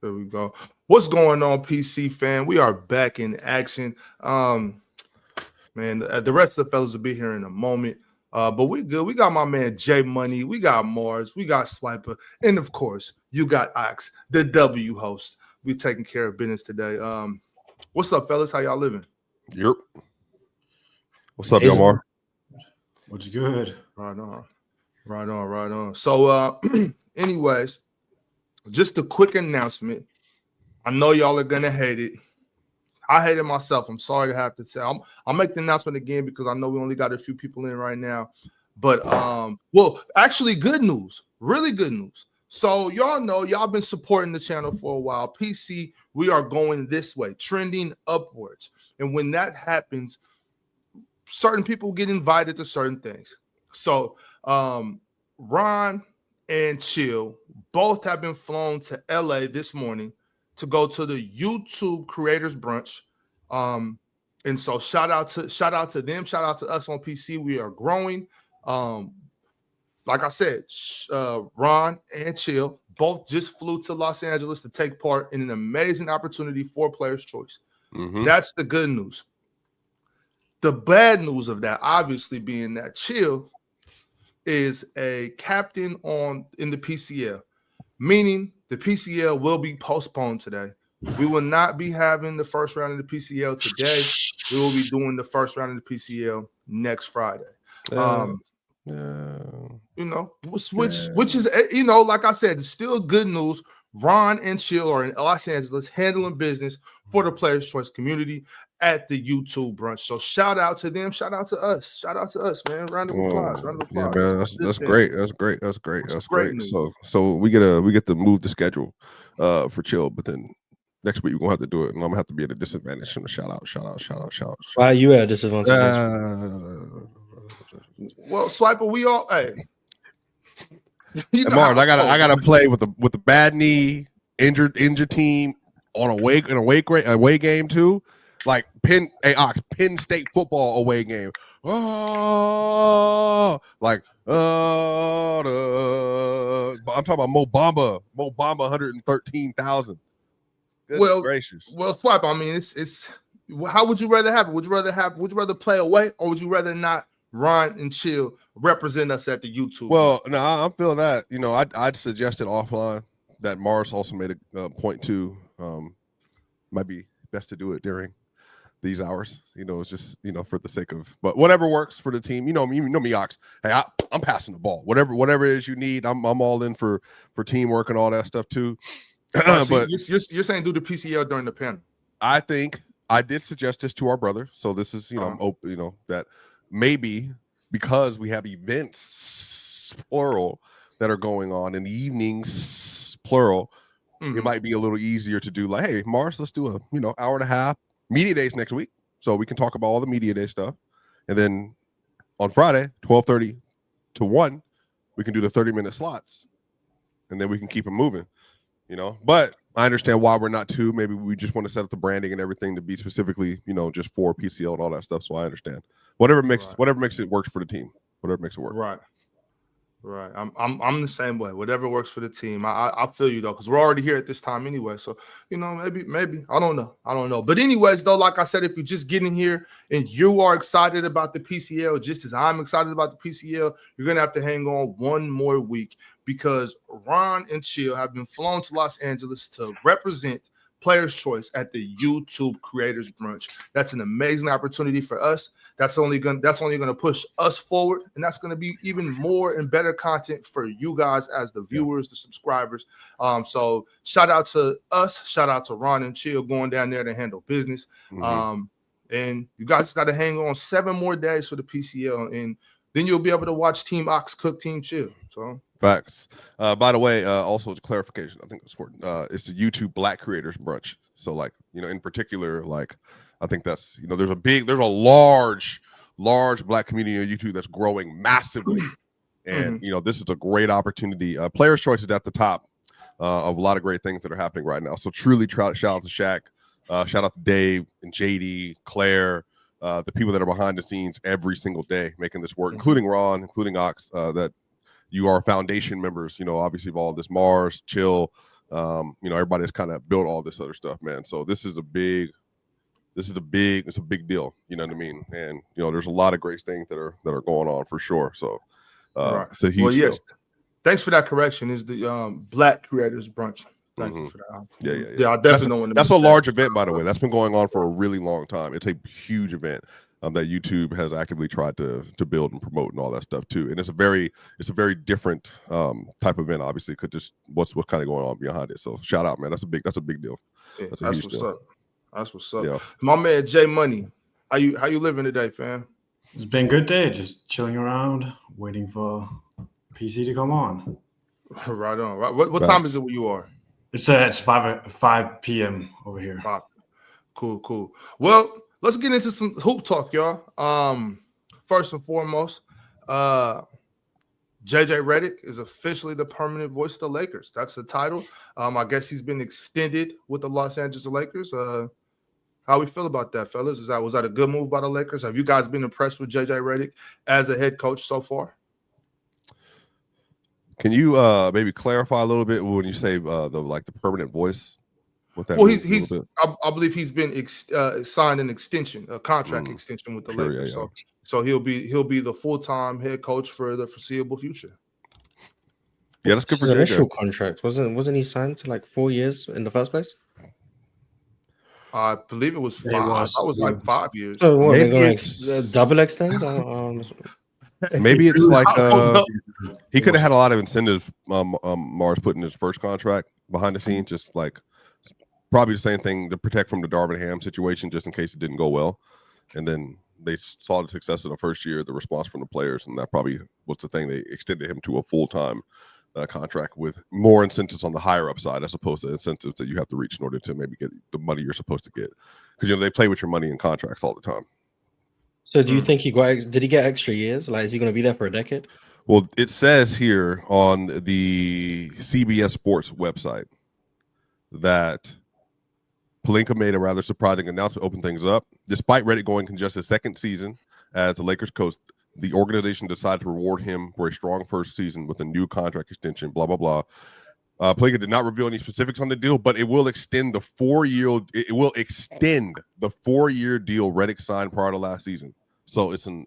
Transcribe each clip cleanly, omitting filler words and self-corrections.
There we go. What's going on, PC fan? We are back in action. Man, the rest of the fellas will be here in a moment. But we good. We got my man J Money. We got Mars. We got Swiper. And of course, you got Ox, the W host. We taking care of business today. What's up, fellas? How y'all living? Yep. What's up, Yomar? What's good? Right on. So, anyways, just a quick announcement. I know y'all are gonna hate it. I hate it myself. I'm sorry to have to say. I'll make the announcement again because I know we only got a few people in right now. But well, actually, good news. Really good news. So y'all know y'all been supporting the channel for a while. PC, we are going this way, trending upwards. And when that happens, certain people get invited to certain things. So Ron and Chill both have been flown to LA this morning to go to the YouTube Creators Brunch. And so shout out to them, shout out to us on PC. We are growing. Like I said, Ron and Chill both just flew to Los Angeles to take part in an amazing opportunity for Players' Choice. Mm-hmm. That's the good news. The bad news of that, obviously, being that Chill is a captain in the PCL, meaning the PCL will be postponed today. We will not be having the first round of the PCL today. We will be doing the first round of the PCL next Friday. Which is, like I said, it's still good news. Ron and Chill are in Los Angeles handling business for the Players' Choice community at the YouTube brunch. So shout out to them. Shout out to us. Shout out to us, man. Round of applause. Yeah, man. That's great. That's great. So we get to move the schedule for Chill, but then next week we're gonna have to do it, and I'm gonna have to be at a disadvantage from the shout out. Why are you at a disadvantage? Well, Swiper, we all Mars, I gotta play with the bad knee, injured team on away game too. Like Penn State football away game. I'm talking about Mo Bamba 113,000. Well, gracious. Well, Swipe. I mean, it's. How would you rather have it? Would you rather play away, or would you rather not Ron and Chill represent us at the YouTube? Well, no, I'm feeling that. I'd suggested offline that Mars also made a point too. Might be best to do it during these hours. It's just for the sake of, but whatever works for the team. You know me, Ox. Hey, I'm passing the ball. Whatever it is you need, I'm all in for teamwork and all that stuff too. But you're saying do the PCL during the panel. I think I did suggest this to our brother. So this is I'm open. That maybe because we have events plural that are going on in the evenings plural. Mm-hmm. It might be a little easier to do. Like, hey, Mars, let's do a hour and a half. Media days next week, so we can talk about all the media day stuff, and then on Friday, 12:30 to 1, we can do the 30-minute slots, and then we can keep them moving. But I understand why we're not two. Maybe we just want to set up the branding and everything to be specifically, just for PCL and all that stuff. So I understand whatever makes it work for the team. Whatever makes it work. Right. I'm the same way. Whatever works for the team. I feel you though, because we're already here at this time anyway. So maybe I don't know. But anyways, though, like I said, if you're just getting here and you are excited about the PCL, just as I'm excited about the PCL, you're gonna have to hang on one more week because Ron and Chill have been flown to Los Angeles to represent Players' Choice at the YouTube Creators Brunch. That's an amazing opportunity for us. That's only going to push us forward, and that's going to be even more and better content for you guys as the viewers, the subscribers. So shout out to us, shout out to Ron and Chill going down there to handle business. Mm-hmm. And you guys got to hang on 7 more days for the PCL, and then you'll be able to watch Team Ox cook Team Chill. So facts. By the way, also as a clarification, I think it's important. It's the YouTube Black Creators Brunch. So in particular, I think that's, there's a large Black community on YouTube that's growing massively. And, this is a great opportunity. Players' Choice is at the top of a lot of great things that are happening right now. So truly shout out to Shaq, shout out to Dave and JD, Claire, the people that are behind the scenes every single day making this work, including Ron, including Ox, that you are foundation members, obviously of all this. Mars, Chill, Everybody's kind of built all this other stuff, man. So it's a big deal. You know what I mean? And there's a lot of great things that are going on for sure. So right. It's a huge deal. Thanks for that correction. Is the Black Creators Brunch? Thank you for that. Yeah. I definitely don't want to. That's a large event, by the way. That's been going on for a really long time. It's a huge event that YouTube has actively tried to build and promote and all that stuff too. And it's a very different type of event, obviously, because just what's kind of going on behind it. So shout out, man. That's a big deal. Yeah, that's what's deal. up. That's what's up. Yeah. My man J Money, how you living today, fam? It's been a good day. Just chilling around, waiting for PC to come on. Right on. Right. What time is it where you are? It's 5 p.m. over here. Cool. Well, let's get into some hoop talk, y'all. First and foremost, JJ Redick is officially the permanent voice of the Lakers. That's the title. I guess he's been extended with the Los Angeles Lakers. How we feel about that, fellas? Was that a good move by the Lakers? Have you guys been impressed with JJ Redick as a head coach so far? Can you maybe clarify a little bit when you say the permanent voice? What that means? I believe he's been signed an extension, a contract extension with the Lakers. Yeah. So he'll be the full-time head coach for the foreseeable future. Yeah, that's good for his initial contract. Wasn't he signed to like 4 years in the first place? I believe it was 5. I was like 5 years. So what, they're going to double extend? Maybe it's like he could have had a lot of incentives. Mars put in his first contract behind the scenes, just like probably the same thing to protect from the Darvin Ham situation, just in case it didn't go well. And then they saw the success of the first year, the response from the players, and that probably was the thing. They extended him to a full-time contract with more incentives on the higher upside, as opposed to incentives that you have to reach in order to maybe get the money you're supposed to get. Because they play with your money in contracts all the time. So do you think did he get extra years? Like, is he going to be there for a decade? Well, it says here on the CBS Sports website that Pelinka made a rather surprising announcement, open things up. Despite Redick going in just his second season as the Lakers coach, the organization decided to reward him for a strong first season with a new contract extension, blah, blah, blah. Pelinka did not reveal any specifics on the deal, but it will extend the 4-year deal Redick signed prior to last season. So it's an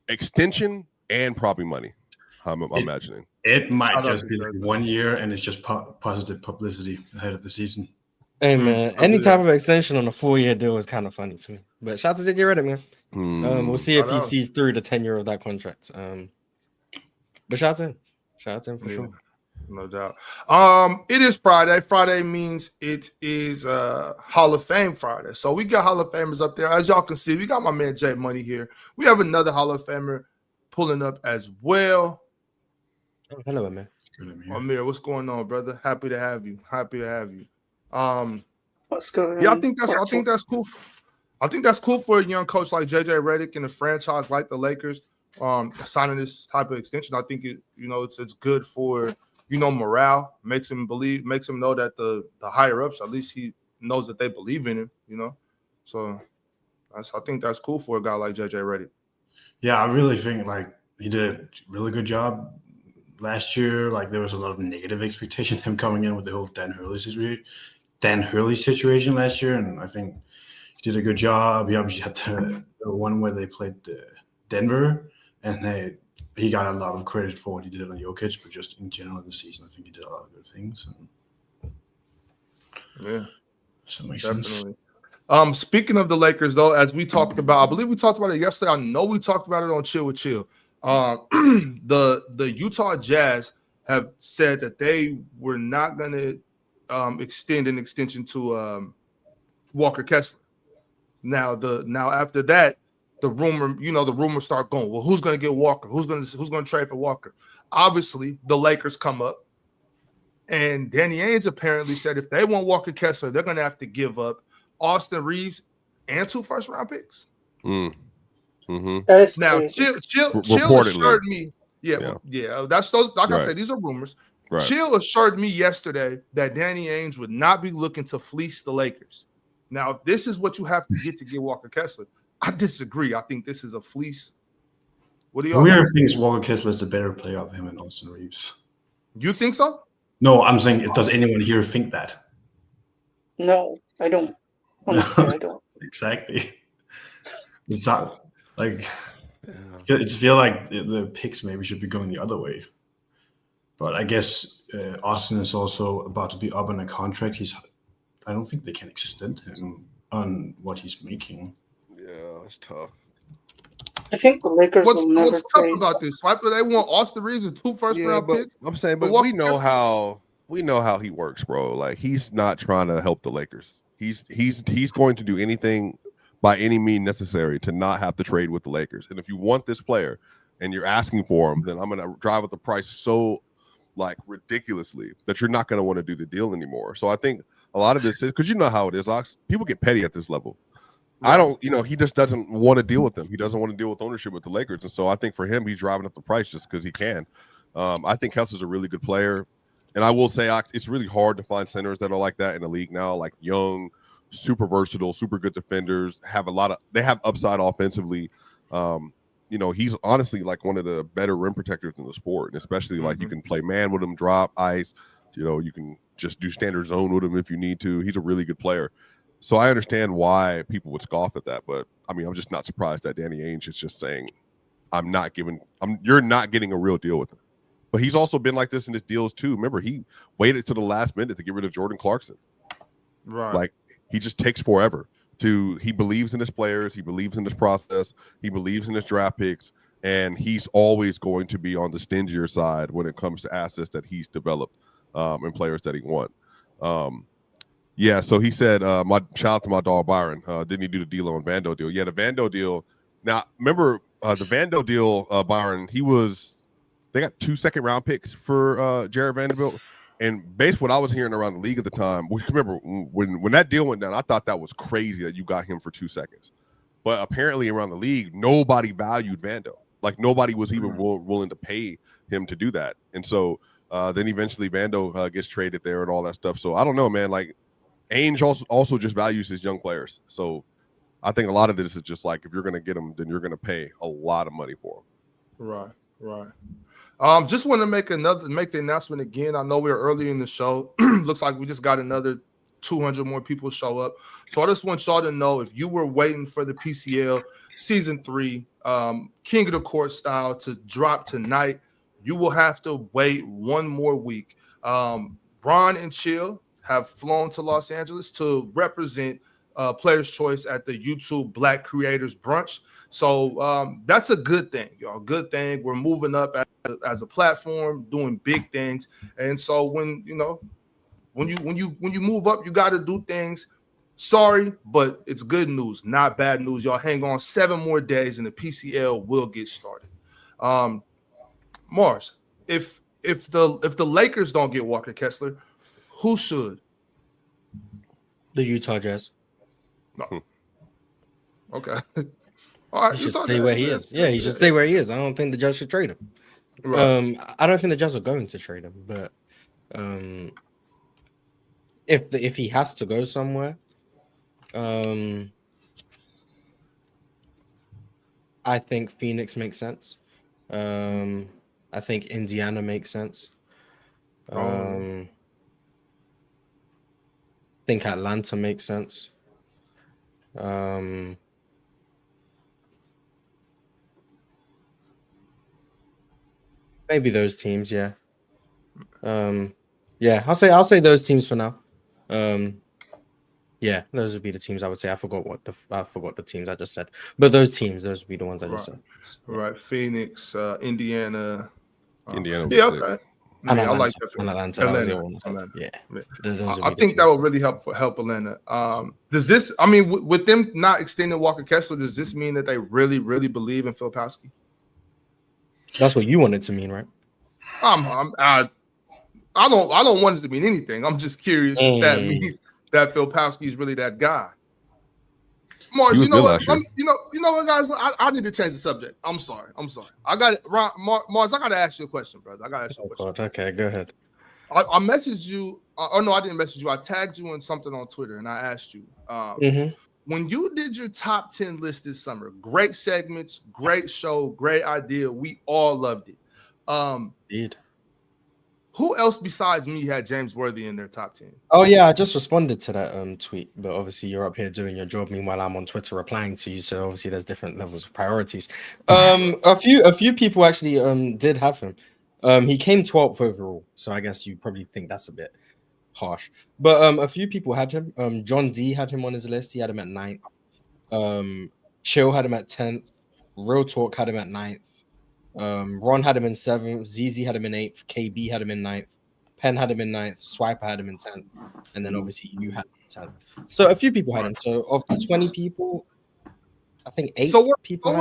extension and probably money. I'm imagining it might just be like 1 year, and it's just positive publicity ahead of the season. Hey man, any type of extension on a 4-year deal is kind of funny to me. But shout out to JJ Redick, man. We'll see if he sees through the tenure of that contract. But shout out to him for sure. No doubt. It is Friday. Friday means it is Hall of Fame Friday. So we got Hall of Famers up there. As y'all can see, we got my man Jay Money here. We have another Hall of Famer pulling up as well. Oh, hello, man. Amir, what's going on, brother? Happy to have you. What's going on? Yeah, I think that's cool. I think that's cool for a young coach like JJ Redick in a franchise like the Lakers. Signing this type of extension, I think it's good for morale, makes him know that the higher ups, at least he knows that they believe in him, So I think that's cool for a guy like JJ Redick. Yeah, I really think he did a really good job last year. There was a lot of negative expectation him coming in with the whole Dan Hurley situation last year, and I think he did a good job. He obviously had the one where they played Denver, and he got a lot of credit for what he did on Jokic, but just in general in the season, I think he did a lot of good things. Yeah, so it makes definitely. sense. Speaking of the Lakers, though, as we talked about, I believe we talked about it yesterday. I know we talked about it on Chill with Chill. The Utah Jazz have said that they were not going to extend an extension to Walker Kessler. Now after that, the rumors start going. Well, who's going to get Walker? Who's going to trade for Walker? Obviously, the Lakers come up, and Danny Ainge apparently said if they want Walker Kessler, they're going to have to give up Austin Reeves and 2 first-round picks. Mm-hmm. That is now. Chill assured me. Yeah. That's those. Like I said, these are rumors. Right. Chill assured me yesterday that Danny Ainge would not be looking to fleece the Lakers. Now, if this is what you have to get Walker Kessler, I disagree. I think this is a fleece. What do you? Weird things. Walker Kessler is the better player of him and Austin Reeves. You think so? No, I'm saying, does anyone here think that? No, I don't. Honestly, I don't. Exactly. It's not like I just feel like the picks maybe should be going the other way. But I guess Austin is also about to be up on a contract. I don't think they can extend him on what he's making. Yeah, it's tough. I think the Lakers will never What's tough trade. about this? Swiper, they want Austin Reeves and 2 first-round picks. I'm saying, but Walker we know Kessler- how he works, bro. Like he's not trying to help the Lakers. He's going to do anything by any means necessary to not have to trade with the Lakers. And if you want this player and you're asking for him, then I'm gonna drive up the price so like ridiculously that you're not gonna want to do the deal anymore. So I think a lot of this is because you know how it is, Ox. People get petty at this level. I don't, he just doesn't want to deal with them. He doesn't want to deal with ownership with the Lakers. And so I think for him, he's driving up the price just because he can. I think Kessler's a really good player. And I will say, Ox, it's really hard to find centers that are like that in the league now, like young, super versatile, super good defenders, they have upside offensively. He's honestly like one of the better rim protectors in the sport. And especially like you can play man with him, drop, ice, you can just do standard zone with him if you need to. He's a really good player. So I understand why people would scoff at that, but I mean, I'm just not surprised that Danny Ainge is just saying, you're not getting a real deal with him. But he's also been like this in his deals too. Remember, he waited to the last minute to get rid of Jordan Clarkson. Right. Like he just takes forever he believes in his players. He believes in his process. He believes in his draft picks, and he's always going to be on the stingier side when it comes to assets that he's developed and players that he won. Yeah, so he said, shout out to my dog Byron. Didn't he do the D'Lo and Vando deal? Yeah, the Vando deal. Now, remember the Vando deal, Byron, they got 2 second-round picks for Jared Vanderbilt. And based what I was hearing around the league at the time, which remember when that deal went down, I thought that was crazy that you got him for 2 seconds. But apparently around the league, nobody valued Vando. Like nobody was even willing to pay him to do that. And so then eventually Vando gets traded there and all that stuff. So I don't know, man. Like Ainge also just values his young players. So I think a lot of this is just like if you're going to get them, then you're going to pay a lot of money for them. Right. Just want to make the announcement again. I know we're early in the show. Looks like we just got another 200 more people show up. So I just want y'all to know if you were waiting for the PCL Season 3 King of the Court style to drop tonight, you will have to wait one more week. Bron and Chill have flown to Los Angeles to represent Players' Choice at the YouTube Black Creators Brunch. So that's a good thing, y'all. Good thing. We're moving up as a platform, doing big things. And so when you move up, you got to do things. Sorry, but it's good news, not bad news. Y'all hang on 7 more days, and the PCL will get started. Mars, if the Lakers don't get Walker Kessler, who should? The Utah Jazz. No. Okay. All right. He should stay where he is. Yeah, he should stay where he is. I don't think the Jazz should trade him. Right. I don't think the Jazz are going to trade him, but if he has to go somewhere, I think Phoenix makes sense. I think Indiana makes sense. I think Atlanta makes sense. Maybe those teams, yeah. Yeah, I'll say those teams for now. Yeah, those would be the teams I would say. I forgot the teams I just said, but those would be the ones I just said. Right, Phoenix, Indiana. Indiana. Yeah, okay. And I like that. And Atlanta. Yeah. I think that would really help Atlanta. Does this? I mean, with them not extending Walker Kessler, does this mean that they really, really believe in Filipowski? That's what you wanted to mean, right? I don't want it to mean anything. I'm just curious if that means that Filipowski is really that guy. Mars, you know what? You know what, guys? I need to change the subject. I'm sorry. I got it. Mars, I got to ask you a question, brother. I got to ask you a question. God. Okay, go ahead. I messaged you. No, I didn't message you. I tagged you in something on Twitter, and I asked you. When you did your top 10 list this summer, great segments, great show, great idea. We all loved it. Indeed. Who else besides me had James Worthy in their top 10? Oh yeah, I just responded to that tweet, but obviously you're up here doing your job. Meanwhile, I'm on Twitter replying to you, so obviously there's different levels of priorities. A few people actually did have him. He came 12th overall, so I guess you probably think that's a bit harsh. But a few people had him. John D had him on his list. He had him at 9th. Chill had him at 10th. Real Talk had him at 9th. Ron had him in 7th. ZZ had him in 8th. KB had him in 9th. Penn had him in 9th. Swiper had him in 10th. And then obviously you had him in 10th. So a few people had him. So of the 20 people, I think 8 people.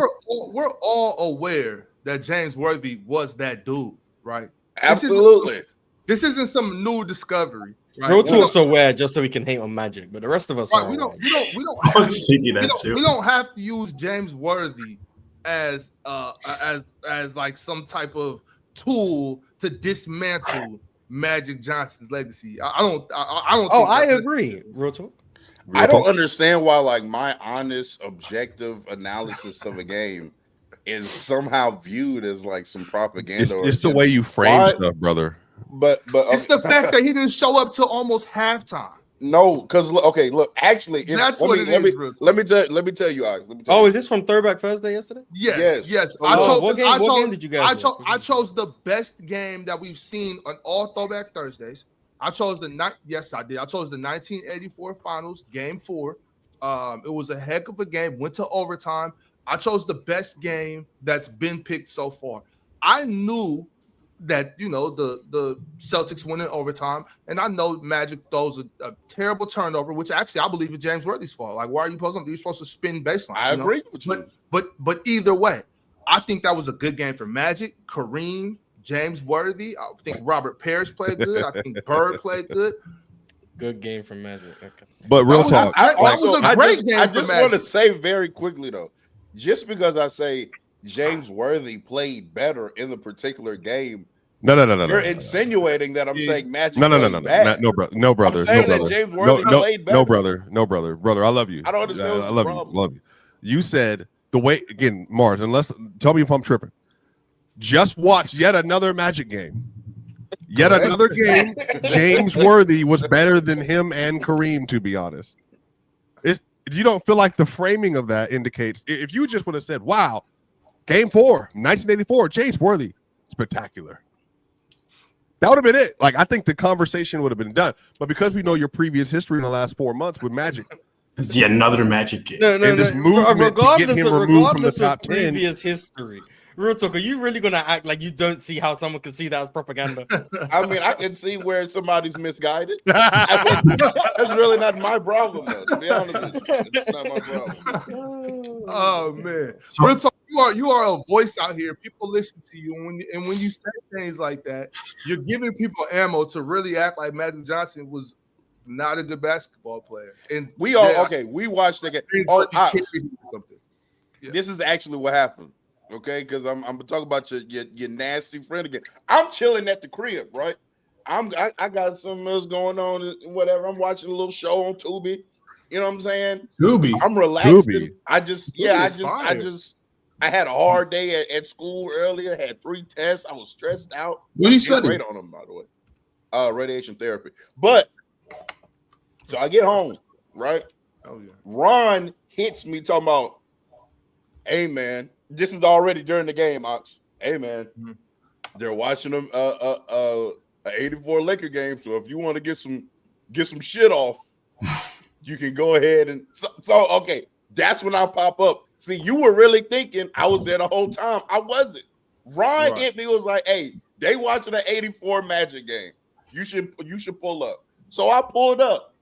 We're all aware that James Worthy was that dude, right? Absolutely. This isn't some new discovery. Right? Real Talk's aware just so we can hate on Magic, but the rest of us right, are we don't have to use James Worthy as like some type of tool to dismantle Magic Johnson's legacy. I don't. Oh, I agree. Real Talk. I don't understand why, like, my honest, objective analysis of a game is somehow viewed as like some propaganda. It's the way you frame stuff, brother. But it's the fact that he didn't show up till almost halftime. No, because okay, look, actually, that's what it is. Let me tell you, Alex. Oh, is this from Throwback Thursday yesterday? Yes. What game did you guys? I chose the best game that we've seen on all Throwback Thursdays. I chose Yes, I did. I chose the 1984 Finals, Game 4. It was a heck of a game. Went to overtime. I chose the best game that's been picked so far. I knew that, you know, the Celtics win in overtime, and I know Magic throws a terrible turnover, which actually I believe is James Worthy's fault. Like, why are you supposed to? You're supposed to spin baseline. I agree with you. But either way, I think that was a good game for Magic. Kareem, James Worthy. I think Robert Parrish played good. I think Bird played good. Good game for Magic. Okay. But real talk, that was a great game. I just want to say very quickly though, just because I say James Worthy played better in the particular game. No. You're insinuating that I'm saying Magic. No, brother. I'm saying that James Worthy played better. No, brother. I love you. I don't understand. I love you. You said the way again, Mars. Unless tell me if I'm tripping. Just watch yet another Magic game. Yet another game. James Worthy was better than him and Kareem. To be honest, you don't feel like the framing of that indicates. If you just would have said, "Wow, Game 4, 1984, James Worthy, spectacular." That would have been it. Like, I think the conversation would have been done. But because we know your previous history in the last 4 months with Magic. It's another Magic game. This movement regardless to get him removed from the top 10. Previous history. Real talk, are you really going to act like you don't see how someone can see that as propaganda? I mean, I can see where somebody's misguided. That's really not my problem, though, to be honest with you. It's not my problem. Oh, man. Real talk, you are a voice out here. People listen to you. And when you say things like that, you're giving people ammo to really act like Magic Johnson was not a good basketball player. And we watched the game. This is actually what happened. Okay, because I'm gonna talk about your nasty friend again. I'm chilling at the crib, right? I got something else going on, whatever. I'm watching a little show on Tubi. You know what I'm saying? Tubi. I'm relaxing. Tubi. I had a hard day at school earlier. Had 3 tests. I was stressed out. What are you studying? Great on them, by the way. Radiation therapy. But so I get home, right? Oh yeah. Ron hits me talking about, "Hey man." This is already during the game, Ox. Hey man, they're watching them 84 Laker game. So if you want to get some shit off, you can go ahead and so okay. That's when I pop up. See, you were really thinking I was there the whole time. I wasn't. Ron hit me, was like, "Hey, they watching an 84 Magic game. You should pull up." So I pulled up.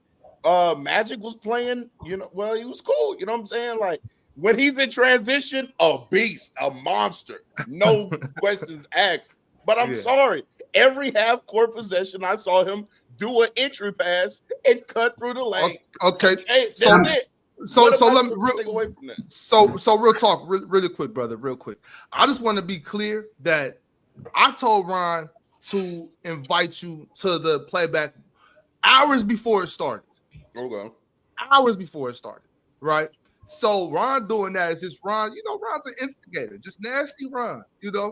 Magic was playing, he was cool. You know what I'm saying? Like, when he's in transition, a beast, a monster, no questions asked. But I'm sorry, every half-court possession, I saw him do an entry pass and cut through the lane. Okay, that's it. So let me take away from that. So real talk, really quick, brother, real quick. I just want to be clear that I told Ron to invite you to the playback hours before it started. Okay. Hours before it started, right? So Ron doing that is just Ron, Ron's an instigator, just nasty Ron, But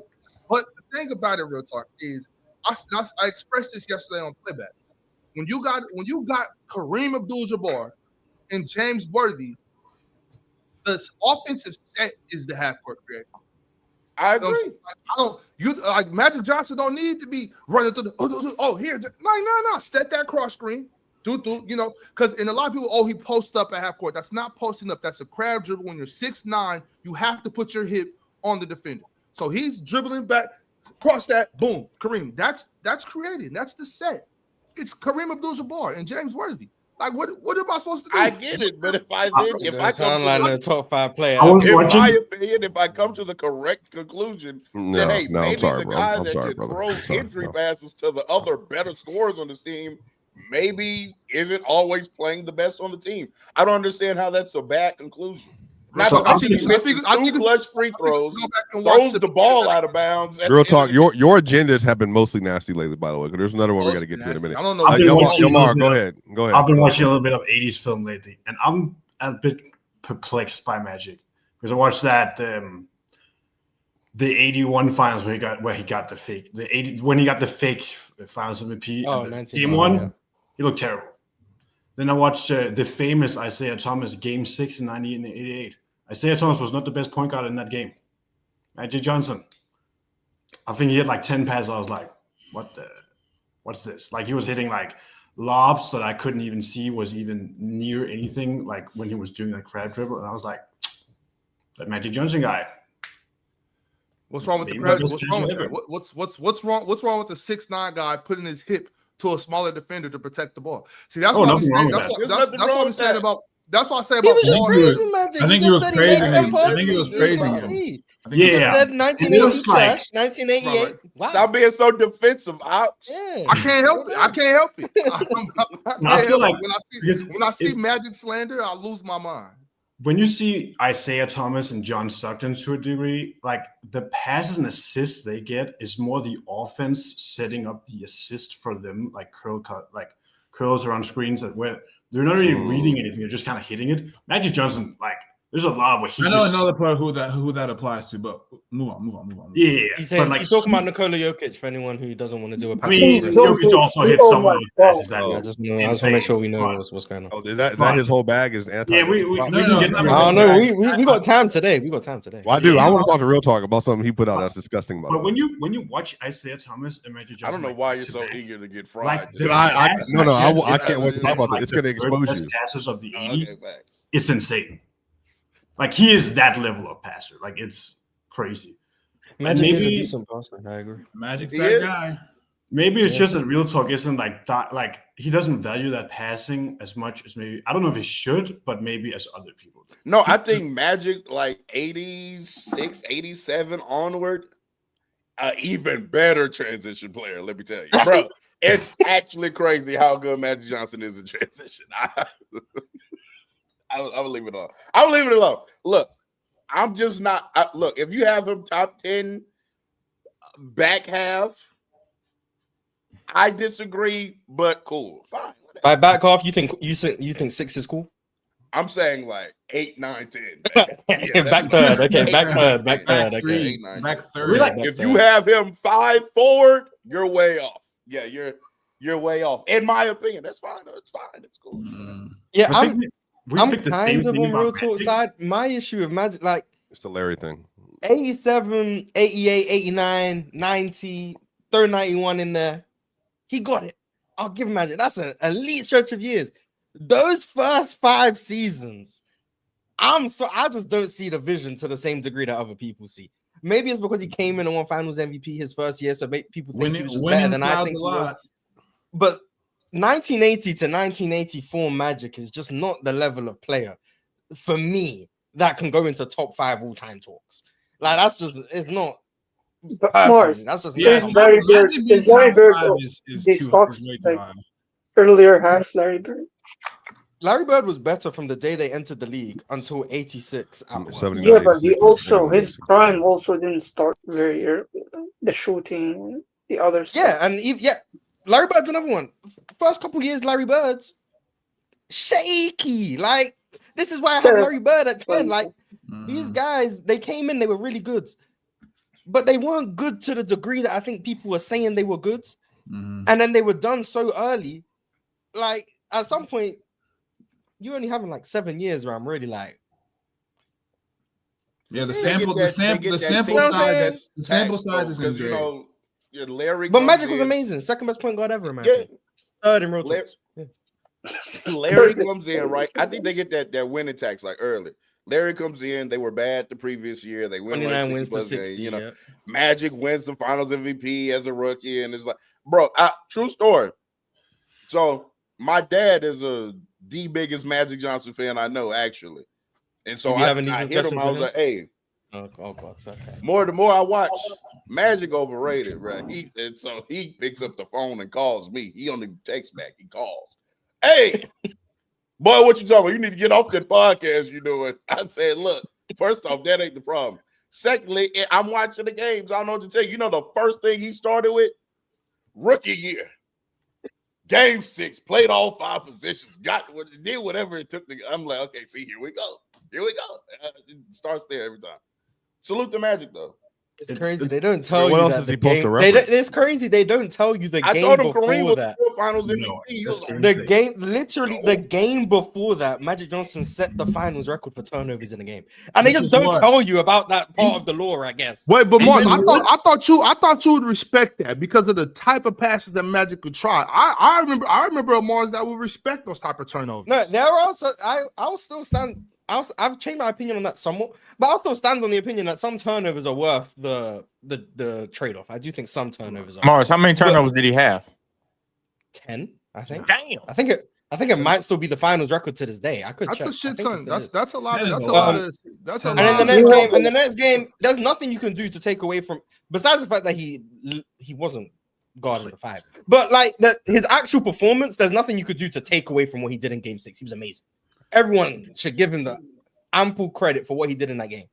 the thing about it, real talk, is I expressed this yesterday on Playback. When you got Kareem Abdul-Jabbar and James Worthy, the offensive set is the half court creator. I agree. Magic Johnson don't need to be running through here. No. Set that cross screen. Because in a lot of people, he posts up at half court. That's not posting up. That's a crab dribble. When you're 6'9", you have to put your hip on the defender. So he's dribbling back, cross that, boom, Kareem. That's created. That's the set. It's Kareem Abdul-Jabbar and James Worthy. Like, what am I supposed to do? I get it, but if I sound like a top 5 player. My opinion, if I come to the correct conclusion, then maybe the guy that can throw entry passes to the other better scorers on this team maybe isn't always playing the best on the team. I don't understand how that's a bad conclusion. I think two clutch free throws, throws the ball out of bounds. Real talk, your agendas have been mostly nasty lately, by the way. Because there's another one we got to get to in a minute. I don't know. Yomar, go ahead. I've been watching a little bit of 80s film lately, and I'm a bit perplexed by Magic because I watched that the 81 finals where he got the fake when he got the fake finals MVP. Game 1, he looked terrible. Then I watched the famous Isaiah Thomas Game 6 in 98 and 88. Isaiah Thomas was not the best point guard in that game. Magic Johnson, I think he had like 10 passes. I was like, what's this? Like, he was hitting like lobs that I couldn't even see was even near anything, like when he was doing that crab dribble. And I was like, that Magic Johnson guy. What's wrong with the crab? What's wrong with that? What's wrong? What's wrong with the 6'9" guy putting his hip to a smaller defender to protect the ball? See, that's what I'm saying. That's what I'm saying about. That's what I say about Ball. I think he was praising him. I think he was praising him. He just said 1980 trash, 1988. Wow. Stop being so defensive. I can't help it. I feel like when I see Magic slander, I lose my mind. When you see Isaiah Thomas and John Stockton to a degree, like the passes and assists they get is more the offense setting up the assist for them, like curls around screens where they're not really reading anything; they're just kind of hitting it. Magic Johnson, like, there's a lot of what he. I know another player who that applies to, but move on. Yeah, he's talking about Nikola Jokic for anyone who doesn't want to do a pass. Jokic also hit some of the passes that. I just want to make sure we know what's going on. Oh, is that his whole bag? Is anti? Yeah, no, we got time today. Well, I do. I want to talk to Real Talk about something he put out that's disgusting. But when you watch Isaiah Thomas and Magic Johnson, I don't know why you're so eager to get fried. I can't wait to talk about that. It's going to expose you. Passes of the 80, it's insane. Like, he is that level of passer. Like, it's crazy. Magic is a decent passer. I agree. Magic's that guy. Maybe it's just that Real Talk isn't like that. Like, he doesn't value that passing as much as maybe, I don't know if he should, but maybe as other people do. No, I think Magic, like 86, 87 onward, even better transition player. Let me tell you, bro. It's actually crazy how good Magic Johnson is in transition. I will leave it alone. I will leave it alone. Look, I'm just not. Look, if you have him top 10 back half, I disagree, but cool, fine. Whatever. By back half, you think 6 is cool? I'm saying like 8, 9, 10. Back third. Okay, back third. Back third. Like, if you have him 5 forward, you're way off. Yeah, you're way off. In my opinion, that's fine. It's fine. It's cool. Yeah, I'm kind of on Real Talk side. My issue with Magic, like, it's the Larry thing. 87, 88, 89, 90, throw 91 in there. He got it. I'll give him Magic. That's an elite stretch of years. Those first 5 seasons, I just don't see the vision to the same degree that other people see. Maybe it's because he came in and won Finals MVP his first year, so people think he was better than I think he was. But 1980 to 1984 Magic is just not the level of player for me that can go into top 5 all-time talks. Like, that's just, it's not. Morris, that's just Larry Bird. Is Larry Bird these talks like earlier half Larry Bird? Larry Bird was better from the day they entered the league until 86. Yeah, but his prime also didn't start very early. The shooting, the other stuff. Yeah, and Larry Bird's another one. First couple years, Larry Bird's shaky. Like, this is why I have Larry Bird at 10. Like, these guys, they came in, they were really good. but they weren't good to the degree that I think people were saying they were good. Mm-hmm. And then they were done so early. Like at some point, you only having like 7 years where I'm really like, Yeah, the They sample get that- the they sample get that size, the tax, sample size though, isn't 'cause, great. you know, yeah, Larry. but comes Magic was in- amazing. Second best point guard ever, man. Yeah, Third in real Larry- talks. Yeah. Larry comes in, right? I think they get that winning tax like early. Larry comes in. They were bad the previous year. They win 29 like wins to 60 60. games, you know. Yeah. Magic wins the Finals MVP as a rookie, and it's like, bro, true story. So my dad is the biggest Magic Johnson fan I know, actually, and so You be I having these hit him. discussions I with was him? like, hey. Oh God, okay. The more I watch, Magic overrated, right? And so he picks up the phone and calls me. He only texts back. He calls. Hey, boy, what you talking about? You need to get off that podcast you're doing. I said, look, first off, that ain't the problem. Secondly, I'm watching the games. I don't know what to tell you. You know the first thing he started with? Rookie year. Game 6, played all 5 positions, did whatever it took to. I'm like, okay, see, here we go. It starts there every time. Salute the Magic, though. It's crazy. They don't tell what you else that is the he supposed to game. reference? It's crazy. They don't tell you the I game told him before Kareem was that. the Finals MVP. No, He was that's like, The crazy. game, literally, the game before that, Magic Johnson set the finals record for turnovers in the game, and they Which just is don't what? tell you about that part of the lore, I guess. Wait, but Mars, Even I thought you would respect that because of the type of passes that Magic could try. I remember a Mars that would respect those type of turnovers. No, there are also I'll still stand. I've changed my opinion on that somewhat, but I'll still stand on the opinion that some turnovers are worth the trade-off. I do think some turnovers are. Mars, how many turnovers did he have? 10, I think. Damn. I think it might still be the finals record to this day. I could That's check. a shit I think it ton. still is. That's a lot. That is That's a a lot. lot of. That's a And lot. And then the of- next game, there's nothing you can do to take away from besides the fact that he wasn't guarding the 5. But like his actual performance, there's nothing you could do to take away from what he did in game 6. He was amazing. Everyone should give him the ample credit for what he did in that game.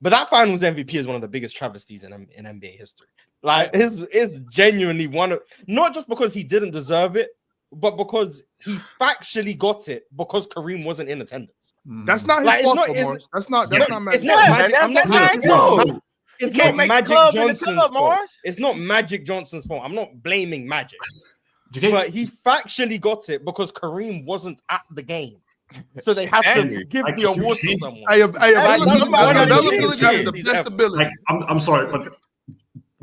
But that finals MVP is one of the biggest travesties in NBA history. Like it's genuinely one of, not just because he didn't deserve it, but because he factually got it because Kareem wasn't in attendance. That's not his Like, it's fault. not- though, it's- Mars. That's not It's Magic. not Magic. that's- I'm not that's saying how it's it not. goes. It's can't not make the Magic club in the Johnson's club, fault. Mars. It's not Magic Johnson's fault. I'm not blaming Magic, You can't- but he factually got it because Kareem wasn't at the game, so they had to Exactly. give Like, the you award to can't- someone. Hey, Like, that's one of the availability biggest is the things best ever. ability. Like, I'm sorry,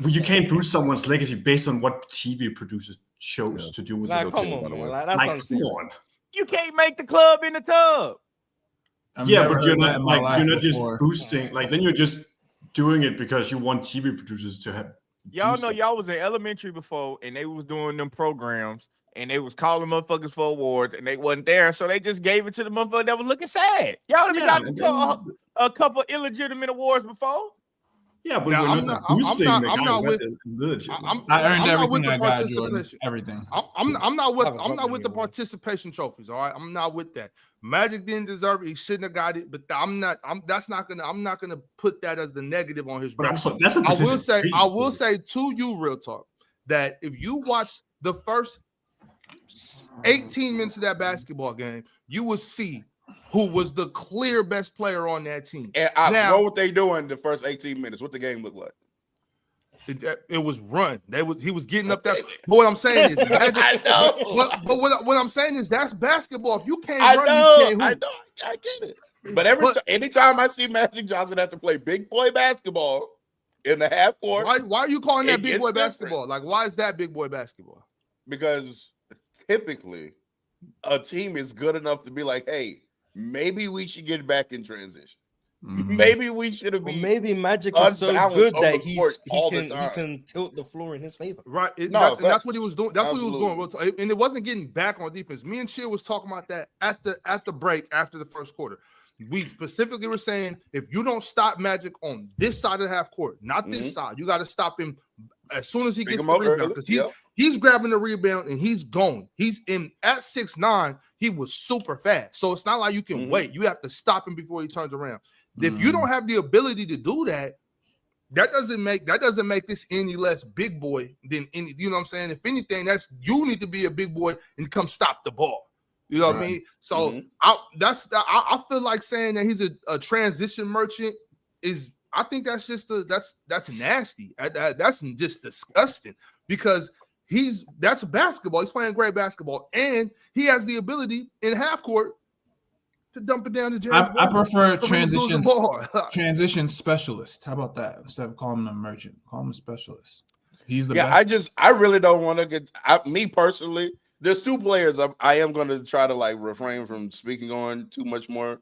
but you can't boost someone's legacy based on what TV producers chose to do with Like, it. come on, man. Like, that's insane. Come on. You can't make the club in the tub. I've Yeah, never but you're heard that not in my like life you're not just before. boosting. Like then you're just doing it because you want TV producers to have. Y'all do know stuff. y'all was in elementary before, and they was doing them programs, and they was calling motherfuckers for awards, and they wasn't there, so they just gave it to the motherfucker that was looking sad. Y'all done Yeah, got a couple illegitimate awards before. Yeah, but Now, we're I'm not not- boosting I'm the not- I'm guy not with with- legit. I'm I earned not with everything the I got, Jordan. participation. Everything. I'm not with Haven't I'm got not with the any award. participation trophies. All right, I'm not with that. Magic didn't deserve it. He shouldn't have got it. But I'm not gonna put that as the negative on his But I'm record. sorry, that's a I will say participation say to you, real talk, that if you watch the first 18 minutes of that basketball game, you will see who was the clear best player on that team. And Now- what were they doing the first 18 minutes? What the game looked like? It was run. He was getting up there. But what I'm saying is, Magic, I know. But what I'm saying is, that's basketball. If you can't I run, know, you can't I hoop. know, I get it. But anytime I see Magic Johnson have to play big boy basketball in the half court, Why are you calling that It big gets boy different. basketball? Like, why is that big boy basketball? because typically a team is good enough to be like, hey, maybe we should get back in transition. Mhm. Maybe we should have Or been. maybe Magic is so unbalanced good on that the court all the he time. can tilt the floor in his favor. Right. No, That's what he was doing. That's absolutely. what he was doing. And it wasn't getting back on defense. Me and Cheer was talking about that at the break after the first quarter. We specifically were saying, if you don't stop Magic on this side of the half court, not this side, you got to stop him as soon as he Pick gets him the up rebound. early, Because yep. he's grabbing the rebound and he's going. He's in at 6'9", he was super fast. So it's not like you can wait. You have to stop him before he turns around. If you don't have the ability to do that, that doesn't make this any less big boy than any. You know what I'm saying? If anything, that's you need to be a big boy and come stop the ball. You know what I mean? So I feel like saying that he's a transition merchant is I think that's just that's nasty. That's just disgusting because that's basketball. He's playing great basketball, and he has the ability in half court to dump it down to James. I prefer transition specialist. How about that? Instead of calling him a merchant, call him a specialist. He's the best. I really don't want to get me personally. There's two players I am going to try to like refrain from speaking on too much more.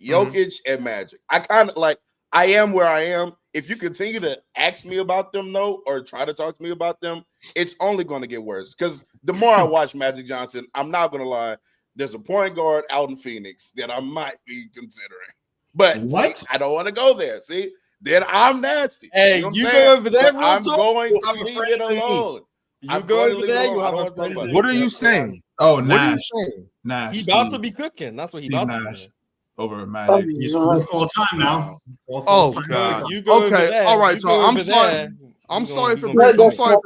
Jokic and Magic. I kind of like. I am where I am. If you continue to ask me about them, though, or try to talk to me about them, it's only going to get worse. Because the more I watch Magic Johnson, I'm not going to lie. There's a point guard out in Phoenix that I might be considering. But see, I don't want to go there. See, then I'm nasty. Hey, you go over there. I'm going to leave it alone. You go over there. You have a friend. What are you saying? Oh, Nash. Nash. He about to be cooking. That's what he about to be. Over Magic. He's all time now. Oh God. You go okay. There. All right, so I'm sorry. I'm sorry for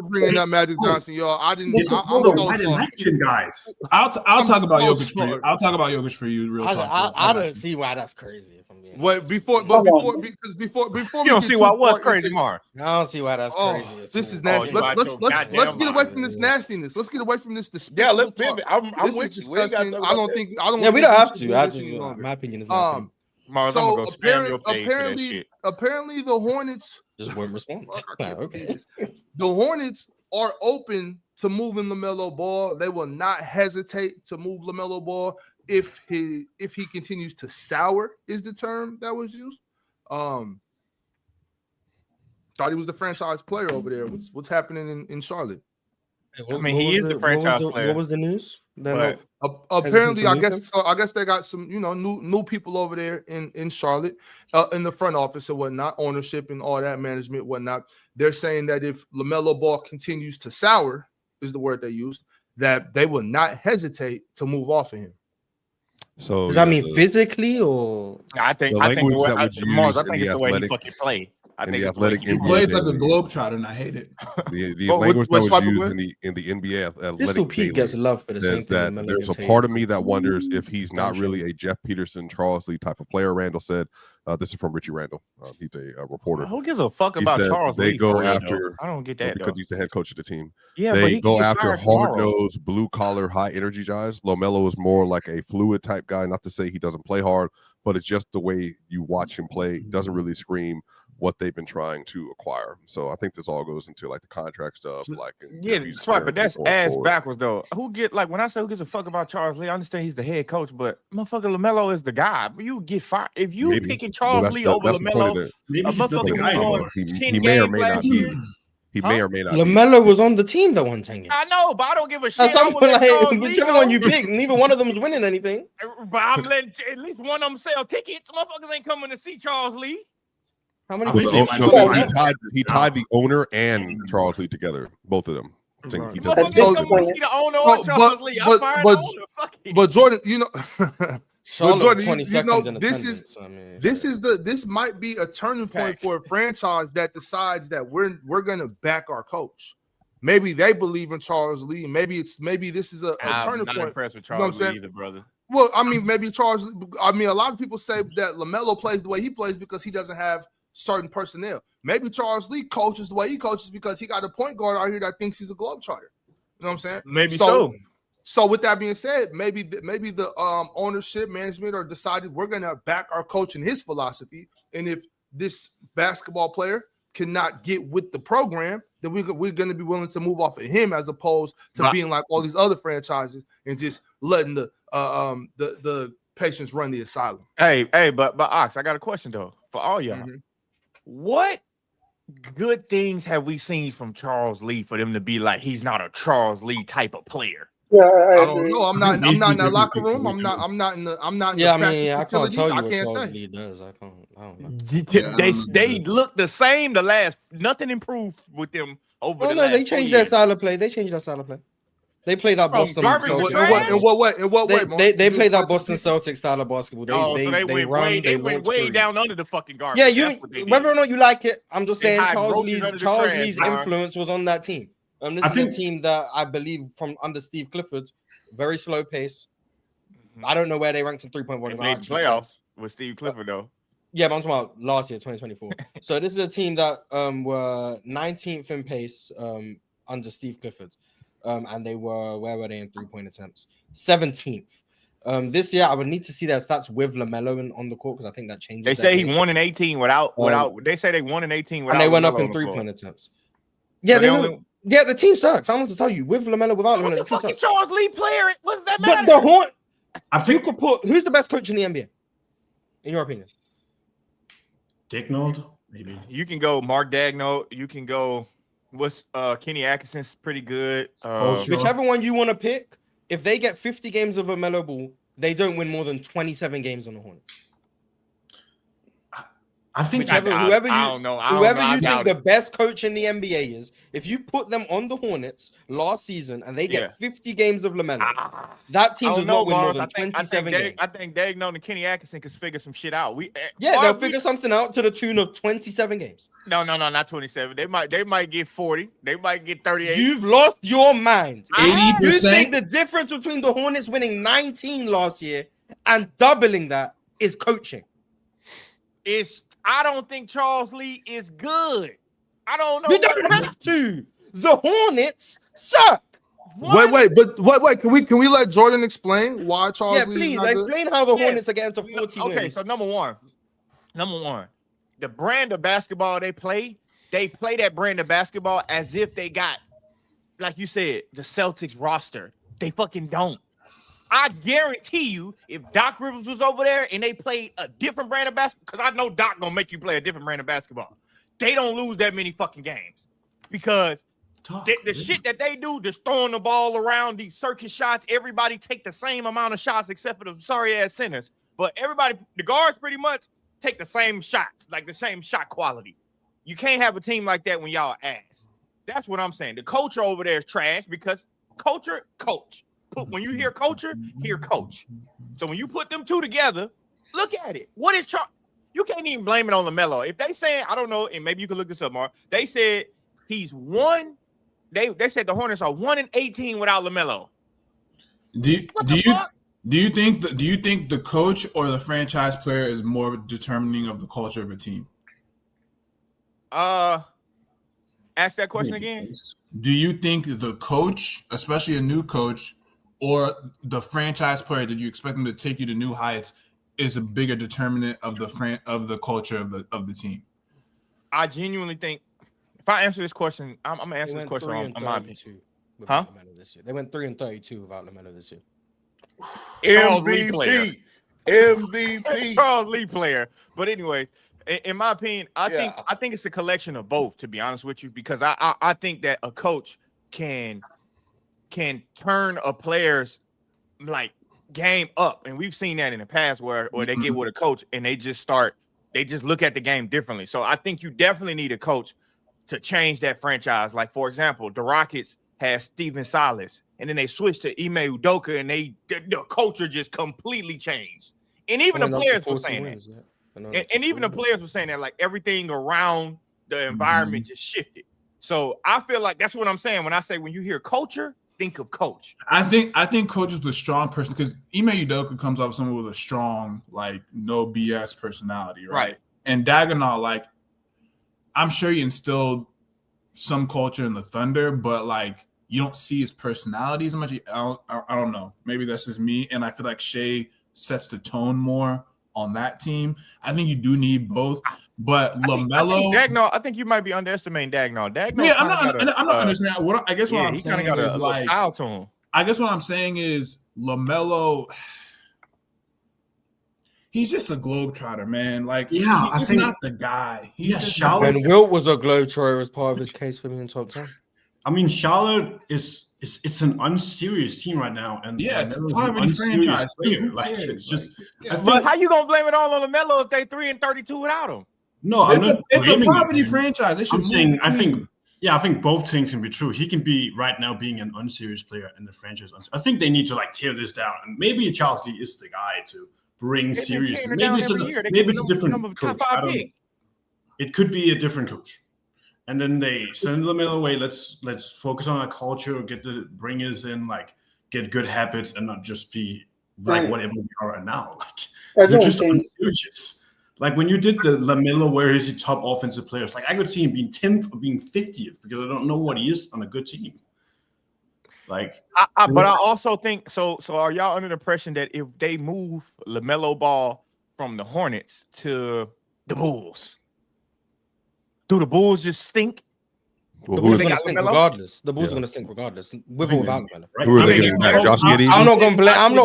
bringing up Magic Johnson, y'all. I didn't. I'm so Mexican guys. I'll talk about Jokic for you. I'll talk about Jokic for you. Real talk. I don't see why that's crazy. If I'm being before you don't see why what's crazy, Mark. I don't see why that's crazy. This is nasty. Let's get away from this nastiness. Let's get away from this. Yeah, let's pivot. I'm with you. I don't think. Yeah, we don't have to. My opinion is my opinion. Mars, so apparently, the Hornets just won't respond. Okay. The Hornets are open to moving LaMelo Ball. They will not hesitate to move LaMelo Ball if he continues to sour, is the term that was used. Thought he was the franchise player over there. What's happening in Charlotte? I mean, he is the franchise player. What was the news? Apparently, I guess they got some, new people over there in Charlotte, in the front office and whatnot, ownership and all that management, whatnot. They're saying that if LaMelo Ball continues to sour, is the word they used, that they will not hesitate to move off of him. So does that mean physically or? I think it's the way he fucking played. I think he plays like a globetrotter, and I hate it. The language that was used in the NBA athletic Pistol Pete gets love for the same thing. That there's a part of me that wonders if he's not really a Jeff Peterson, Charles Lee type of player. Randall said, "This is from Richie Randall. He's a reporter. Who gives a fuck about Charles Lee? They go after. I don't get that because he's the head coach of the team. Yeah, they go after hard-nosed, blue-collar, high-energy guys. LaMelo is more like a fluid type guy. Not to say he doesn't play hard, but it's just the way you watch him play. Doesn't really scream what they've been trying to acquire. So I think this all goes into like the contract stuff. Like, that's right, but that's ass backwards though. When I say who gives a fuck about Charles Lee, I understand he's the head coach, but motherfucker LaMelo is the guy. You get fired if you picking Charles Lee over LaMelo. A motherfucker he may or may not be. He may or may not. LaMelo was on the team that won 10 games. I know, but I don't give a shit. Whichever one you pick, neither one of them is winning anything. But I'm letting at least one of them sell tickets. Motherfuckers ain't coming to see Charles Lee. How many? He tied the owner and Charles Lee together, both of them. He doesn't see the owner or Charles Lee. But Jordan, Jordan, this might be a turning point for a franchise that decides that we're gonna back our coach. Maybe they believe in Charles Lee. Maybe this is a turning point. I'm not impressed with Charles Lee either, brother. Well, I mean, maybe Charles. I mean, a lot of people say that LaMelo plays the way he plays because he doesn't have certain personnel. Maybe Charles Lee coaches the way he coaches because he got a point guard out here that thinks he's a globetrotter. You know what I'm saying? Maybe so. So with that being said, maybe the ownership, management are decided we're gonna back our coach in his philosophy, and if this basketball player cannot get with the program, then we're gonna be willing to move off of him as opposed to being like all these other franchises and just letting the patients run the asylum. Hey, but Ox, I got a question though for all y'all. Mm-hmm. What good things have we seen from Charles Lee for them to be like he's not a Charles Lee type of player? Yeah, I don't know. I'm not in that locker room. I'm not in the. Yeah, I mean, I can't tell you what Charles Lee does. I don't know. They look the same. Nothing improved with them over. They changed their style of play. They play that Boston. In what way? They play that Boston Celtics style of basketball. They went way down under the fucking garbage. Yeah, whether or not you like it, I'm just saying Charles Lee's influence was on that team. This is a team that I believe from under Steve Clifford, very slow pace. I don't know where they ranked in 3.1. They made playoffs with Steve Clifford though. Yeah, but I'm talking about last year, 2024. So this is a team that were 19th in pace under Steve Clifford. And they were, where were they in 3-point attempts? 17th. This year, I would need to see their stats with LaMelo on the court because I think that changes. They say he won in 18 without. They say they won in 18 without. And they went LaMelo up in on the 3-point attempts. Yeah, so yeah, the team sucks. I want to tell you, with LaMelo, without LaMelo, the fucking Charles Lee player. What does that matter? But the Horn, I think you could put who's the best coach in the NBA, in your opinion? Daigneault, maybe. You can go Mark Daigneault. You can go. What's Kenny Atkinson's pretty good. Whichever one you want to pick. If they get 50 games of LaMelo Ball, they don't win more than 27 games on the Hornets. I think whoever you think the best coach in the NBA is, if you put them on the Hornets last season and they get 50 games of LaMelo, that team does not win more than 27 games. I think Daigneault and Kenny Atkinson can figure some shit out. They'll figure something out to the tune of 27 games. No, not 27. They might get 40. They might get 38. You've lost your mind. 80%. You think the difference between the Hornets winning 19 last year and doubling that is coaching? I don't think Charles Lee is good. I don't know. You don't have to. The Hornets suck. Wait. Can we let Jordan explain why Charles Lee? Yeah, please explain how the Hornets are getting to 40 wins. Okay, so number one, the brand of basketball they play that brand of basketball as if they got, like you said, the Celtics roster. They fucking don't. I guarantee you, if Doc Rivers was over there and they played a different brand of basketball, because I know Doc gonna make you play a different brand of basketball, they don't lose that many fucking games. Because the shit that they do, just throwing the ball around, these circus shots, everybody take the same amount of shots except for the sorry-ass centers. But everybody, the guards pretty much take the same shots, like the same shot quality. You can't have a team like that when y'all ass. That's what I'm saying. The culture over there is trash because coach. When you hear culture, hear coach. So when you put them two together, look at it. What is you can't even blame it on LaMelo. If they say, I don't know, and maybe you can look this up, Mark. They said he's one. They said the Hornets are 1-18 without LaMelo. Do you think the coach or the franchise player is more determining of the culture of a team? Ask that question again. Do you think the coach, especially a new coach, or the franchise player that you expect them to take you to new heights, is a bigger determinant of the culture of the team? I genuinely think, if I answer this question, I'm gonna answer this question on my opinion. Huh? They went 3-32 without LaMelo this year. MVP. Charles Lee player. But anyway, in my opinion, I think it's a collection of both, to be honest with you, because I think that a coach can turn a player's like game up, and we've seen that in the past where they get with a coach and they just look at the game differently. So I think you definitely need a coach to change that franchise. Like, for example, the Rockets had Steven Silas, and then they switched to Ime Udoka, and the culture just completely changed. And even the players were saying that. And even the players were saying that, like, everything around the environment just shifted. So I feel like that's what I'm saying when I say when you hear culture, think of coach. I think coach is the strong person, because Ime Udoka comes up with someone with a strong, like, no BS personality, right? And Daigneault, like, I'm sure he instilled some culture in the Thunder, but like you don't see his personality as much. I don't know. Maybe that's just me, and I feel like Shea sets the tone more on that team. I think you do need both. But LaMelo, I think you might be underestimating Daigneault. Yeah, I'm not understanding. What I'm saying is, like, style to him. I guess what I'm saying is LaMelo. He's just a globetrotter, man. Like, he's not the guy. And Wilt was a globetrotter as part of his case for being top 10. I mean, Charlotte it's an unserious team right now, and it's a poverty franchise player. Like, it's just. But how you gonna blame it all on LaMelo if they 3-32 without him? No, it's a poverty franchise. I think both things can be true. He can be right now being an unserious player, and the franchise. I think they need to like tear this down, and maybe Charles Lee is the guy to bring serious. Maybe it's a different coach. I don't know. It could be a different coach, and then they send LaMelo away. Let's focus on our culture. Bring us in, like, get good habits, and not just be like whatever we are right now. Like, you're just unserious. Like when you did the LaMelo, where is he top offensive players? Like I could see him being 10th or being 50th because I don't know what he is on a good team. Like, but I also think so. So are y'all under the impression that if they move LaMelo Ball from the Hornets to the Bulls, do the Bulls just stink? The Bulls are going to stink regardless. The Bulls are going to stink regardless, with or without LaMelo. Right? Who are they getting back? Josh Giddey? I'm not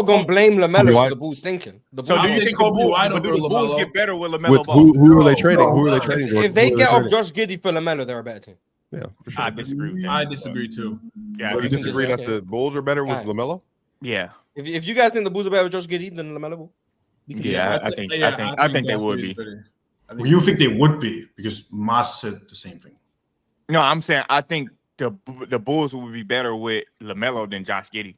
going to blame LaMelo for the Bulls stinking. So do you think the Bulls get better with LaMelo Ball? Who are they trading? Who are they trading? If they get off Josh Giddey for LaMelo, they're a better team. Yeah, for sure. I disagree with that. I disagree too. Yeah, you disagree that the Bulls are better with LaMelo? Yeah. If you guys think the Bulls are better with Josh Giddey than LaMelo, yeah, I think they would be. Well, you think they would be because Moss said the same thing. No, I'm saying I think the Bulls would be better with LaMelo than Josh Giddey.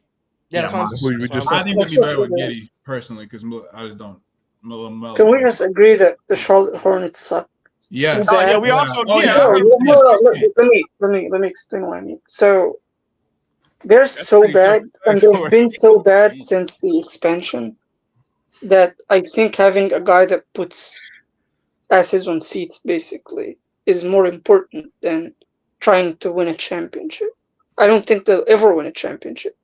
Yeah, that's what I think they'd be better with Giddey personally because I just don't. Can we just agree that the Charlotte Hornets suck? Yes. Oh, yeah, we also. Let me explain what I mean. So they're so bad, and they've been so bad since the expansion that I think having a guy that puts asses on seats basically is more important than trying to win a championship. I don't think they'll ever win a championship.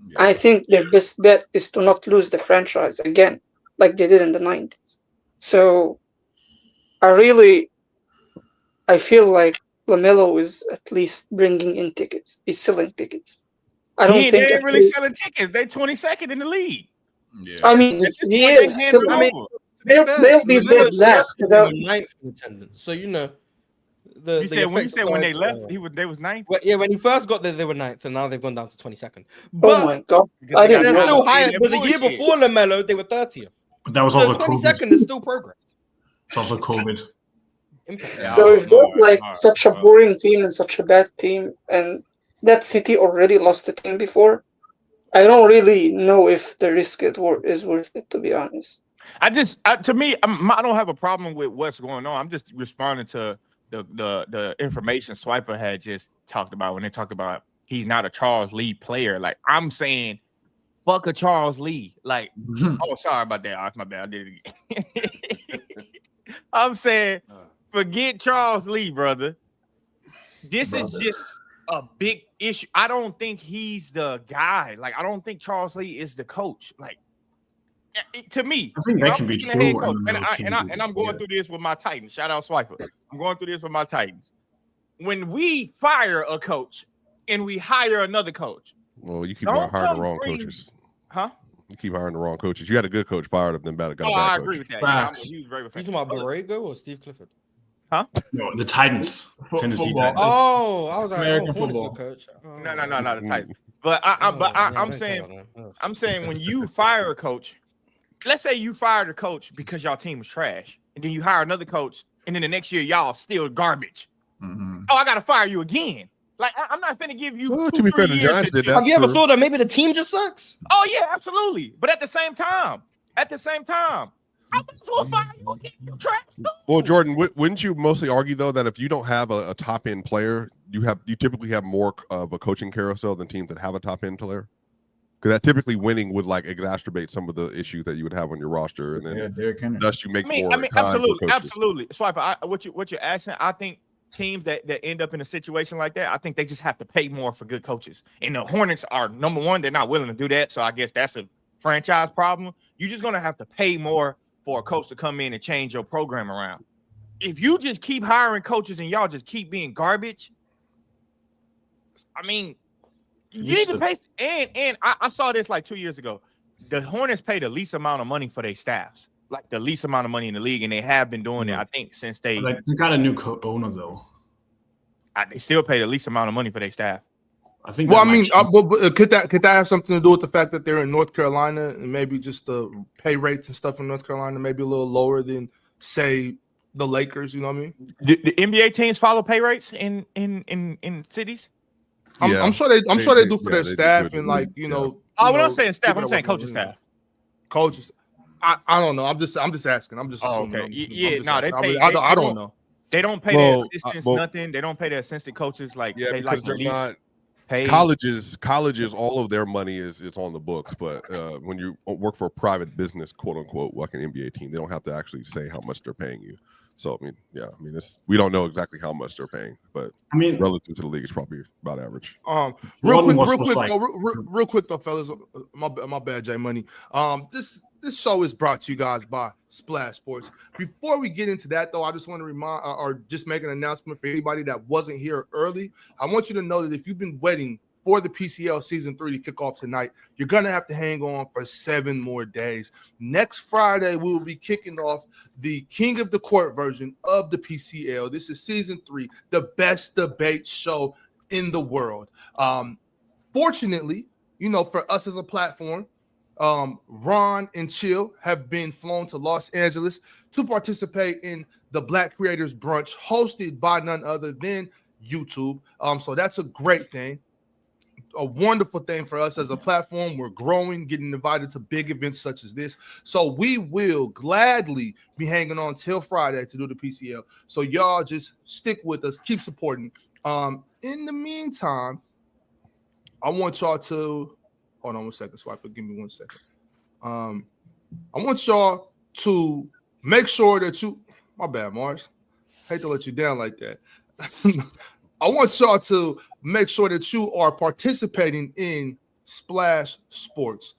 Yeah. I think their best bet is to not lose the franchise again, like they did in the 90s. So I feel like LaMelo is at least bringing in tickets. He's selling tickets. I don't think they ain't really selling tickets. They're 22nd in the league. Yeah. I mean, he is still. I mean, they'll be dead last without ninth in attendance. So you know, you said when they left, they was ninth. Well, yeah, when he first got there, they were ninth, and now they've gone down to 22nd. But, oh my god, they're still higher. But the year before LaMelo, they were 30th. But that was also 22nd is still progress. It's also COVID. So if they're like such a boring team and such a bad team, and that city already lost the team before, I don't really know if the risk is worth it, to be honest. To me, I don't have a problem with what's going on. I'm just responding to the information Swiper had just talked about when they talked about he's not a Charles Lee player. Like I'm saying, fuck a Charles Lee. Like, oh, sorry about that. My bad. I did it again. I'm saying, forget Charles Lee, brother. This is just a big issue. I don't think he's the guy. Like, I don't think Charles Lee is the coach. Like, to me, I think that can be true. And I'm going through this with my Titans. Shout out Swiper. I'm going through this with my Titans. When we fire a coach and we hire another coach, well, you keep hiring the wrong coaches. Huh? You keep hiring the wrong coaches. You had a good coach, fired him, then got a bad coach. I agree with that. Yeah, you talking about Borrego or Steve Clifford? Huh? No, the Titans. Tennessee Titans. Oh, I was like, American football coach. Oh. No, the Titans. But I'm saying when you fire a coach, let's say you fired a coach because y'all team was trash, and then you hire another coach, and then the next year y'all still garbage. Mm-hmm. Oh, I gotta fire you again. Like I'm not gonna give you. Well, to be fair, the Giants did that. Have you ever thought that maybe the team just sucks? Oh yeah, absolutely. But at the same time, I might as well fire you again. You trash too. Well, Jordan, wouldn't you mostly argue though that if you don't have a top end player, you typically have more of a coaching carousel than teams that have a top end player? Because that typically winning would like exacerbate some of the issues that you would have on your roster, and then thus you make more. Absolutely. Swiper, what you're asking, I think teams that end up in a situation like that, I think they just have to pay more for good coaches. And the Hornets are number one; they're not willing to do that. So I guess that's a franchise problem. You're just gonna have to pay more for a coach to come in and change your program around. If you just keep hiring coaches and y'all just keep being garbage, I mean. You need to pay, and I saw this like 2 years ago. The Hornets pay the least amount of money for their staffs, like the least amount of money in the league, and they have been doing it. I think since they got a new owner though. They still pay the least amount of money for their staff. I think. Well, I mean, but could that have something to do with the fact that they're in North Carolina and maybe just the pay rates and stuff in North Carolina maybe a little lower than say the Lakers? You know what I mean? The NBA teams follow pay rates in cities. I'm sure they do for their staff and like you know. Oh, when I'm saying staff, I'm saying coaching staff. Coaches, I don't know. I'm just asking. I'm just assuming. Okay. They pay. I don't know. They don't pay their assistants nothing. They don't pay their assistant coaches like they like they're not. paid. Colleges, all of their money is on the books, but when you work for a private business, quote unquote, like an NBA team, they don't have to actually say how much they're paying you. So we don't know exactly how much they're paying, but relative to the league, it's probably about average. Real quick though, fellas. My bad, J Money. This show is brought to you guys by Splashsports. Before we get into that, though, I just want to remind or just make an announcement for anybody that wasn't here early. I want you to know that if you've been waiting for the PCL Season 3 to kick off tonight, you're going to have to hang on for 7 more days. Next Friday, we will be kicking off the King of the Court version of the PCL. This is Season 3, the best debate show in the world. Fortunately, for us as a platform, Ron and Chill have been flown to Los Angeles to participate in the Black Creators Brunch hosted by none other than YouTube. So that's a great thing. A wonderful thing for us as a platform. We're growing, getting invited to big events such as this. So we will gladly be hanging on till Friday to do the PCL. So y'all just stick with us, keep supporting. In the meantime, I want y'all to hold on one second, Swiper. Give me 1 second. I want y'all to make sure that my bad, Mars. Hate to let you down like that. I want y'all to make sure that you are participating in Splash Sports.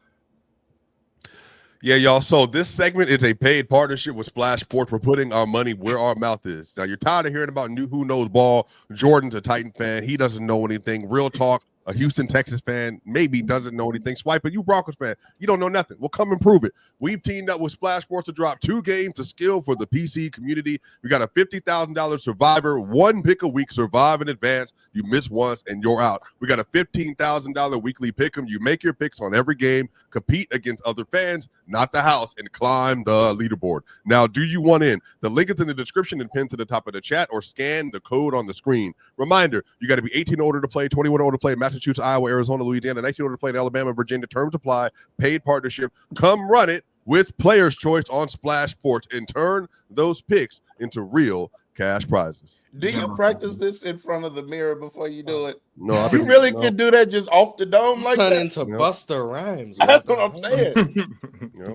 Yeah, y'all. So this segment is a paid partnership with Splashsports. We're putting our money where our mouth is. Now, you're tired of hearing about who knows ball. Jordan's a Titan fan. He doesn't know anything. Real talk. A Houston, Texas fan maybe doesn't know anything. Swiper, you Broncos fan, you don't know nothing. Well, come and prove it. We've teamed up with Splashsports to drop 2 games to skill for the PC community. We got a $50,000 survivor, 1 pick a week, survive in advance. You miss once and you're out. We got a $15,000 weekly pick 'em. You make your picks on every game, compete against other fans, not the house, and climb the leaderboard. Now, do you want in? The link is in the description and pinned to the top of the chat, or scan the code on the screen. Reminder, you got to be 18 older to play, 21 older to play, Massachusetts, Iowa, Arizona, Louisiana, 19 older to play in Alabama, Virginia. Terms apply. Paid partnership. Come run it with Player's Choice on Splashsports and turn those picks into real cash prizes. Do you practice this in front of the mirror before you do it? No, you really can do that just off the dome like turn that? into Buster Rhymes. That's what I'm saying.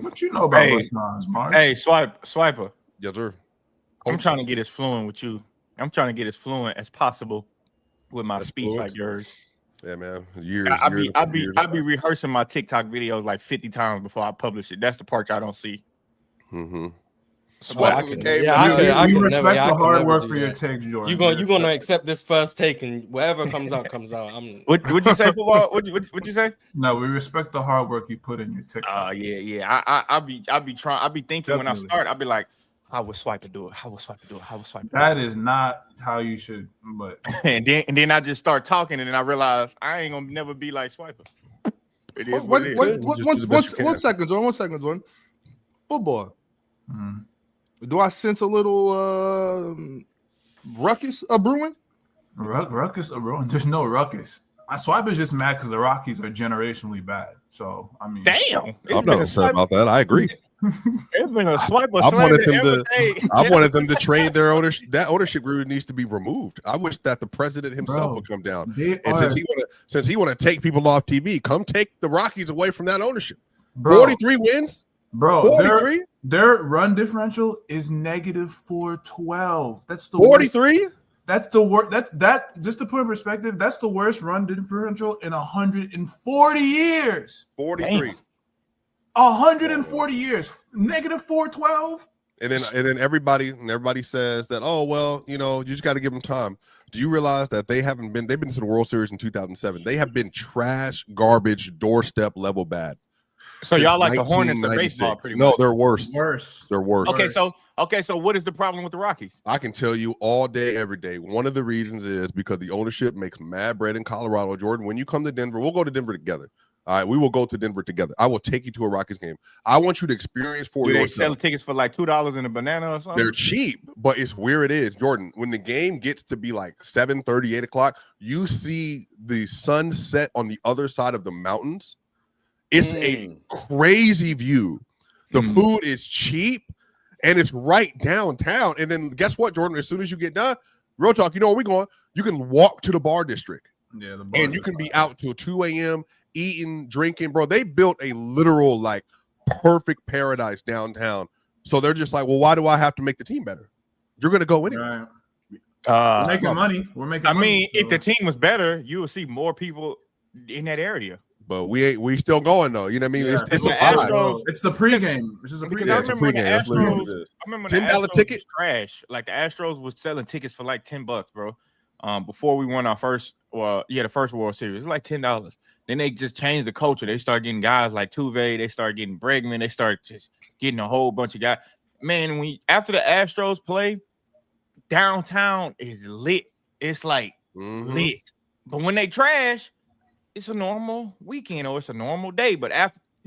What you know about Buster Rhymes, Mark? Hey, Swiper. Yes, sir. I'm trying to get as fluent with you. I'm trying to get as fluent as possible with my speech like yours. Yeah, man. I be rehearsing my TikTok videos like 50 times before I publish it. That's the part y'all don't see. Mm-hmm. I can respect never, the hard work do for your that. takes, Jordan. You're gonna accept this first take, and whatever comes out, comes out. What'd you say, football? What'd you say? No, we respect the hard work you put in your TikTok. Yeah. I be thinking when I start, I'll be like, how would Swiper do it? How would Swiper do it? That is not how you should. But and then I just start talking, and then I realize I ain't gonna never be like Swiper. It is what it is. 1 second, Jordan. 1 second, Jordan. Football. Mm-hmm. Do I sense a little ruckus brewing? Ruckus brewing? There's no ruckus. Swiper's just mad because the Rockies are generationally bad. So I mean, damn. I'm not upset about that. I agree. It's been a Swiper. I wanted them to trade their ownership. That ownership group needs to be removed. I wish that the president himself would come down. Since he want to take people off TV, come take the Rockies away from that ownership. 43 wins, bro. Their run differential is negative 412. That's the 43. That's the worst. That just to put in perspective, that's the worst run differential in 140 years. 43. 140 years. Negative 412. And then everybody says that, oh well, you just got to give them time. Do you realize that they've been to the World Series in 2007? They have been trash, garbage, doorstep level bad. So y'all like the Hornets of baseball, pretty much? No, they're worse. They're worse. Okay, so what is the problem with the Rockies? I can tell you all day, every day. One of the reasons is because the ownership makes mad bread in Colorado. Jordan, when you come to Denver, we'll go to Denver together. All right, we will go to Denver together. I will take you to a Rockies game. I want you to experience for yourself. Do they sell tickets for like $2 in a banana or something? They're cheap, but it's where it is. Jordan, when the game gets to be like 7:30, 8 o'clock, you see the sun set on the other side of the mountains. It's a crazy view. The food is cheap, and it's right downtown. And then guess what, Jordan? As soon as you get done, real talk, you know where we're going? You can walk to the bar district. Yeah, and you can be out till 2 a.m. eating, drinking, bro. They built a literal like perfect paradise downtown. So they're just like, well, why do I have to make the team better? You're gonna go anyway. Right. We're making money. We're making. I money, mean, if the team was better, you would see more people in that area. But we still going though. You know what I mean? Yeah. It's the Astros. It's the pregame. It's just a pregame. I remember when the Astros. I remember when the $10 Astros ticket. was trash. Like the Astros was selling tickets for like $10, bro. Before we won our first, the first World Series, it's like $10. Then they just changed the culture. They start getting guys like Tuve. They start getting Bregman. They start just getting a whole bunch of guys. Man, after the Astros play, downtown is lit. It's like lit. But when they trash, it's a normal weekend or it's a normal day. But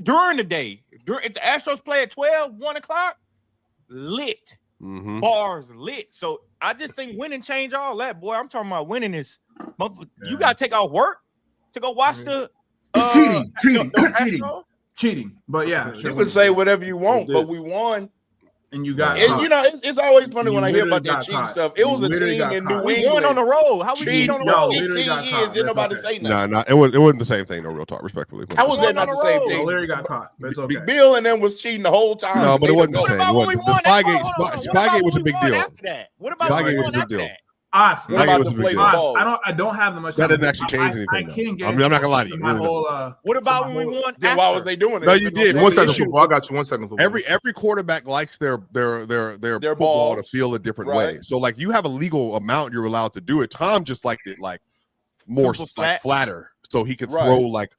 during the day, if the Astros play at 1 o'clock, lit. Bars lit. So I just think winning change all that, boy. I'm talking about winning is you gotta take out work to go watch the cheating. But yeah, you can say whatever you want, but we won. And you got, you know, it's always funny when I hear about that cheating stuff. It was a team in New England. We won on the road. How we cheat on the road? 15 years, didn't nobody say nothing. Nah, it wasn't the same thing. No, real talk, respectfully. How was that not the same thing? Larry got caught, but it's okay. Bill and them was cheating the whole time. No, but it wasn't the same. The Spygate was a big deal. What about Spygate was a big deal. Odds. What about the play ball? I don't have the much. That didn't actually change anything. I can't get. I'm not gonna lie to you. What about when we won? Then why was they doing it? No, you did. 1 second, football. I got you. 1 second, football. Every quarterback likes their football balls to feel a different way. So like you have a legal amount you're allowed to do it. Tom just liked it like more like flatter, so he could throw like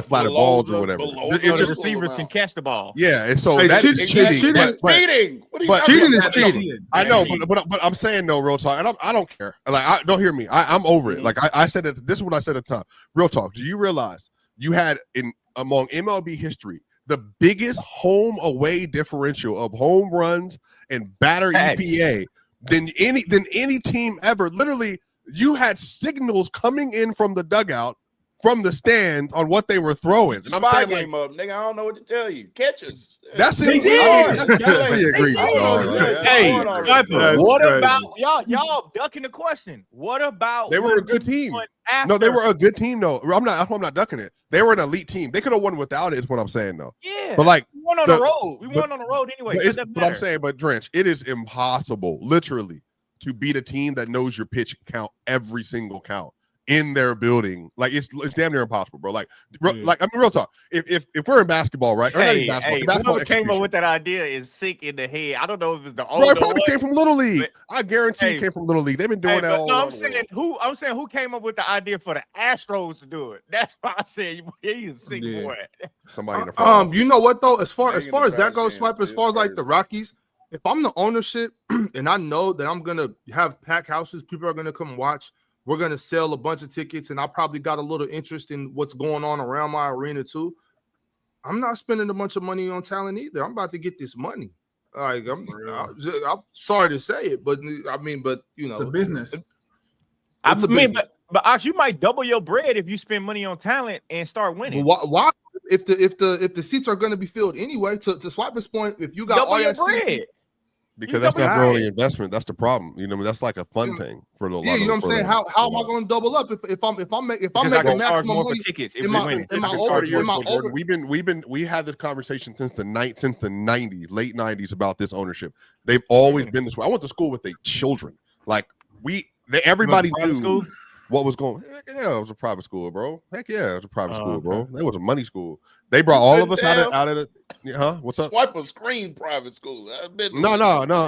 flatter balls or whatever. The receivers can catch the ball. Yeah, and so that's cheating. Cheating. But cheating is cheating. I know, but I'm saying no, real talk, and I don't care. Like, don't hear me. I'm over it. Like I said, this is what I said at the time. Real talk. Do you realize you had among MLB history the biggest home away differential of home runs and batter EPA than any team ever? Literally, you had signals coming in from the dugout, from the stand on what they were throwing. And I'm saying, game up, nigga. I don't know what to tell you. Catches. That's it. Hey, what about y'all ducking the question? What about they were a good team? No, they were a good team. No, I'm not ducking it. They were an elite team. They could have won without it. Is what I'm saying, though. Yeah, but like we won on the road. We won on the road anyway. But I'm saying, but Drench, it is impossible, literally, to beat a team that knows your pitch count every single count in their building. Like it's damn near impossible, bro. Like I mean, real talk. If we're in basketball, right? Whoever came up with that idea is sick in the head. I don't know if it's the older. It probably came from Little League. I guarantee it came from Little League. They've been doing that. No, I'm saying who came up with the idea for the Astros to do it. That's why I said he's a sick boy. Somebody in the front. You know what though? As far as that goes, Swipe. As far as like the Rockies, if I'm the ownership and I know that I'm gonna have packed houses, people are gonna come watch. We're going to sell a bunch of tickets, and I probably got a little interest in what's going on around my arena too. I'm not spending a bunch of money on talent either. I'm about to get this money. Like I'm sorry to say it, but I mean, but you know, it's a business. But you might double your bread if you spend money on talent and start winning. Why? If the seats are going to be filled anyway, to Swiper's point, if you got double all your that bread. Because that's not really investment. That's the problem. You know, that's like a fun thing for a lot. Yeah, you know what I'm saying? How am I going to double up if I'm making maximum money? Tickets am I over? We had this conversation since the 90s, late 90s about this ownership. They've always been this way. I went to school with children. Like everybody knew what was going. Heck yeah, it was a private school, bro. Heck yeah, it was a private school, bro. It was a money school. They brought all of us out of the. What's up? Swipe a screen private school. No,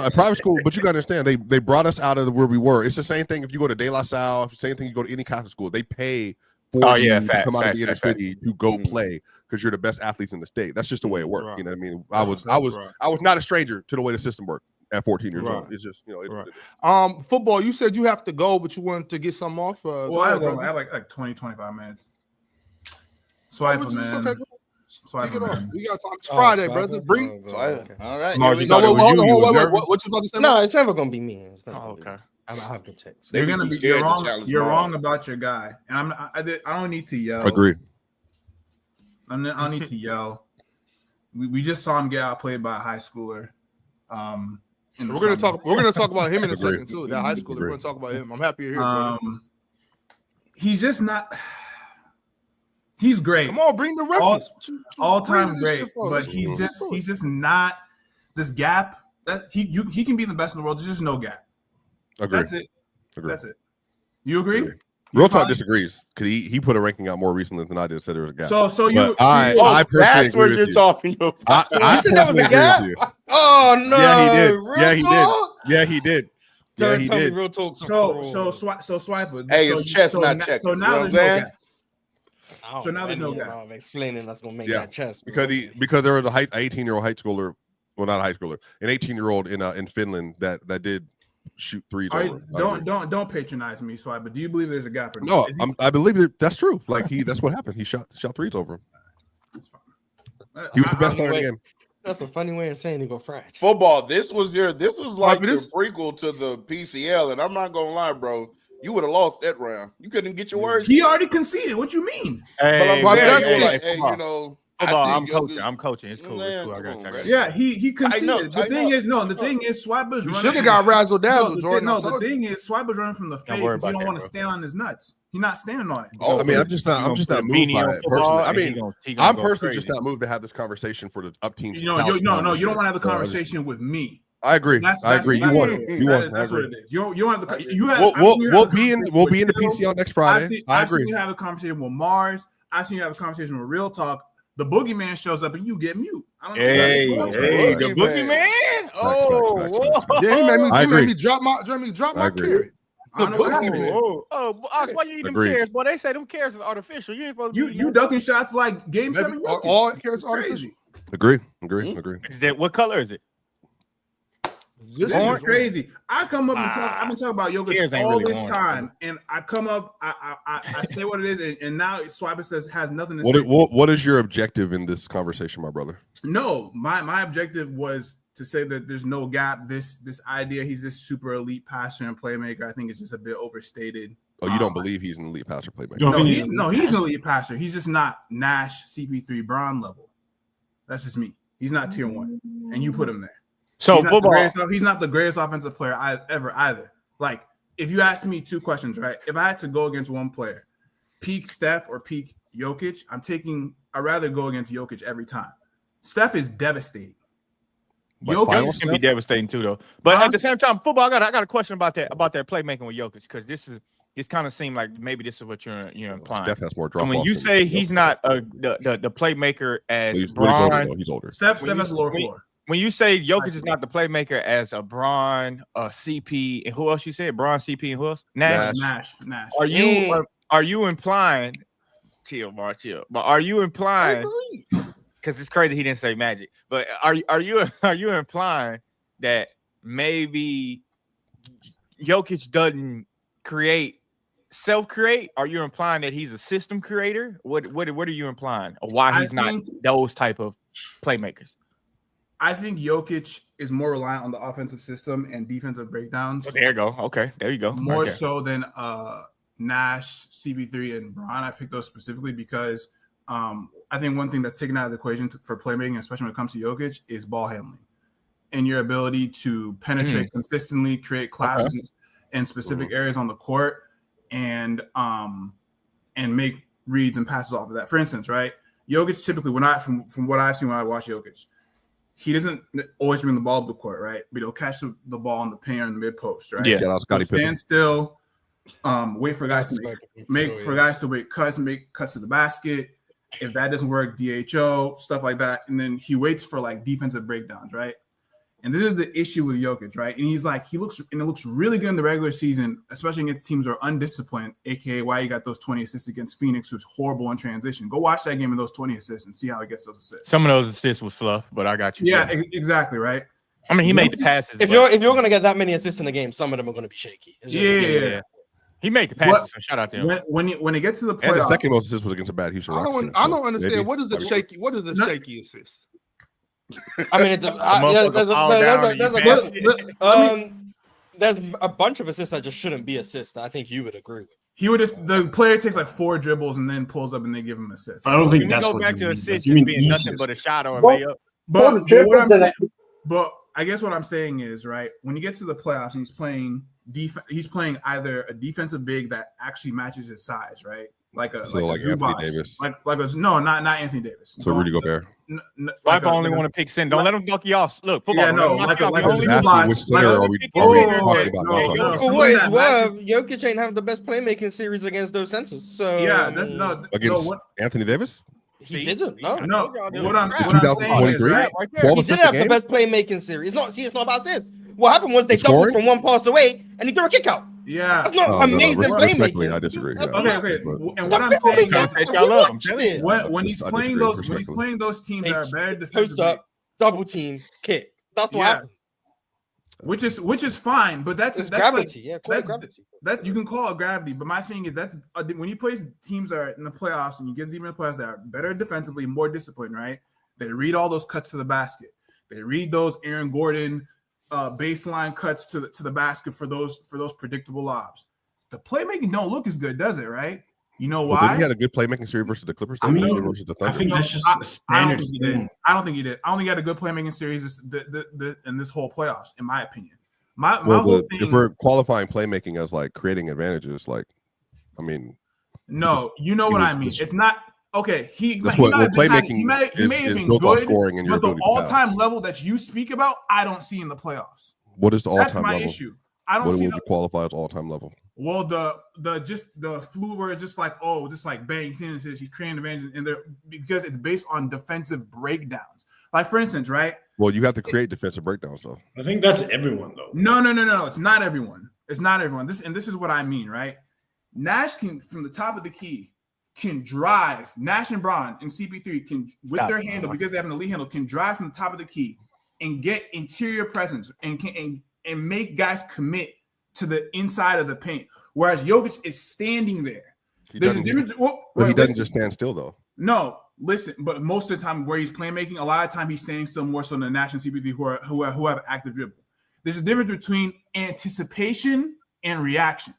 a private school. But you gotta understand, they brought us out of where we were. It's the same thing if you go to De La Salle. Same thing you go to any Catholic school. They pay for you to come out of the inner city to go play because you're the best athletes in the state. That's just the way it worked. Right. You know what I mean? I was not a stranger to the way the system worked at 14 years old. It's just football. You said you have to go, but you wanted to get some off. I have like 20-25 minutes. Swipe it, man. Okay, Swipe it off. We got time. It's Friday, brother. Bring. All right. Hold on. What you about to say? No, it's never gonna be me. Okay. I'll have to text. You're wrong. You're wrong about your guy, and I don't need to yell. Agree. I don't need to yell. We just saw him get outplayed by a high schooler. We're gonna talk about him in a second too. That high schooler. We're gonna talk about him. I'm happy to hear it. he's just not. He's great. Come on, bring the records. All time great, but he's just not this gap that he can be the best in the world. There's just no gap. Agree. That's it. Agree. That's it. You agree? Real Talk disagrees because he put a ranking out more recently than I did. Said there was a gap. So you, I that's what you're talking about. I said that was a gap? Oh no! Yeah, he did. Real Yeah, he talk? did. Yeah, he did. Yeah, he did. Real Talk. So Swiper. Hey, it's chess, not check. So now there's no gap. So now there's no gap. gap. Explaining that's gonna make that chess because there was a 18-year-old high schooler, well, not a high schooler, an 18-year-old in Finland that did shoot threes. Don't patronize me, Swiper. Do you believe there's a gap? Or not? No, I believe that's true. Like that's what happened. He shot threes over him. He was the best player in the game. That's a funny way of saying he go fried. Football. This was like your prequel to the PCL, and I'm not gonna lie, bro. You would have lost that round. You couldn't get your words. He already conceded. What you mean? Hey, you know. I'm coaching. It's cool. Man, I got you. Yeah, he conceded. The thing is, Swiper's running. Should have got razzle dazzle, Jordan. The thing is, Swiper's running from the fake because you don't want to stand on his nuts. He's not standing on it. I mean, I'm just not moved by it personally. I mean, I'm personally just not moved to have this conversation for the up team. You don't want to have the conversation with me. I agree. I agree. You want it. That's what it is. You don't have the. You have. We'll be in the PCL next Friday. I've seen you have a conversation with Mars. I've seen you have a conversation with Real Talk. The boogeyman shows up and you get mute. Hey, the boogeyman! Oh, he made me drop my carrot. Why you eat them carrots? Boy, they say them carrots is artificial. You ain't supposed to. You ducking shots like Game 7. All carrots artificial. Agree. Is that what color is it? This is crazy. I come up and talk. I've been talking about Jokic all this time, and I come up. I say what it is, and now Swiper says has nothing to say. What is your objective in this conversation, my brother? No, my objective was to say that there's no gap. This idea he's this super elite passer and playmaker, I think it's just a bit overstated. Oh, you don't believe he's an elite passer playmaker? No, he's an elite passer. He's just not Nash, CP3, Bron level. That's just me. He's not tier 1, and you put him there. So he's not the greatest offensive player ever either. Like, if you ask me 2 questions, right? If I had to go against one player, peak Steph or peak Jokic, I'd rather go against Jokic every time. Steph is devastating. Jokic can be devastating too, though. But at the same time, football. I got a question about that playmaking with Jokic, because this kind of seemed like maybe this is what you're implying. Steph has more drop. When you say he's not the playmaker as Bron, he's older. Steph has a lower floor. When you say Jokic is not the playmaker as a Bron, a CP, and who else you said? Bron, CP, and who else? Nash. Are you implying? Chill. But are you implying? Because it's crazy he didn't say Magic. But are you implying that maybe Jokic doesn't self-create? Are you implying that he's a system creator? What are you implying? Or why he's not those type of playmakers? I think Jokic is more reliant on the offensive system and defensive breakdowns. Oh, there you go. Okay, there you go. More so than Nash, CP3, and Bron. I picked those specifically because I think one thing that's taken out of the equation for playmaking, especially when it comes to Jokic, is ball handling and your ability to penetrate consistently, create collapses in specific areas on the court, and make reads and passes off of that. For instance, right, Jokic typically, from what I've seen when I watch Jokic, he doesn't always bring the ball to the court, right? But he'll catch the ball in the paint or in the mid post, right? Yeah, stand still, wait for guys to make cuts to the basket. If that doesn't work, DHO, stuff like that. And then he waits for like defensive breakdowns, right? And this is the issue with Jokic, right? And it looks really good in the regular season, especially against teams that are undisciplined, aka why you got those 20 assists against Phoenix, who's horrible in transition. Go watch that game of those 20 assists and see how he gets those assists. Some of those assists was fluff, but I got you. Yeah, exactly, right? I mean, he made the passes. If you're gonna get that many assists in the game, some of them are gonna be shaky. Yeah. He made the passes, so shout out to him. When it gets to the playoffs, and the second most assist was against a bad Houston Rockets. I don't understand. What is a shaky assist? I mean, there's a bunch of assists that just shouldn't be assists. I think you would agree with. The player takes like 4 dribbles and then pulls up and they give him assists. I don't think that's go back to assists being nothing but a shot or a layup. But I guess what I'm saying is, right, when he gets to the playoffs and he's playing he's playing either a defensive big that actually matches his size, right? Like Anthony Davis. Not Anthony Davis. So Rudy Gobert. I only want to pick center. Don't let him duck you off. Look, football. Yeah, no, like a Which center are we talking about? For what it's worth, Jokic ain't have the best playmaking series against those centers. So against Anthony Davis. He didn't. No. What I'm saying is, right? He did have the best playmaking series. It's not about assists. What happened was they doubled from one pass away and he threw a kick out. Yeah, that's not amazing playmaking. I disagree. Okay. And what I'm saying is, when he's playing those teams that are better defensively, post up, double team, kick. That's what happened. Which is fine, but that's gravity. Like, gravity. That you can call it gravity. But my thing is that's when you play teams that are in the playoffs and you get even in the playoffs that are better defensively, more disciplined, right? They read all those cuts to the basket. They read those Aaron Gordon baseline cuts to the basket for those predictable lobs. The playmaking don't look as good, does it? Right? You know why? Did he had a good playmaking series versus the Clippers? Versus the Thunder? I think that's just a standard. I don't think he did. I don't think he had a good playmaking series in this whole playoffs, in my opinion. My whole thing, if we're qualifying playmaking as like creating advantages, like, I mean, no, you know what I mean. It's not. Okay, he may have been good, scoring and but the all-time level that you speak about, I don't see in the playoffs. What is the all-time level? That's my issue. I don't see what would qualify as all-time level. Well, the flu where it's just like bang, he's creating advantage, and because it's based on defensive breakdowns. Like for instance, right? Well, you have to create defensive breakdowns, though. I think that's everyone, though. No. It's not everyone. It's not everyone. This is what I mean, right? Nash can from the top of the key. Can drive. Nash and Braun and CP3 can, with their handle, because they have an elite handle, can drive from the top of the key and get interior presence and make guys commit to the inside of the paint. Whereas Jokic is standing there. He doesn't just stand still, though. No, listen, but most of the time where he's playmaking, a lot of time he's standing still more so than Nash and CP3 who have active dribble. There's a difference between anticipation and reaction.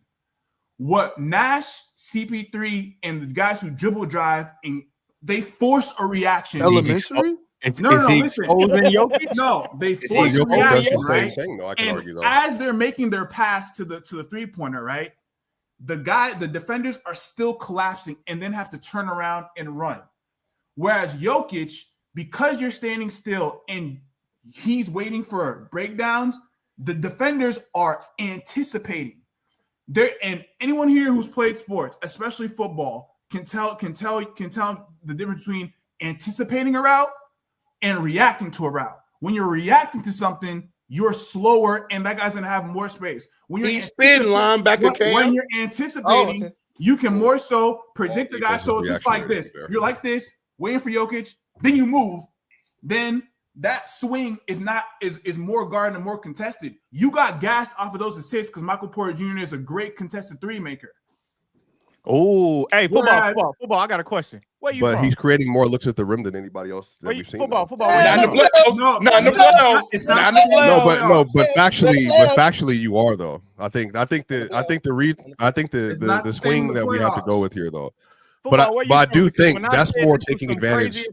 What Nash, CP3, and the guys who dribble drive, and they force a reaction. Elementary? Listen. No, they force a reaction, right? As they're making their pass to the 3-pointer, right? The defenders are still collapsing and then have to turn around and run. Whereas Jokic, because you're standing still and he's waiting for breakdowns, the defenders are anticipating. And anyone here who's played sports, especially football, can tell the difference between anticipating a route and reacting to a route. When you're reacting to something, you're slower, and that guy's gonna have more space. When you're when you're anticipating, you can more so predict the guy. So it's just like this. You're like this, waiting for Jokic, then you move, then that swing is more guarded and more contested. You got gassed off of those assists because Michael Porter Jr. is a great contested 3-maker. Oh, hey, football. I got a question. Where you from? He's creating more looks at the rim than anybody else that we've seen. Football. Not in the playoffs. Not in the playoffs. No, but factually, you are though. I think the swing that we have to go with here though. But I do think that's more taking advantage.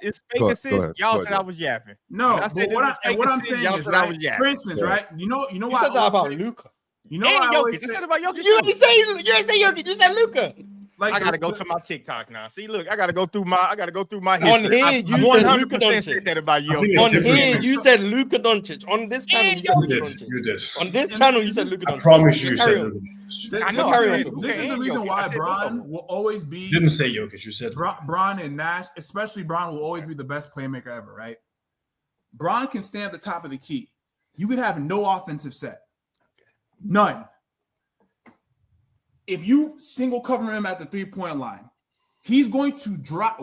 It's fake assists. Y'all said I was yapping. No, but what I'm saying is, right? For instance, right? You know why? You said that about Luka. You know what I always say about Jokic. You didn't say Jokic. You said Luka. Like, I gotta go to my TikTok now. See, look, I gotta go through my history. On here, you said Luka Doncic. That about Jokic. On here, you said Luka Doncic. On this channel, you said Luka Doncic. You did. On this channel, you said Luka Doncic. I promise you said Luka. This is the reason why Bron will always be. You didn't say Jokic. You said Bron and Nash, especially Bron, will always be the best playmaker ever, right? Bron can stand at the top of the key. You could have no offensive set, none. If you single cover him at the 3-point line, he's going to drive.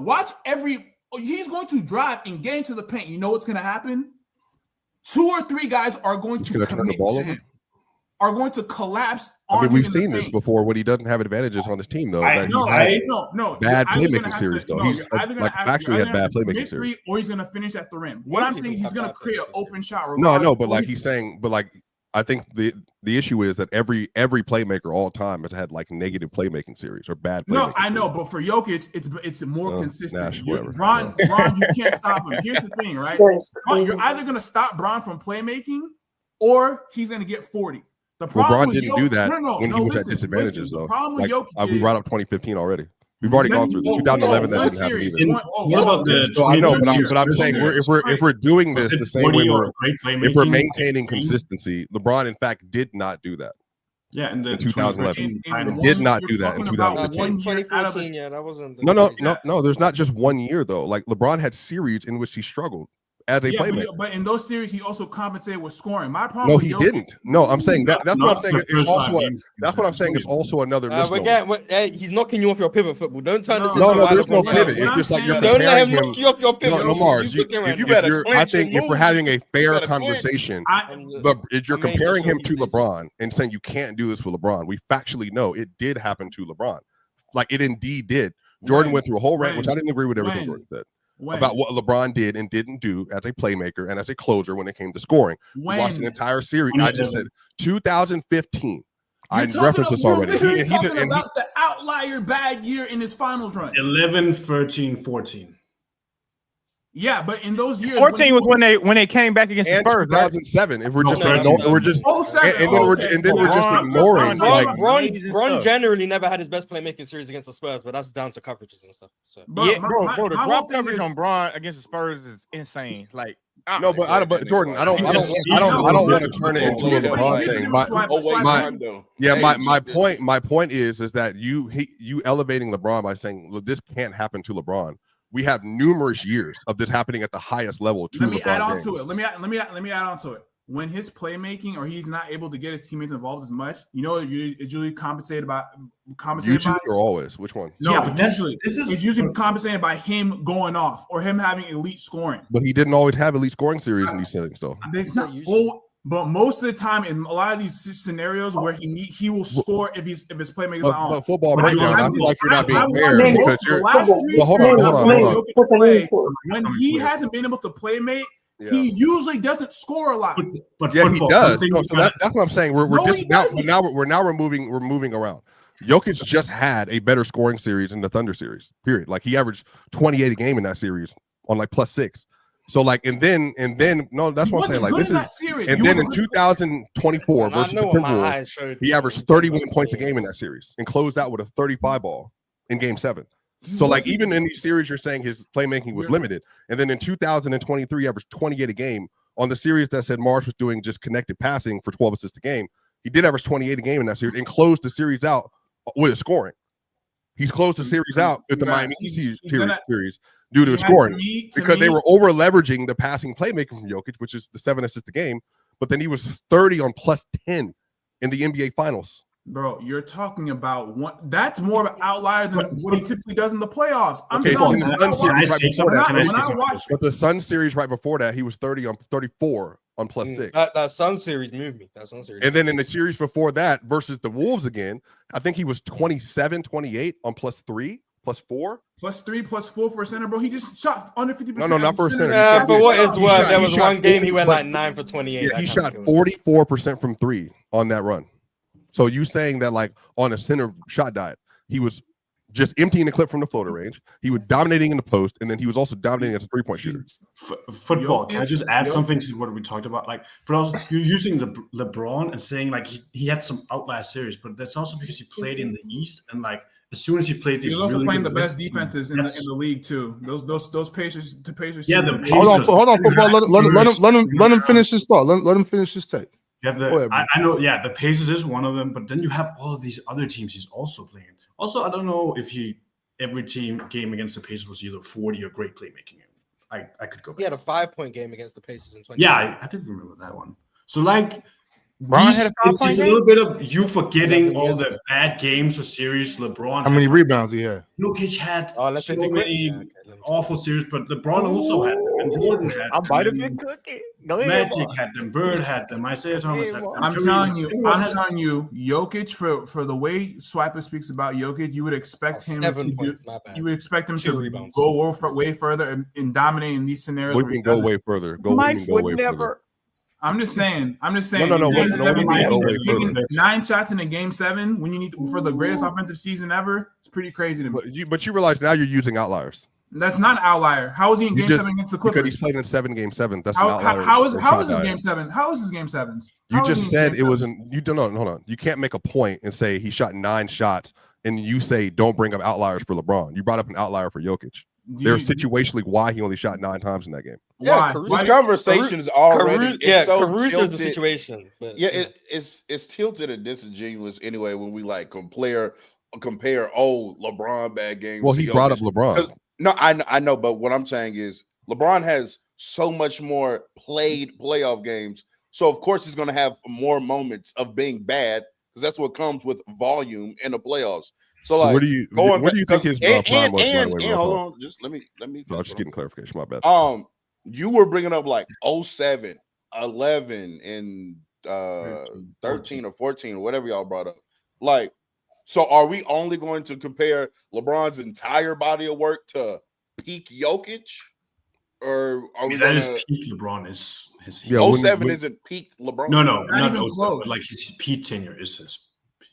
He's going to drive and get into the paint. You know what's going to happen? 2 or 3 guys are going to turn the ball over. Are going to collapse. We've seen this before when he doesn't have advantages on his team, though. Bad playmaking series, though. He's actually had bad playmaking series. Or he's going to finish at the rim. What I'm saying is he's going to create an open shot. No, but like he's saying, but like I think the issue is that every playmaker all time has had like negative playmaking series or bad. No, I know, but for Jokic, it's more consistent. Bron, you can't stop him. Here's the thing, right? You're either going to stop Bron from playmaking, or he's going to get 40. LeBron didn't do that when he was at disadvantages, though. Like, we brought up 2015 already. We've already gone through this. 2011, that didn't happen either. What about the? So I know, but I'm saying if we're doing this the same way if we're maintaining consistency, LeBron in fact did not do that. Yeah, in 2011, and did not do that in 2015. 2014, yeah, that wasn't. No. There's not just 1 year though. Like LeBron had series in which he struggled as a playmaker. But in those series, he also compensated with scoring. My problem. No, he didn't. No, I'm saying that's what I'm saying. It's also that's what I'm saying is also another misnomer. He's knocking you off your pivot football. Don't turn this into no. There's no pivot. It's just like you're don't let him comparing knock you off your pivot. No, Mars. I think if we're having a fair conversation, but if you're comparing him to LeBron and saying you can't do this with LeBron, we factually know it did happen to LeBron. Like it indeed did. Jordan went through a whole rant, which I didn't agree with everything Jordan said. About what LeBron did and didn't do as a playmaker and as a closer when it came to scoring. We watched an entire series. I just said 2015. I referenced this already. We're talking about the outlier bad year in his finals run. 11, 13, 14. Yeah, but in those years, 14 was when they came back against the Spurs. 2007. If we're just and then we're just ignoring. Bron generally never had his best playmaking series against the Spurs, but that's down to coverages and stuff. So bro, the drop coverage on Bron against the Spurs is insane. Like but Jordan, I don't want to turn it into a LeBron thing. My point is that you elevating LeBron by saying, look, this can't happen to LeBron. We have numerous years of this happening at the highest level. Let me add on to it. Let me add on to it. When his playmaking or he's not able to get his teammates involved as much, it's usually compensated by. Or always? Which one? No, it's usually compensated by him going off or him having elite scoring. But he didn't always have elite scoring series in these settings, though. It's not. But most of the time, in a lot of these scenarios where he will score if his playmaking is not on. But football breakdown, I feel like you're not being fair because you're. Hold on. When he hasn't been able to playmate, he usually doesn't score a lot. But he does. So that's what I'm saying. We're moving around. Jokic just had a better scoring series in the Thunder series. Period. Like he averaged 28 a game in that series on like +6. So like and then no, that's what I'm saying. Like this is and then in 2024 versus the Timberwolves, he averaged 31 points a game in that series and closed out with a 35 ball in Game 7. So like even in these series, you're saying his playmaking was limited, and then in 2023, he averaged 28 a game on the series that said Marsh was doing just connected passing for 12 assists a game. He did average 28 a game in that series and closed the series out with his scoring. He's closed the series out with the Miami series due to his scoring because they were over leveraging the passing playmaking from Jokic, which is the 7 assists a game. But then he was 30 on +10 in the NBA Finals. Bro, you're talking about one. That's more of an outlier than what he typically does in the playoffs. But the Sun series right before that, he was 34 on +6. That Sun series moved me. And then in the series before that versus the Wolves again, I think he was 27, 28 on +3, +4. +3, +4 for a center, bro. He just shot under 50%. No, not for a center. For what it's worth, there was one game he went like 9 for 28. Yeah, he shot 44% from 3 on that run. So you saying that like on a center shot diet, he was just emptying the clip from the floater range. He was dominating in the post, and then he was also dominating as a 3-point shooter. Football. Can I just add something to what we talked about? Like, but also you're using the LeBron and saying like he had some outlier series, but that's also because he played in the East, and like as soon as he played, he's also playing the best defenses in the league too. Those Pacers, the Pacers. Yeah, hold on, football. Let him finish his thought. Let him finish his take. You have I know, the Pacers is one of them, but then you have all of these other teams he's also playing. Also, I don't know if every game against the Pacers was either 40 or great playmaking. I could go back. He had a 5-point game against the Pacers in 20. Yeah, I did remember that one. So like, it's a little bit of you forgetting all the bad games or series. LeBron. How many rebounds he had? Jokic had so many awful series, but LeBron also had them, and Jordan had them. I might have been cooking. Magic had them, Bird had them, Isaiah Thomas had them. I'm telling you, Jokic for the way Swiper speaks about Jokic, you would expect him to do. You would expect him to go way further and dominate in these scenarios. We can go way further. Mike would never. I'm just saying. No. Taking 9 shots in a Game 7 when you need for the greatest offensive season ever. It's pretty crazy to me. But you realize now you're using outliers. That's not an outlier. How is he in Game 7 against the Clippers? Because he's played in 7 Game 7s. That's how, an outlier. how is his Game 7? How is his Game 7s? You just said it wasn't. You don't know. Hold on. You can't make a point and say he shot 9 shots, and you say don't bring up outliers for LeBron. You brought up an outlier for Jokic. There's situationally why he only shot 9 times in that game. Why? This conversation is already Caruso's the situation. But, it's tilted and disingenuous anyway when we like compare LeBron bad games. Well, he brought up LeBron. No, I know, but what I'm saying is LeBron has so much more played playoff games, so of course he's going to have more moments of being bad because that's what comes with volume in the playoffs. So like, where do you think his prime was? And hold on, just let me. No, just getting clarification. My bad. You were bringing up like 07, 11, and 13 or 14 or whatever y'all brought up. Like, so are we only going to compare LeBron's entire body of work to peak Jokic, or are we? That is peak LeBron. Is his 07 isn't peak LeBron? No, not even close. Like his peak tenure is his.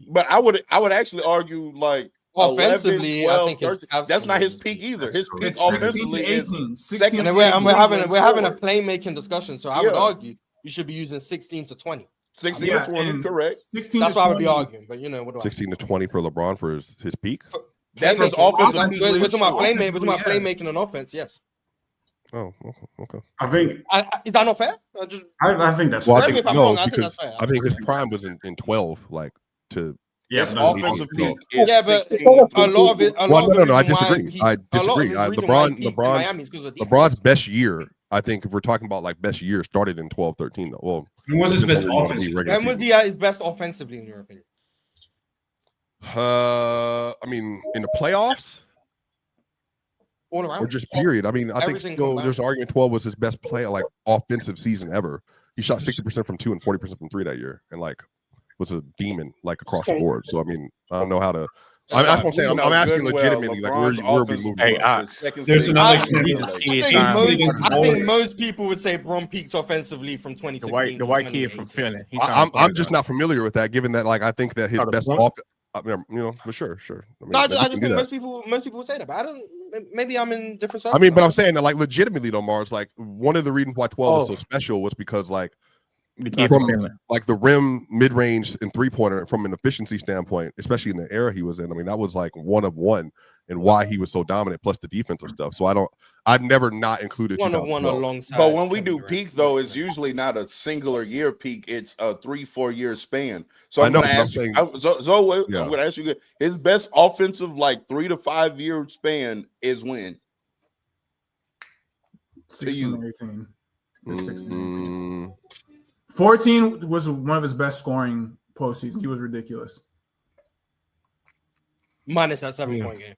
But I would actually argue like offensively, 11, 12, I think 13, that's not his peak either. His peak offensively is 16. And we're having a playmaking discussion, so I would argue you should be using 16 to 20. 16 to 20, correct. 16 that's to what 20. I would be arguing, but you know what? 16 to 20 for LeBron for his peak. That's his offensive peak. We're talking about playmaking on offense, yes. Oh, okay. I think is that not fair? I think that's well, fair. I think his prime was in 12, like to. His offensive peak is but 16. a lot of it. No, I disagree. LeBron's best year, I think, if we're talking about like best year, started in 12-13. Though. Well, when was his best offense? When was he at his best offensively, in your opinion? I mean, in the playoffs, all around, or just period. I mean, I think still there's an argument 12 was his best play, like offensive season ever. He shot 60% from 2 and 40% from 3 that year, and like was a demon like across the board. So I mean, I don't know how to. That's what I'm saying. I'm asking legitimately, like where are we moving? There's another. I think most people would say Bron peaked offensively from 2016. The white kid from Philly. I'm just not familiar with that, given that like I think that his best offense. But sure. I mean, I just think most people would say that, but I don't. Maybe I'm in different circles. I mean, but I'm saying that like legitimately though, Mars, like one of the reasons why 12 was so special was because like. From like the rim, mid-range, and 3-pointer from an efficiency standpoint, especially in the era he was in. I mean, that was like one of one, and why he was so dominant, plus the defensive stuff. So I've never not included one of one alongside. But when we do peak, though, it's usually not a singular year peak; it's a 3-4 year span. So I'm going to ask you. I'm going to ask you: his best offensive, like 3 to 5 year span, is when 16, 18. 16, 14 was one of his best scoring postseasons. He was ridiculous. Minus that 7-point game.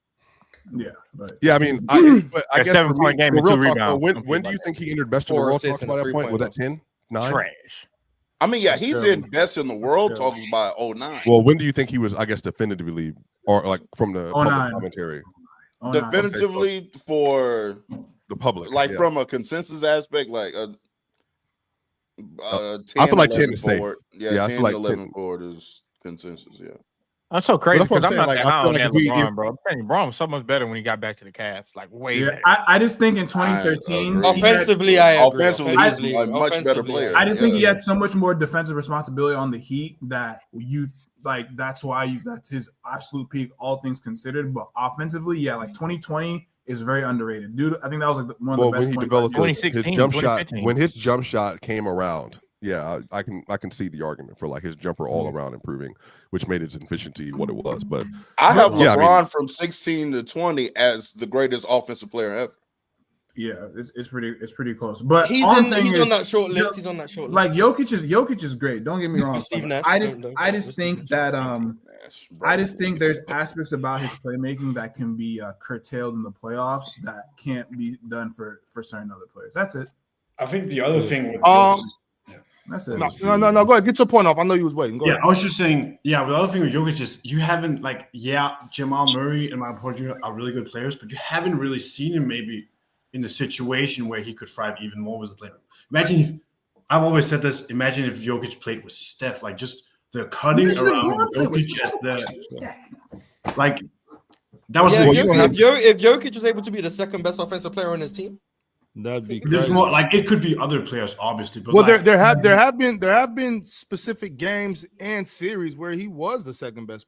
Yeah, but I mean, I guess 7-point game and 2 rebounds. When do you think he entered best in the world? Talking about that point, was that 10, 9? Trash. I mean, yeah, he's in best in the world. Talking about 09. Well, when do you think he was? I guess definitively, or like from the public commentary. Definitively for the public, like from a consensus aspect, like a. 10, I feel like 10 is safe. Yeah, I 10 feel like 11 forward is consensus. Yeah, I'm so crazy because I'm not like, that high on that LeBron, bro. LeBron was so much better when he got back to the Cavs, like way better. I just think in 2013, offensively, I agree. Offensively, a much better player. I just think he had so much more defensive responsibility on the Heat that that's why that's his absolute peak, all things considered. But offensively, like 2020. Is very underrated, dude. I think that was like one of the best. When he developed his jump shot, when his jump shot came around, I can see the argument for like his jumper all around improving, which made his efficiency what it was. But I have LeBron from 16 to 20 as the greatest offensive player ever. Yeah, it's pretty close. But he's on that short list. He's on that short list. Like Jokic is great. Don't get me wrong. I just think that I just think there's aspects about his playmaking that can be curtailed in the playoffs that can't be done for certain other players. That's it. I think the other thing with that's it. No, go ahead. Get your point off. I know you was waiting. Go ahead. I was just saying, the other thing with Jokic is you haven't Jamal Murray and Michael Porter Jr. are really good players, but you haven't really seen him maybe in the situation where he could thrive even more as a player. Imagine I've always said this, imagine if Jokic played with Steph, like just the cutting around Jokic as the like That was if Jokic was able to be the second best offensive player on his team, that'd be there's crazy. more like it could be other players, obviously. But Well, like, there have been specific games and series where he was the second best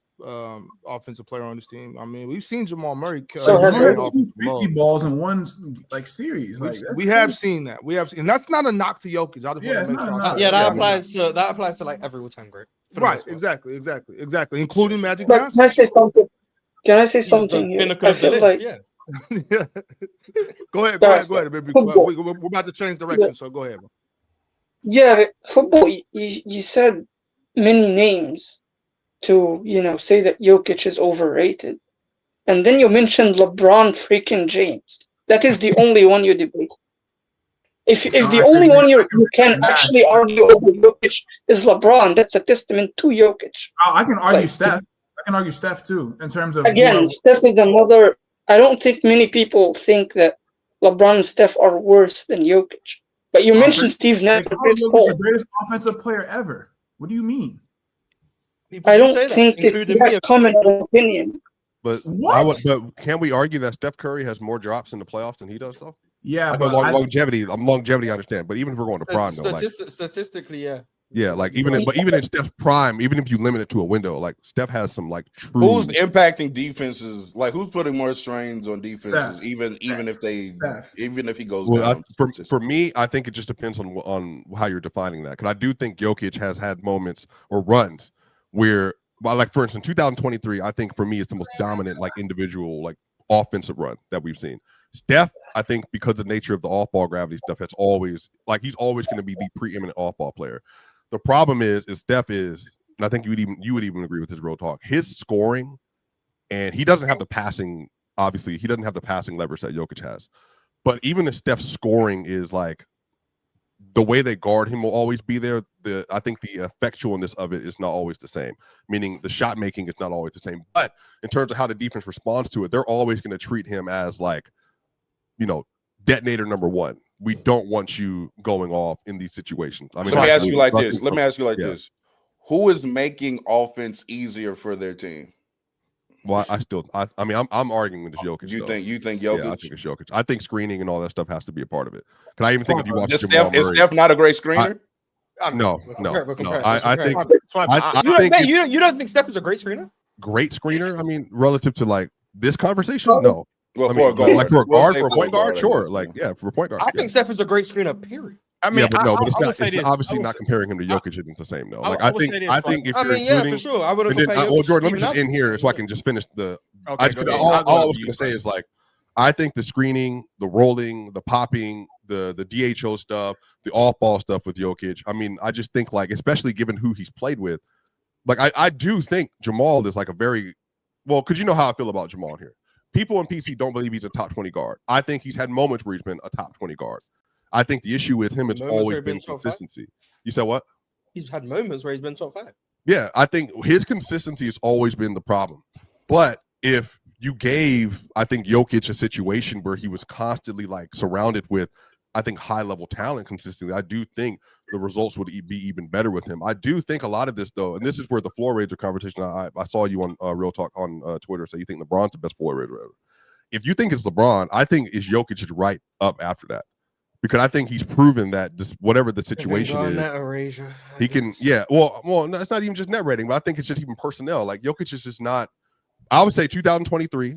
offensive player on this team. I mean, we've seen Jamal Murray. So He had has 250 balls in one like series. Like we have seen that. We have seen, and that's not a knock to Jokic. I just Yeah, want it's to make not sure. a I knock. say yeah, that. that applies to like every all-time great. For the Right, most part. exactly, including Magic But Johnson. can I say something? Can I say He's the something here? pinnacle I of the feel list, like yeah. Go ahead, baby. Football. We're about to change direction, so go ahead. yeah, football. You said many names to say that Jokic is overrated, and then you mentioned LeBron freaking James. That is the only one you debate. If the only one you can actually argue over Jokic is LeBron, that's a testament to Jokic. I can argue Like, Steph. I can argue Steph too in terms of Again, Steph is another. I don't think many people think that LeBron and Steph are worse than Jokic. But you mentioned Steve Nash. Jokic is the greatest offensive player ever. What do you mean? I don't think it's that common opinion. But What? but can we argue that Steph Curry has more drops in the playoffs than he does, though? Yeah, I know but longevity. Longevity, I understand. But even if we're going to prime, though, like, Statistically, yeah. yeah, like even in Steph's prime, even if you limit it to a window, like Steph has some like true. Who's impacting defenses? Like who's putting more strains on defenses? Steph. Even if he goes Well, down. for me, I think it just depends on how you're defining that. Because I do think Jokic has had moments or runs where, well, like for instance, 2023, I think for me it's the most dominant like individual like offensive run that we've seen. Steph, I think because of the nature of the off-ball gravity stuff, that's always like he's always going to be the preeminent off-ball player. The problem is Steph is, and I think you would even agree with this real talk. His scoring, and he doesn't have the passing. Obviously, he doesn't have the passing leverage that Jokic has. But even if Steph's scoring is like the way they guard him will always be there. I think the effectualness of it is not always the same. Meaning the shot making is not always the same. But in terms of how the defense responds to it, they're always going to treat him as like, detonator number one. We don't want you going off in these situations. I mean, Let me ask you like this. Who is making offense easier for their team? Well, I'm arguing with Jokic. You think Jokic? Yeah, I think it's Jokic. I think screening and all that stuff has to be a part of it. Can I even think if you watch Is Steph not a great screener? No. I think you don't think Steph is a great screener? Great screener. I mean, relative to like this conversation, no. Well, for a guard, for a point guard, sure. Like, yeah, for a point guard. I think Steph is a great screener, period. I mean, but it's it's obviously not comparing him to Jokic isn't the same though. Like, I think if I you're mean, yeah, including, for sure. I would have compared well, Jordan, let me just end here so I can just finish the. All I was going to say is like, I think the screening, the rolling, the popping, the DHO stuff, the off-ball stuff with Jokic. I mean, I just think like, especially given who he's played with, like I do think Jamal is like a very well, because you know how I feel about Jamal here. People in PC don't believe he's a top 20 guard. I think he's had moments where he's been a top 20 guard. I think the issue with him has always been consistency. You said what? He's had moments where he's been top 5. Yeah, I think his consistency has always been the problem. But if you gave, I think, Jokic a situation where he was constantly like surrounded with, I think, high-level talent consistently, I do think the results would be even better with him. I do think a lot of this, though, and this is where the floor raiser conversation, I saw you on Real Talk on Twitter say you think LeBron's the best floor raiser ever. If you think it's LeBron, I think Jokic is right up after that. Because I think he's proven that just whatever the situation is, he can, yeah. Well, no, it's not even just net rating, but I think it's just even personnel. Like Jokic is just not. I would say 2023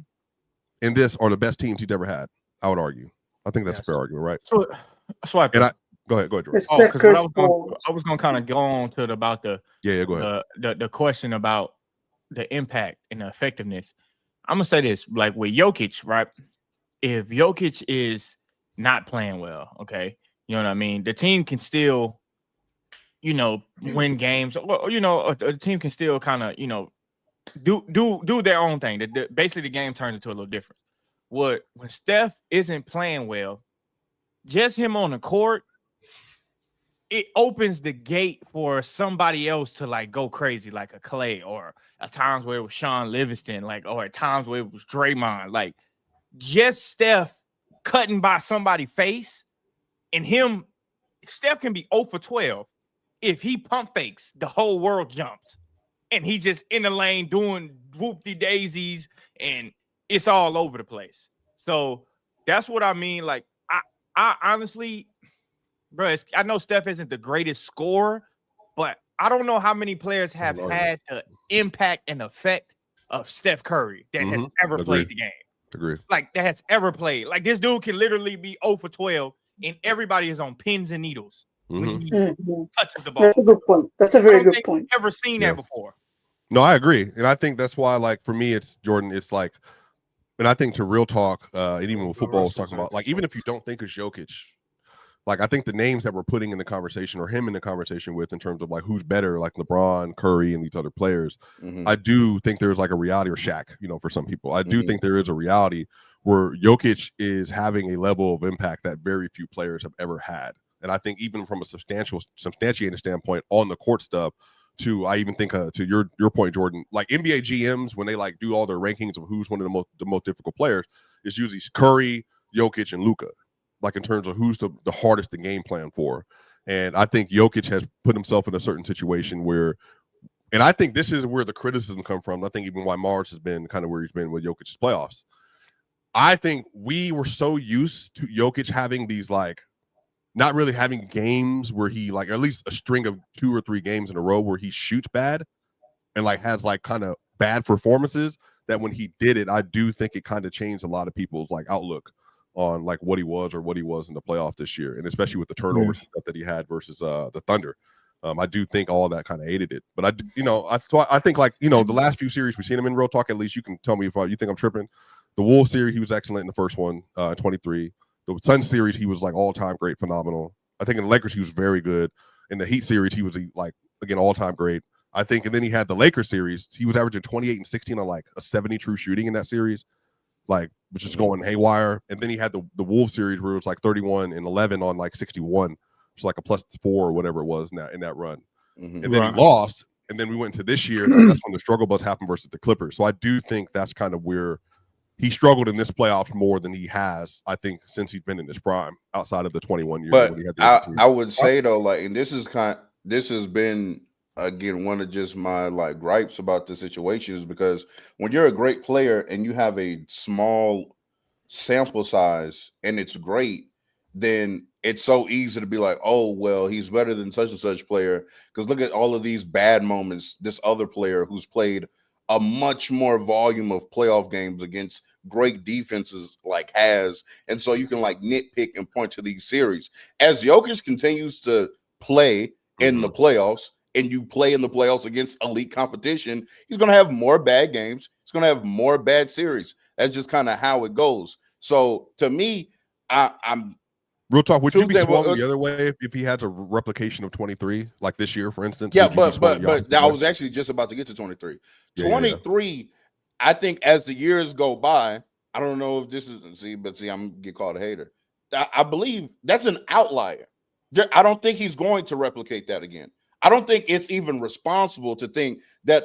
and this are the best teams he's ever had. I would argue. I think that's a fair argument, right? So I go ahead, Jordan. I was going to kind of go on to about the go ahead. The question about the impact and the effectiveness. I'm gonna say this, like with Jokic, right? If Jokic is not playing well, okay, you know what I mean? The team can still, win games. Well, the team can still kind of, do their own thing. Basically, the game turns into a little different. When Steph isn't playing well, just him on the court, it opens the gate for somebody else to like go crazy, like a Clay, or at times where it was Sean Livingston, or at times where it was Draymond. Like just Steph cutting by somebody's face, and Steph can be 0 for 12. If he pump fakes, the whole world jumps, and he just in the lane doing whoopty daisies, and it's all over the place. So that's what I mean. Like, I honestly, bro, I know Steph isn't the greatest scorer, but I don't know how many players have had the impact and effect of Steph Curry that has ever played the game. Agree. Like, that has ever played. Like, this dude can literally be 0 for 12, and everybody is on pins and needles when he touches the ball. That's a good point. That's a very good point. I've never seen that before. No, I agree. And I think that's why, like, for me, it's Jordan, it's like, and I think to real talk, and even with football, was talking about, like, even if you don't think of Jokic, like, I think the names that we're putting in the conversation or him in the conversation with in terms of like who's better, like LeBron, Curry, and these other players, I do think there's like a reality, or Shaq, you know, for some people. I do think there is a reality where Jokic is having a level of impact that very few players have ever had. And I think even from a substantiated standpoint on the court stuff, I even think to your point, Jordan, like NBA GMs, when they like do all their rankings of who's one of the most difficult players, it's usually Curry, Jokic, and Luka, like in terms of who's the hardest to game plan for. And I think Jokic has put himself in a certain situation where, and I think this is where the criticism come from. I think even why Mars has been kind of where he's been with Jokic's playoffs. I think we were so used to Jokic having these like, not really having games where he like, at least a string of 2 or 3 games in a row where he shoots bad and like has like kind of bad performances, that when he did it, I do think it kind of changed a lot of people's like outlook on like what he was or what he was in the playoff this year. And especially with the turnovers stuff that he had versus the Thunder. I do think all that kind of aided it. But I think like, you know, the last few series we've seen him in, real talk, at least you can tell me if you think I'm tripping. The Wolves series, he was excellent in the first one, 23. The Suns series, he was like all-time great, phenomenal. I think in the Lakers, he was very good. In the Heat series, he was like, again, all-time great. I think, and then he had the Lakers series. He was averaging 28 and 16 on like a 70 true shooting in that series, like, which is going haywire. And then he had the Wolves series where it was like 31 and 11 on like 61, which is like a +4 or whatever it was in that run. And then he lost. And then we went into this year, and that's when the struggle bus happened versus the Clippers. So I do think that's kind of where he struggled in this playoffs more than he has, I think, since he's been in his prime, outside of the 21 years. But when he had I would say though, like, and this has been again one of just my like gripes about the situation, is because when you're a great player and you have a small sample size and it's great, then it's so easy to be like, oh well, he's better than such and such player, because look at all of these bad moments this other player who's played a much more volume of playoff games against great defenses like has. And so you can like nitpick and point to these series. As Jokic continues to play in the playoffs, and you play in the playoffs against elite competition, he's going to have more bad games. He's going to have more bad series. That's just kind of how it goes. So to me, I'm real talk. Would you be swung the other way if he had a replication of 23, like this year, for instance? Yeah, but I was actually just about to get to 23. 23, I think as the years go by, I don't know if this is I'm gonna get called a hater. I believe that's an outlier. I don't think he's going to replicate that again. I don't think it's even responsible to think that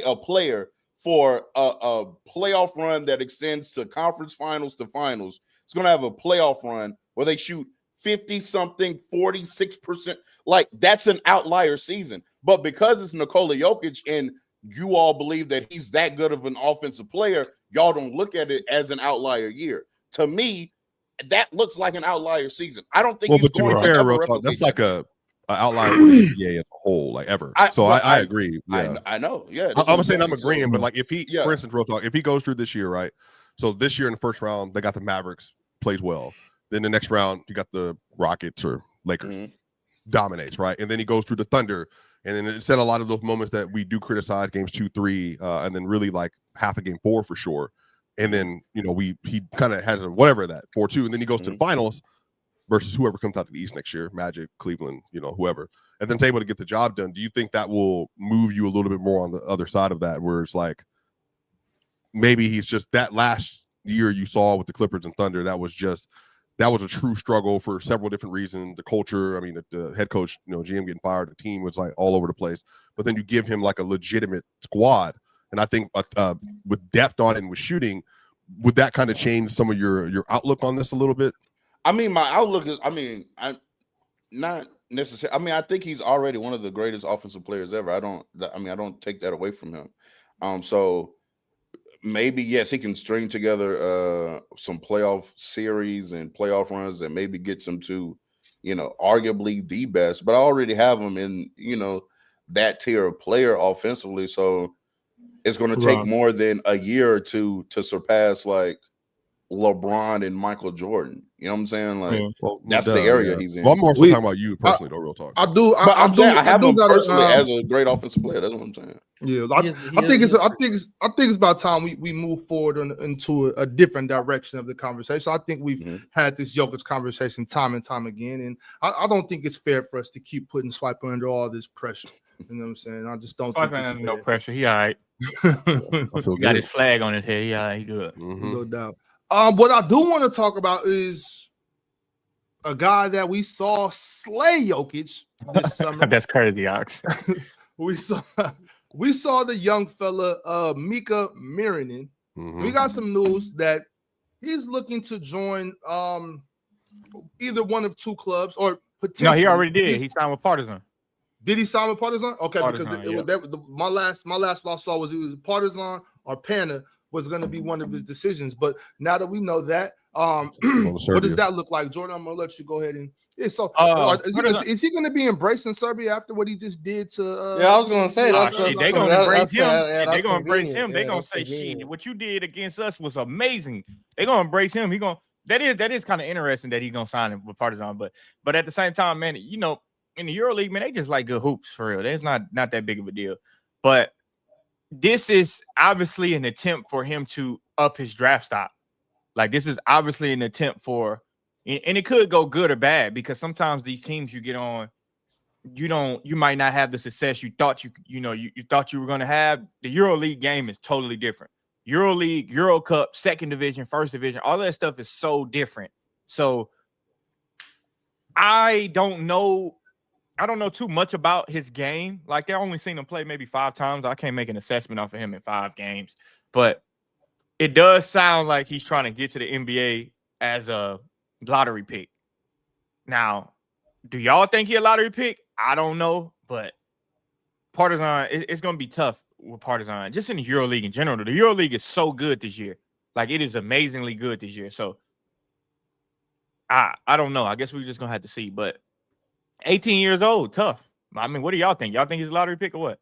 a player for a playoff run that extends to conference finals to finals is going to have a playoff run where they shoot 50-something, 46%. Like, that's an outlier season. But because it's Nikola Jokic and you all believe that he's that good of an offensive player, y'all don't look at it as an outlier year. To me, that looks like an outlier season. I don't think he's going to ever replicate. That's like a outlier for the NBA as a whole, like ever. I agree. Yeah. I know. Yeah, I'm saying I'm agreeing, but like if he, for instance, real talk, if he goes through this year, right? So this year in the first round, they got the Mavericks, plays well. Then the next round, you got the Rockets or Lakers, dominates, right? And then he goes through the Thunder, and then it said a lot of those moments that we do criticize, games 2, 3, and then really like half a game 4 for sure. And then he kind of has a whatever that 4-2, and then he goes to the finals versus whoever comes out to the East next year, Magic, Cleveland, whoever, and then is able to get the job done. Do you think that will move you a little bit more on the other side of that, where it's like maybe he's just that last year you saw with the Clippers and Thunder, that was a true struggle for several different reasons. The culture, I mean, the head coach, GM getting fired, the team was like all over the place, but then you give him like a legitimate squad. And I think with depth on it and with shooting, would that kind of change some of your outlook on this a little bit? I mean, my outlook is, I'm not necessarily. I think he's already one of the greatest offensive players ever. I don't take that away from him. So maybe yes, he can string together some playoff series and playoff runs that maybe gets him to, arguably the best. But I already have him in, that tier of player offensively. So it's going to take more than a year or two to surpass like LeBron and Michael Jordan. You know what I'm saying? Like that's the area he's in. Well, I'm more so talking about you personally, though. Real talk. I do. I'm saying I have him personally as a great offensive player. That's what I'm saying. Yeah, I think it's about time we move forward into a different direction of the conversation. I think we've had this Jokic conversation time and time again, and I don't think it's fair for us to keep putting Swiper under all this pressure. You know what I'm saying? I just don't think it's fair. No pressure. He all right. He got his flag on his head. He all right. He good. No doubt. What I do want to talk about is a guy that we saw slay Jokic this summer. That's crazy, Ox. We saw the young fella, Mika Mirinen. We got some news that he's looking to join either one of two clubs or potentially. No, he already did. He signed with Partizan. Did he sign with Partizan? Okay, Partizan, because my last what I saw was it was Partizan or Pana was going to be one of his decisions. But now that we know that, what does that look like, Jordan? I'm going to let you go ahead and. Yeah, so is he going to be embracing Serbia after what he just did to? I was going to say they're going to embrace him. They're going to embrace him. They're going to say, "Shit, what you did against us was amazing." They're going to embrace him. That is kind of interesting that he's going to sign him with Partizan. But at the same time, man, in the Euroleague, man, they just like good hoops for real. It's not that big of a deal. But this is obviously an attempt for him to up his draft stock. Like this is obviously an attempt for. And it could go good or bad because sometimes these teams you get on, you might not have the success you thought you thought you were going to have. The EuroLeague game is totally different. EuroLeague, Euro Cup, second division, first division, all that stuff is so different. So I don't know too much about his game. Like I've only seen him play maybe 5 times. I can't make an assessment off of him in 5 games, but it does sound like he's trying to get to the NBA as a lottery pick. Now, do y'all think he a lottery pick? I don't know, but Partizan, it's going to be tough with Partizan. Just in the EuroLeague in general. The EuroLeague is so good this year. Like, it is amazingly good this year. So, I don't know. I guess we're just going to have to see. But 18 years old, tough. I mean, what do y'all think? Y'all think he's a lottery pick or what?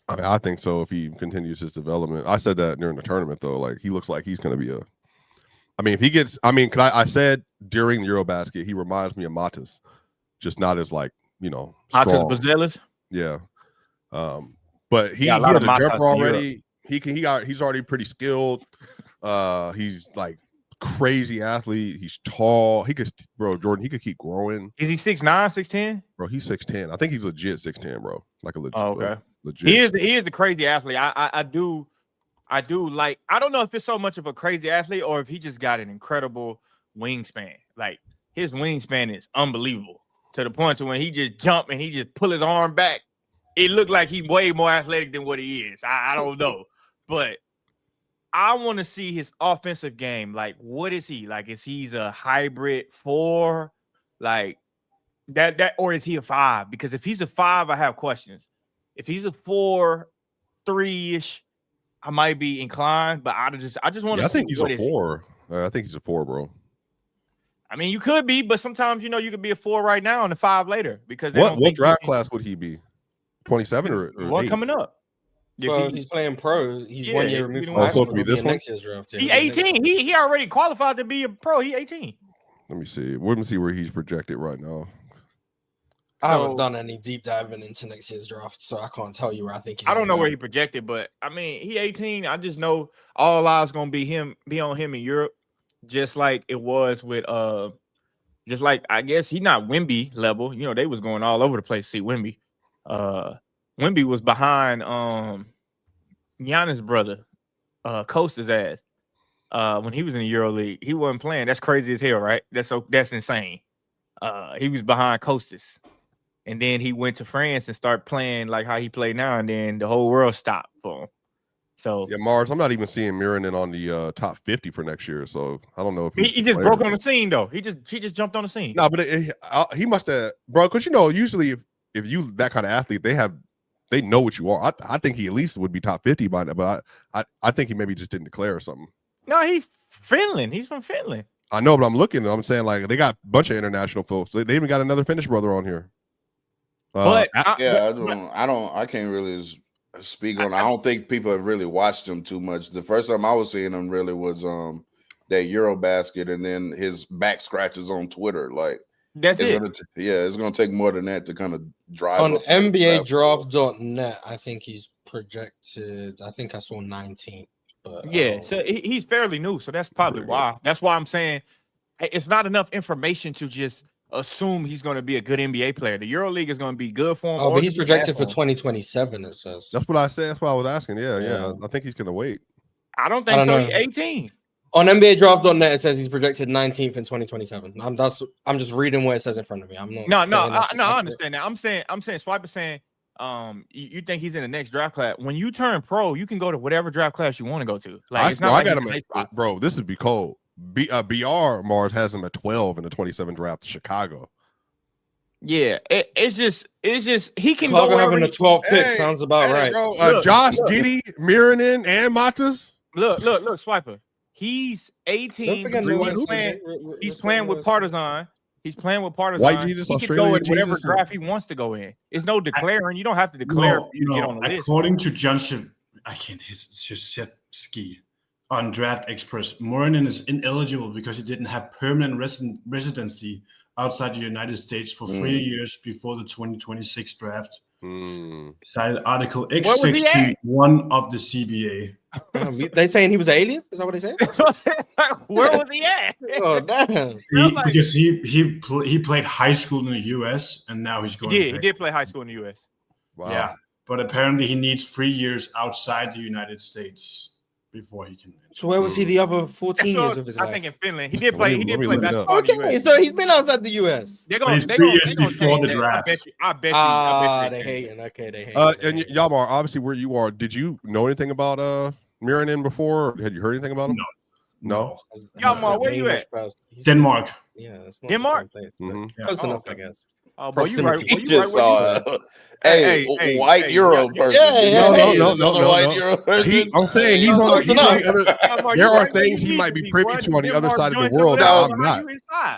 I mean, I think so if he continues his development. I said that during the tournament, though. Like, he looks like he's going to be if he gets, I said during the Eurobasket, he reminds me of Matas, just not as strong. Matas Bazelis? Yeah. But he has a jumper already. He's already pretty skilled. He's like crazy athlete. He's tall. Jordan, he could keep growing. Is he 6'9", 6'10"? Bro, he's 6'10". I think he's legit 6'10", bro. Like a legit. Oh, okay. Legit. He is the crazy athlete. I do like. I don't know if it's so much of a crazy athlete or if he just got an incredible wingspan. Like his wingspan is unbelievable to the point to when he just jump and he just pull his arm back. It looked like he's way more athletic than what he is. I don't know, but I want to see his offensive game. Like, what is he like? Is he's a hybrid 4, like that, or is he a 5? Because if he's a 5, I have questions. If he's a 4, 3-ish. I might be inclined, but I just want to see. I think he's a 4. I think he's a 4, bro. I mean, you could be, but sometimes you could be a 4 right now and a 5 later because what draft class would he be? 27 or what 8? Coming up? Well, he's playing pro. He's 1 year removed from high school. This next year's draft. He 18. He already qualified to be a pro. He 18. Let me see. Let me see where he's projected right now. I haven't done any deep diving into next year's draft, so I can't tell you where I think he's. I don't know where he projected, but I mean, he 18. I just know all eyes gonna be on him in Europe, just like it was with just like I guess he not Wemby level. They was going all over the place to see Wemby. Wemby was behind Giannis' brother, Costa's ass. When he was in the EuroLeague, he wasn't playing. That's crazy as hell, right? That's insane. He was behind Costas. And then he went to France and started playing like how he played now, and then the whole world stopped for him. So yeah, Mars, I'm not even seeing Mirinen on the top 50 for next year. So I don't know if he just broke on the scene though. He just jumped on the scene. No, but he must have, bro. Because usually if you that kind of athlete, they have they know what you are. I think he at least would be top 50 by now, but I think he maybe just didn't declare or something. No, he's Finland. He's from Finland. I know, but I'm looking and I'm saying like they got a bunch of international folks. They even got another Finnish brother on here. I can't really speak on. I don't think people have really watched him too much. The first time I was seeing him really was that Eurobasket, and then his back scratches on Twitter. Like that's it. It's gonna take more than that to kind of drive on NBA Draft.net. I think he's projected. I think I saw 19. But, yeah, so he's fairly new, so that's probably why. That's why I'm saying it's not enough information to just assume he's going to be a good NBA player. The EuroLeague is going to be good for him. Oh, but he's projected for 2027. It says. That's what I said. That's what I was asking. Yeah. I think he's going to wait. I don't think so. He's 18. On NBA Draft.net, it says he's projected 19th in 2027. I'm just reading what it says in front of me. I'm not. I understand that. I'm saying, Swiper saying, you think he's in the next draft class? When you turn pro, you can go to whatever draft class you want to go to. Like it's not. I got him at, bro. This would be cold. BR Mars has him at 12 in the 27 draft to Chicago. Yeah, it's just he can Chicago go having the 12th pick sounds about right. Bro, Josh Giddey, Miranin, and Matas. Look, Swiper. He's 18. He's playing with Partizan. He's playing with Partizan. White Jesus, he can go in whatever draft he wants to go in. It's no declaring. You don't have to declare to get on the list. According to Johnson, I can't. His ski on Draft Express, Moranin is ineligible because he didn't have permanent residency outside the United States for 3 years before the 2026 draft. Cited Article X section 1 of the CBA. They saying he was an alien? Is that what they saying? Where was he at? Oh damn! Because he played high school in the U.S. and now he's going. Yeah, he did play high school in the U.S. Wow. Yeah, but apparently he needs 3 years outside the United States before he can. So where was he the other 14 years of his life? I think in Finland. He did play. He did play basketball. Okay, so he's been outside the U.S. They're going 3 years before the draft. I bet you. They hating. Okay, they hating. And Yamar, obviously where you are, did you know anything about Miranin before? Had you heard anything about him? No. Yamar, where you at? Denmark. Yeah, it's not Denmark. The same place, close enough, I guess. Oh, boy, you right. He just saw white Euro person. No. White Euro person. I'm saying he's on the other. There are things he might be privy to on the other side of the world that I'm not.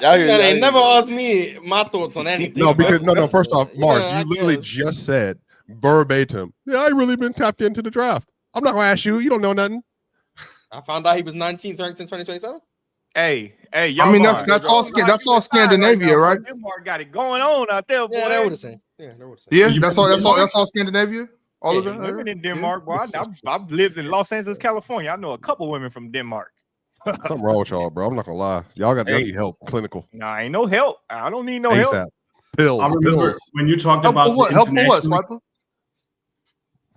They never asked me my thoughts on anything. No, because no. First off, Mark, you literally just said verbatim. Yeah, I really been tapped into the draft. I'm not gonna ask you. You don't know nothing. I found out he was 19th ranked in 2027. Hey, I mean that's all Scandinavia, right? Denmark got it going on out there, boy. Yeah, that would have said. Yeah, that's all Scandinavia. All of it. Women in Denmark, boy. I've lived in Los Angeles, California. I know a couple women from Denmark. Something wrong with y'all, bro. I'm not gonna lie. Y'all need help. Clinical. Nah, ain't no help. I don't need no help. Pills. I remember when you talked about help for what, Swiper?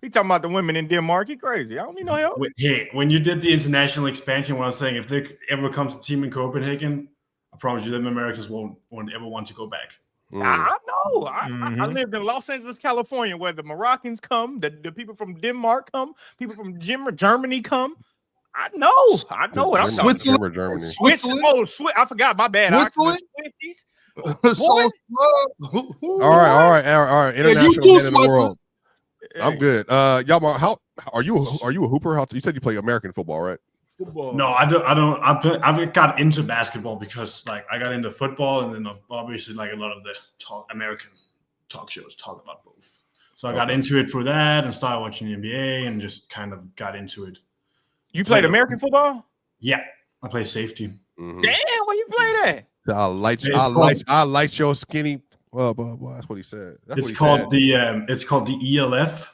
He talking about the women in Denmark. He crazy. I don't need no help. Hey, when you did the international expansion, when I was saying if there ever comes a team in Copenhagen, I promise you them Americans won't ever want to go back. I know. I lived in Los Angeles, California, where the Moroccans come, the people from Denmark come, people from Germany come. I know what I'm talking about. Switzerland. I forgot. My bad. Switzerland. All right. International men in the world. I'm good. Yama, how are you? Are you a hooper? You said you play American football, right? Football. No, I don't. I got into basketball because like I got into football, and then obviously like a lot of the American talk shows talk about both. So I got into it for that and started watching the NBA and just kind of got into it. You played American football? Yeah, I play safety. Damn, where you play that? I like your skinny. Well, that's what he said. It's called the ELF.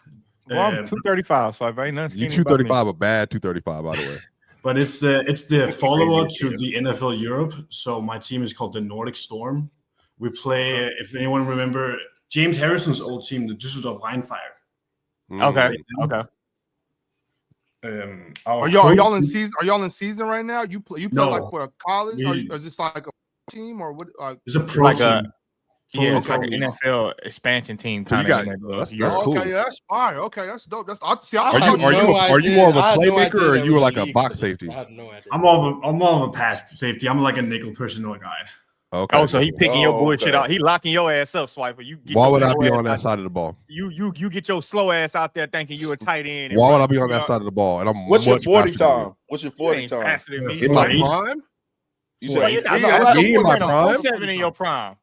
Well, I'm 235, so I ain't nothing. You 235, a bad 235, by the way. But it's the follower to the NFL Europe. So my team is called the Nordic Storm. We play, if anyone remember, James Harrison's old team, the Düsseldorf Rheinfire. Okay. Are y'all in season? Are y'all in season right now? You play like for a college, or is this like a team, or what? It's a pro team. It's like an NFL expansion team kind of. That's cool. Okay, that's fine. Okay, that's dope. Are you more of a playmaker, or are you like a box safety? I have no idea. I'm more of a pass safety. I'm like a nickel personnel guy. Okay. Oh, so he picking your bullshit out. He locking your ass up, Swiper. Why would I be on that side of the ball? You get your slow ass out there thinking you a tight end. Why would I be on that side of the ball? And What's your 40 time? What's your 40 time? Faster than me. In my prime? You said me in my prime? 7 in your prime.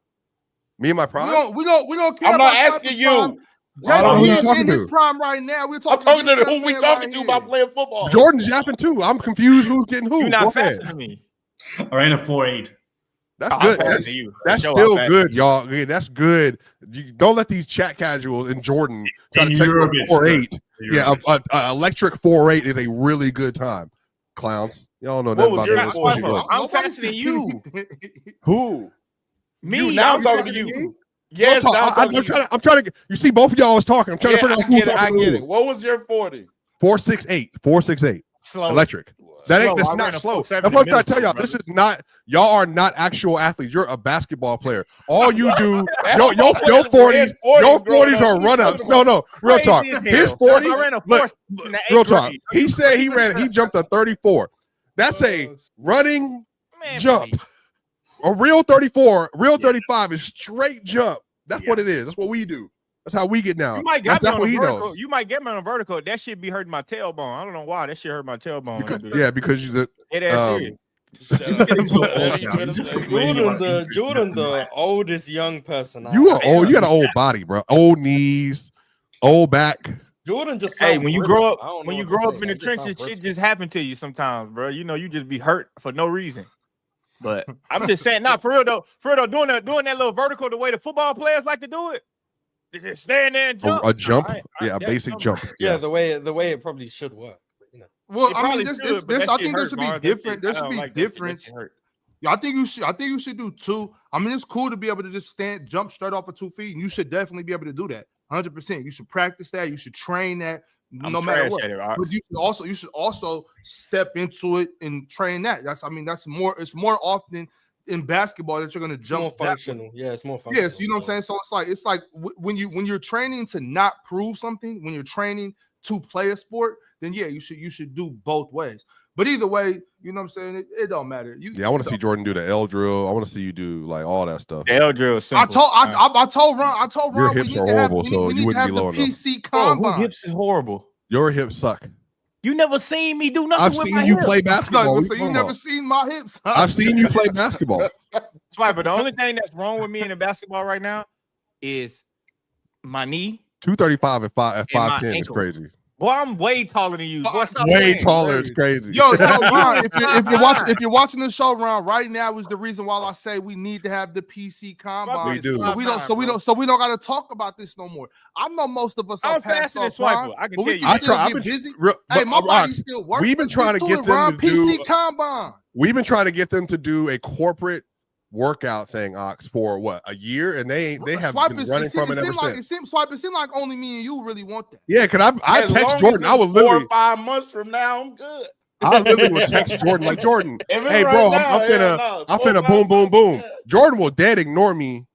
Me in my prime? We don't care. I'm not asking you. In his prime right now. I'm talking to who we talking to about playing football. Jordan's yapping too. I'm confused who's getting who. You're not faster than me. I ran a 4.8. That's good. That's still good, y'all. Yeah, that's good. You don't let these chat casuals and Jordan try to take 4.8. Yeah, electric 4.8 is a really good time. Clowns, y'all know that about that. I'm faster than you. Who? Me. You now I'm talking to you. Yes, I'm trying to get. You see, both of y'all was talking. I'm trying to figure out who's talking. I get it. What was your 40? 4.68. Slow. Electric. That's not slow. That's what I'm trying to tell y'all. This is not. Y'all are not actual athletes. You're a basketball player. All you do, your 40s are run ups. No, real talk. His 40. Look, real talk. He said he jumped a 34. That's a running jump. A real 34, real 35 is straight jump. That's what it is. That's what we do. That's how we get down. That's what he knows. You might get me on a vertical. That shit be hurting my tailbone. I don't know why. That shit hurt my tailbone. Because you Jordan, the oldest young person. You are old. You got an old body, bro. Old knees, old back. Jordan just when you grow up in the trenches, shit just happen to you sometimes, bro. You know, you just be hurt for no reason. But I'm just saying, for real though, doing that little vertical the way the football players like to do it. Just stand there and jump. A jump, a basic jump. Yeah, the way it probably should work. Well, I mean, this I think this should be different. There should be difference. Yeah, I think you should do two. I mean, it's cool to be able to just jump straight off of 2 feet, and you should definitely be able to do that. 100%. You should practice that. You should train that. No matter what, but you should also step into it and train that. It's more often in basketball that you're going to jump. More functional. Yeah, it's more functional. Yes, you know what I'm saying. So it's like when you're training to not prove something, when you're training to play a sport, then yeah, you should do both ways. But either way, you know what I'm saying. It don't matter. I want to see Jordan do the L drill. I want to see you do like all that stuff. The L drill. Is simple. I told Ron. Your hips are horrible, so you wouldn't be low enough. PC combine. Who hips is horrible? Your hips suck. You never seen me do nothing. I've seen you play basketball. So you never seen my hips. I've seen you play basketball. That's right, but the only thing that's wrong with me in the basketball right now is my knee. 235 at 5'10" is crazy. Boy, I'm way taller than you. Boy, taller. It's crazy. Yo, Ron, if you're watching the show, Ron, right now is the reason why I say we need to have the PC combine. We do. So we don't got to talk about this no more. I know most of us are past off, Ron, I can but tell we you. can still get busy. Hey, my body's still working. We've been trying to get them to PC combine. We've been trying to get them to do a corporate workout thing, Ox, for what, a year, and they have been running from it ever since. It seemed like only me and you really want that. Yeah, because I text Jordan. I would literally 4 or 5 months from now, I'm good. I literally would text Jordan like, Jordan, hey bro, I'm finna boom, boom, boom. Jordan will dead ignore me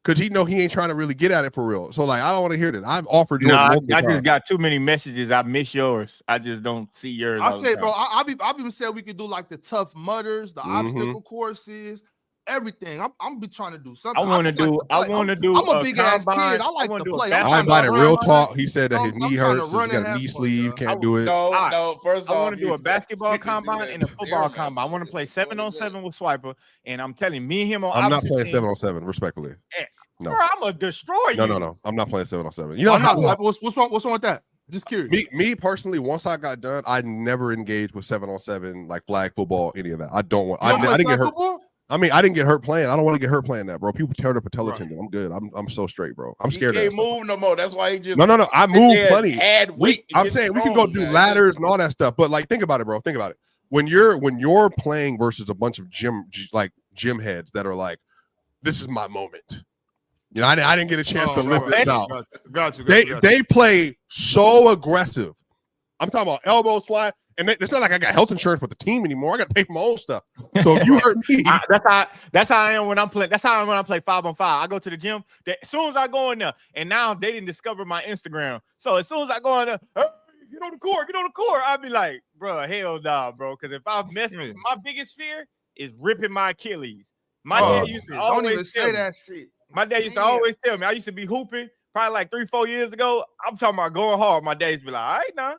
because he know he ain't trying to really get at it for real. So like, I don't want to hear that. I've offered Jordan. I just got too many messages. I miss yours. I just don't see yours. I said, bro, I've even said we could do like the tough mutters, the obstacle courses. Everything. I'm be trying to do something. I want to do. I'm a big ass kid. I like to play. I invited real talk. He said that his knee hurts. So he's got a knee sleeve. Can't do it. No. First off, I want to do a basketball combine and a football combine. I want to play 7-on-7 with Swiper, and I'm telling you, me and him on. I'm not playing 7-on-7, respectfully. No, bro, I'm gonna destroy you. No. I'm not playing 7-on-7. You know what's wrong with that? Just curious. Me personally, once I got done, I never engaged with 7-on-7, like flag football, any of that. I don't want. I didn't get hurt. Football? I mean, I didn't get hurt playing. I don't want to get hurt playing that, bro. People tear up a patella tendon. I'm good. I'm so straight, bro. I'm scared. He can't move no more. That's why he just no. I move plenty. I'm saying strong, we can go do ladders and all that stuff. But like, think about it, bro. Think about it. When you're playing versus a bunch of gym heads that are like, this is my moment. You know, I didn't get a chance to live this out. Got you. They play so aggressive. I'm talking about elbows fly. And it's not like I got health insurance with the team anymore. I got to pay for my own stuff. So if you hurt me, that's how I am when I'm playing. That's how I am when I play 5-on-5. I go to the gym. As soon as I go in there, and now they didn't discover my Instagram. So as soon as I go in there, hey, get on the court. I'll be like, bro, hell nah, bro. Because if I mess with my biggest fear is ripping my Achilles. My dad used to don't even say that shit. My dad used to always tell me. I used to be hooping probably like 3-4 years ago. I'm talking about going hard. My dad used to be like, all right, now.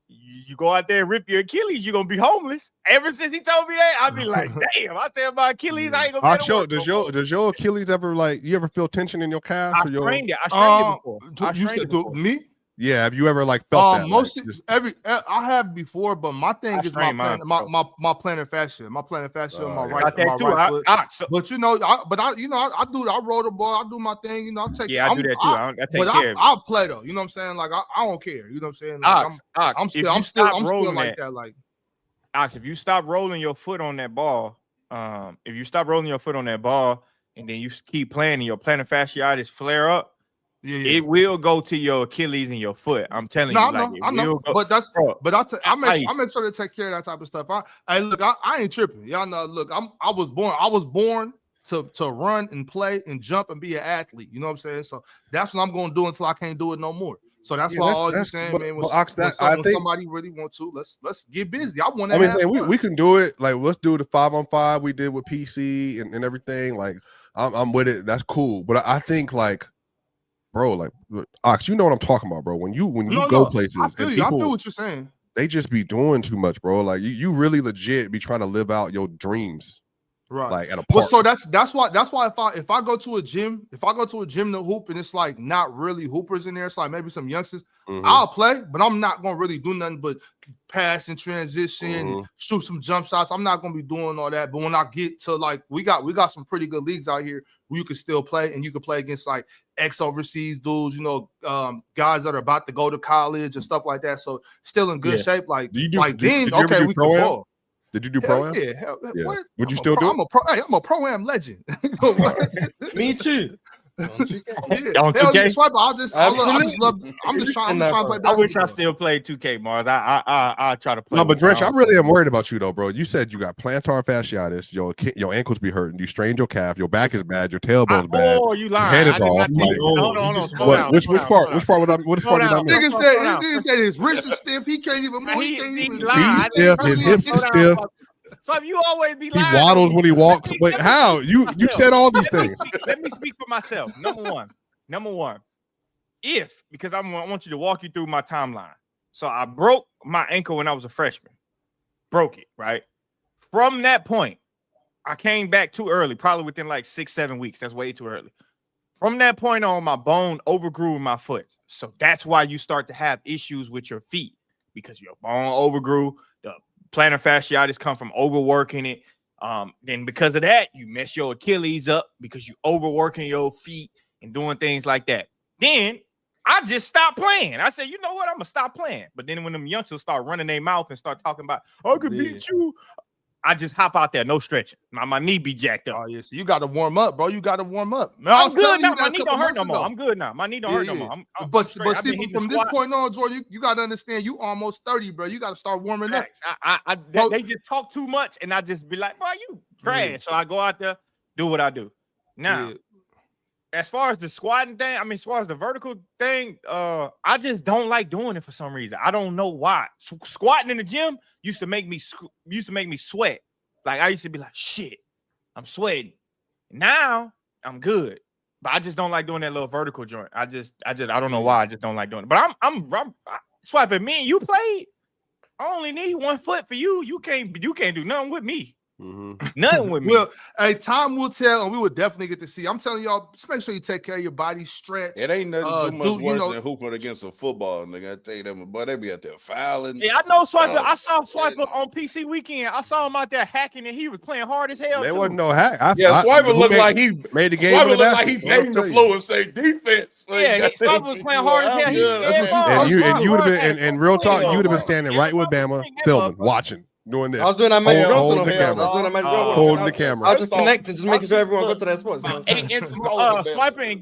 You go out there and rip your Achilles, you're gonna be homeless. Ever since he told me that, I'd be like, damn, I tell my Achilles, I ain't gonna be able to work. Does your Achilles ever you ever feel tension in your calf? I strained it before. You said me? Yeah, have you ever felt that? I have before, but my thing is my plantar fascia. My plantar fascia on my right foot. But I roll the ball, I do my thing, I take I do that too. I take care of it. I'll play though. You know what I'm saying? Like I don't care. You know what I'm saying? Like, I'm still like that. Like Ox, if you stop rolling your foot on that ball, and then you keep playing and your plantar fasciitis flare up. Yeah. It will go to your Achilles and your foot. I'm telling you. I know. But I make sure to take care of that type of stuff. I ain't tripping. Y'all know. Look, I was born to run and play and jump and be an athlete. You know what I'm saying? So that's what I'm going to do until I can't do it no more. So that's why I always saying, man, when somebody really want to, let's get busy. I want to. Man, we can do it. Like, let's do the 5-on-5 we did with PC and everything. Like, I'm with it. That's cool. But I think bro, Ox, you know what I'm talking about, bro. When you go places, I feel you. I feel what you're saying. They just be doing too much, bro. Like you really legit be trying to live out your dreams, right? Like at a park. Well, so that's why if I go to a gym to hoop and it's like not really hoopers in there, it's like maybe some youngsters. I'll play, but I'm not gonna really do nothing but pass and transition, shoot some jump shots. I'm not gonna be doing all that. But when I get to we got some pretty good leagues out here where you can still play and you can play against ex-overseas dudes, guys that are about to go to college and stuff like that. So still in good shape. Like we can ball. Did you do pro-am? Yeah. Would you still do it? I'm a pro-am legend. Me too. I'm just trying to play basketball. I wish I still played 2K, Mars. I try to play. No, but Drench, I really am worried about you though, bro. You said you got plantar fasciitis, your ankles be hurting, you strained your calf, your back is bad, your tailbone's bad. Oh, you lying. Your head is off. Hold on. Which part did I miss? Nigga said his wrist is stiff. He can't even move. He's stiff. His hips is stiff. So you always be lying. He waddles when he walks. Wait, how? You said all these things. Let me speak for myself. Number one. Because I want you to walk you through my timeline. So I broke my ankle when I was a freshman. Broke it, right? From that point, I came back too early, probably within 6-7 weeks. That's way too early. From that point on, my bone overgrew in my foot. So that's why you start to have issues with your feet, because your bone overgrew. The plantar fasciitis come from overworking it. Then because of that, you mess your Achilles up because you overworking your feet and doing things like that. Then I just stopped playing. I said, you know what? I'm gonna stop playing. But then when them youngsters start running their mouth and start talking about, I could beat you, I just hop out there, no stretching. My knee be jacked up. Oh yeah, so you got to warm up, bro. You got to warm up. Man, I'm good now. My knee don't hurt no more. I'm good now. My knee don't hurt no more. But see, from this point on, Jordan, you got to understand, you almost 30, bro. You got to start warming up. They just talk too much, and I just be like, bro, you trash. Yeah. So I go out there, do what I do. Now, as far as the squatting thing, as far as the vertical thing, I just don't like doing it for some reason. I don't know why. Squatting in the gym used to make me sweat. Like I used to be like, shit, I'm sweating. Now I'm good, but I just don't like doing that little vertical joint. I don't know why. I just don't like doing it. But I'm swiping. Me and you played. I only need 1 foot for you. You can't do nothing with me. Nothing with me. Well, hey, time will tell, and we will definitely get to see. I'm telling y'all, just make sure you take care of your body, stretch. It ain't nothing too much worse than hooping against a football nigga. I tell you that, but they be out there fouling. Yeah, I know Swiper. I saw Swiper on PC Weekend. I saw him out there hacking, and he was playing hard as hell. There wasn't no hack. Swiper looked like he made the game. Swiper looked like he came to the floor and say defense. Yeah, Swiper was playing hard as hell. And you would have been, and real talk, you would have been standing right with Bama, filming, watching. Doing this. I was doing that Magic Johnson holding the camera. Holding the camera. I was just connecting, just making sure everyone go to that spot. Swiper and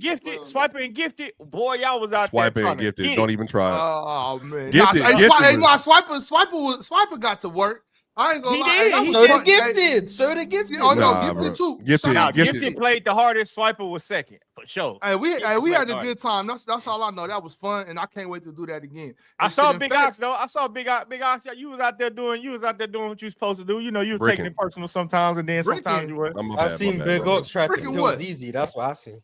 gifted. Boy, y'all was out there. Swiper and gifted. Don't even try it. Oh man. Gifted. Swiper got to work. I ain't gonna He lie. did. That He was So fun. they gifted. So they gifted. Oh no, Nah, Gifted bro. too. Gifted, Shout out Now, to Gifted played the hardest. Swiper was second for sure. Hey, we Gifted had played a hard. good time. That's all I know. That was fun, and I can't wait to do that again. I And saw shit, in Big fact- Ox though. I saw Big Ox. You was out there doing what you supposed to do. You know, you were taking Bricking. it personal sometimes, and then sometimes Bricking. you were. Oh, my I bad, seen my bad, Big bro. Ox try to Freaking kill what? Zizi. That's what I seen.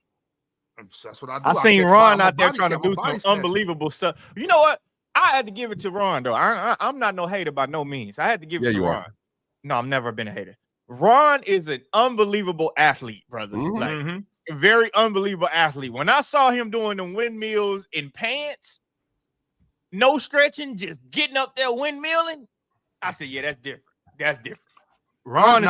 That's what I do. I seen catch Ron my out there body trying to catch my do body some snatching. unbelievable stuff. You know what? I had to give it to Ron though. I'm not no hater by no means. I had to give it to you Ron. are. No, I've never been a hater. Ron is an unbelievable athlete, brother. Like a very unbelievable athlete. When I saw him doing the windmills in pants, no stretching, just getting up there windmilling, I said, yeah, that's different. That's different. Ron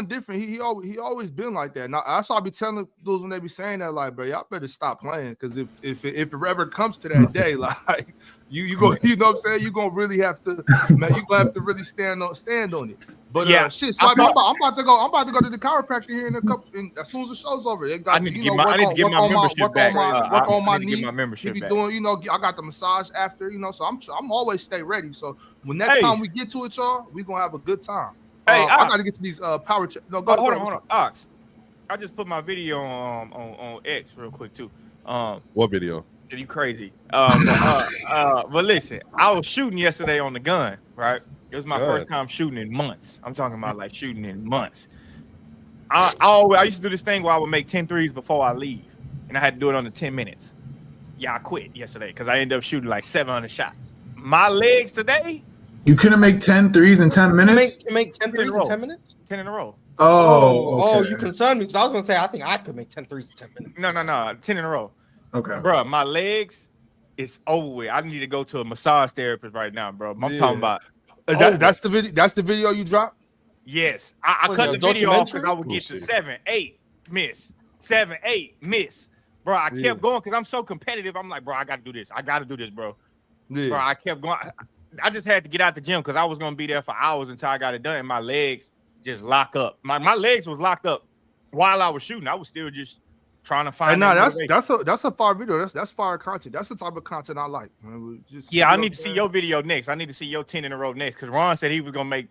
different. He always been like that. Now that's why I be telling those when they be saying that, like, bro, y'all better stop playing, because if it ever comes to that day, like you go, you know what I'm saying, you gonna really have to, man, you gonna have to really stand on it. But yeah, shit, so I'm about to go to the chiropractor here in a couple. As soon as the show's over, they got I need to get my membership back. Work on my knee. Get my membership be back. doing, you know, I got the massage after, you know, so I'm always stay ready. So when next time we get to it, y'all, we gonna have a good time. Hey, I gotta get to these power check. No, go hold on. Ox, I just put my video on X real quick too. What video? You crazy? But listen, I was shooting yesterday on the gun. Right, it was my first time shooting in months. I'm talking about like shooting in months. I used to do this thing where I would make 10 threes before I leave, and I had to do it under 10 minutes. Yeah, I quit yesterday because I ended up shooting like 700 shots. My legs today. You couldn't make 10 threes in 10 minutes? You make 10 threes in 10 minutes? 10 in a row. Oh, okay. You concerned me because I was going to say, I think I could make 10 threes in 10 minutes. No, 10 in a row. Okay. Bro, my legs is over with. I need to go to a massage therapist right now, bro. I'm talking about. That's the video. That's the video you dropped? Yes. I cut the video off because I would get to 7, 8, miss. 7, 8, miss. Bro, I kept going because I'm so competitive. I'm like, bro, I got to do this. I got to do this, bro. Yeah. Bro, I kept going. I just had to get out the gym because I was going to be there for hours until I got it done. And my legs just lock up. My legs was locked up while I was shooting. I was still just trying to find. That's a fire video. That's fire content. That's the type of content I like. I need to see your video next. I need to see your 10 in a row next because Ron said he wasn't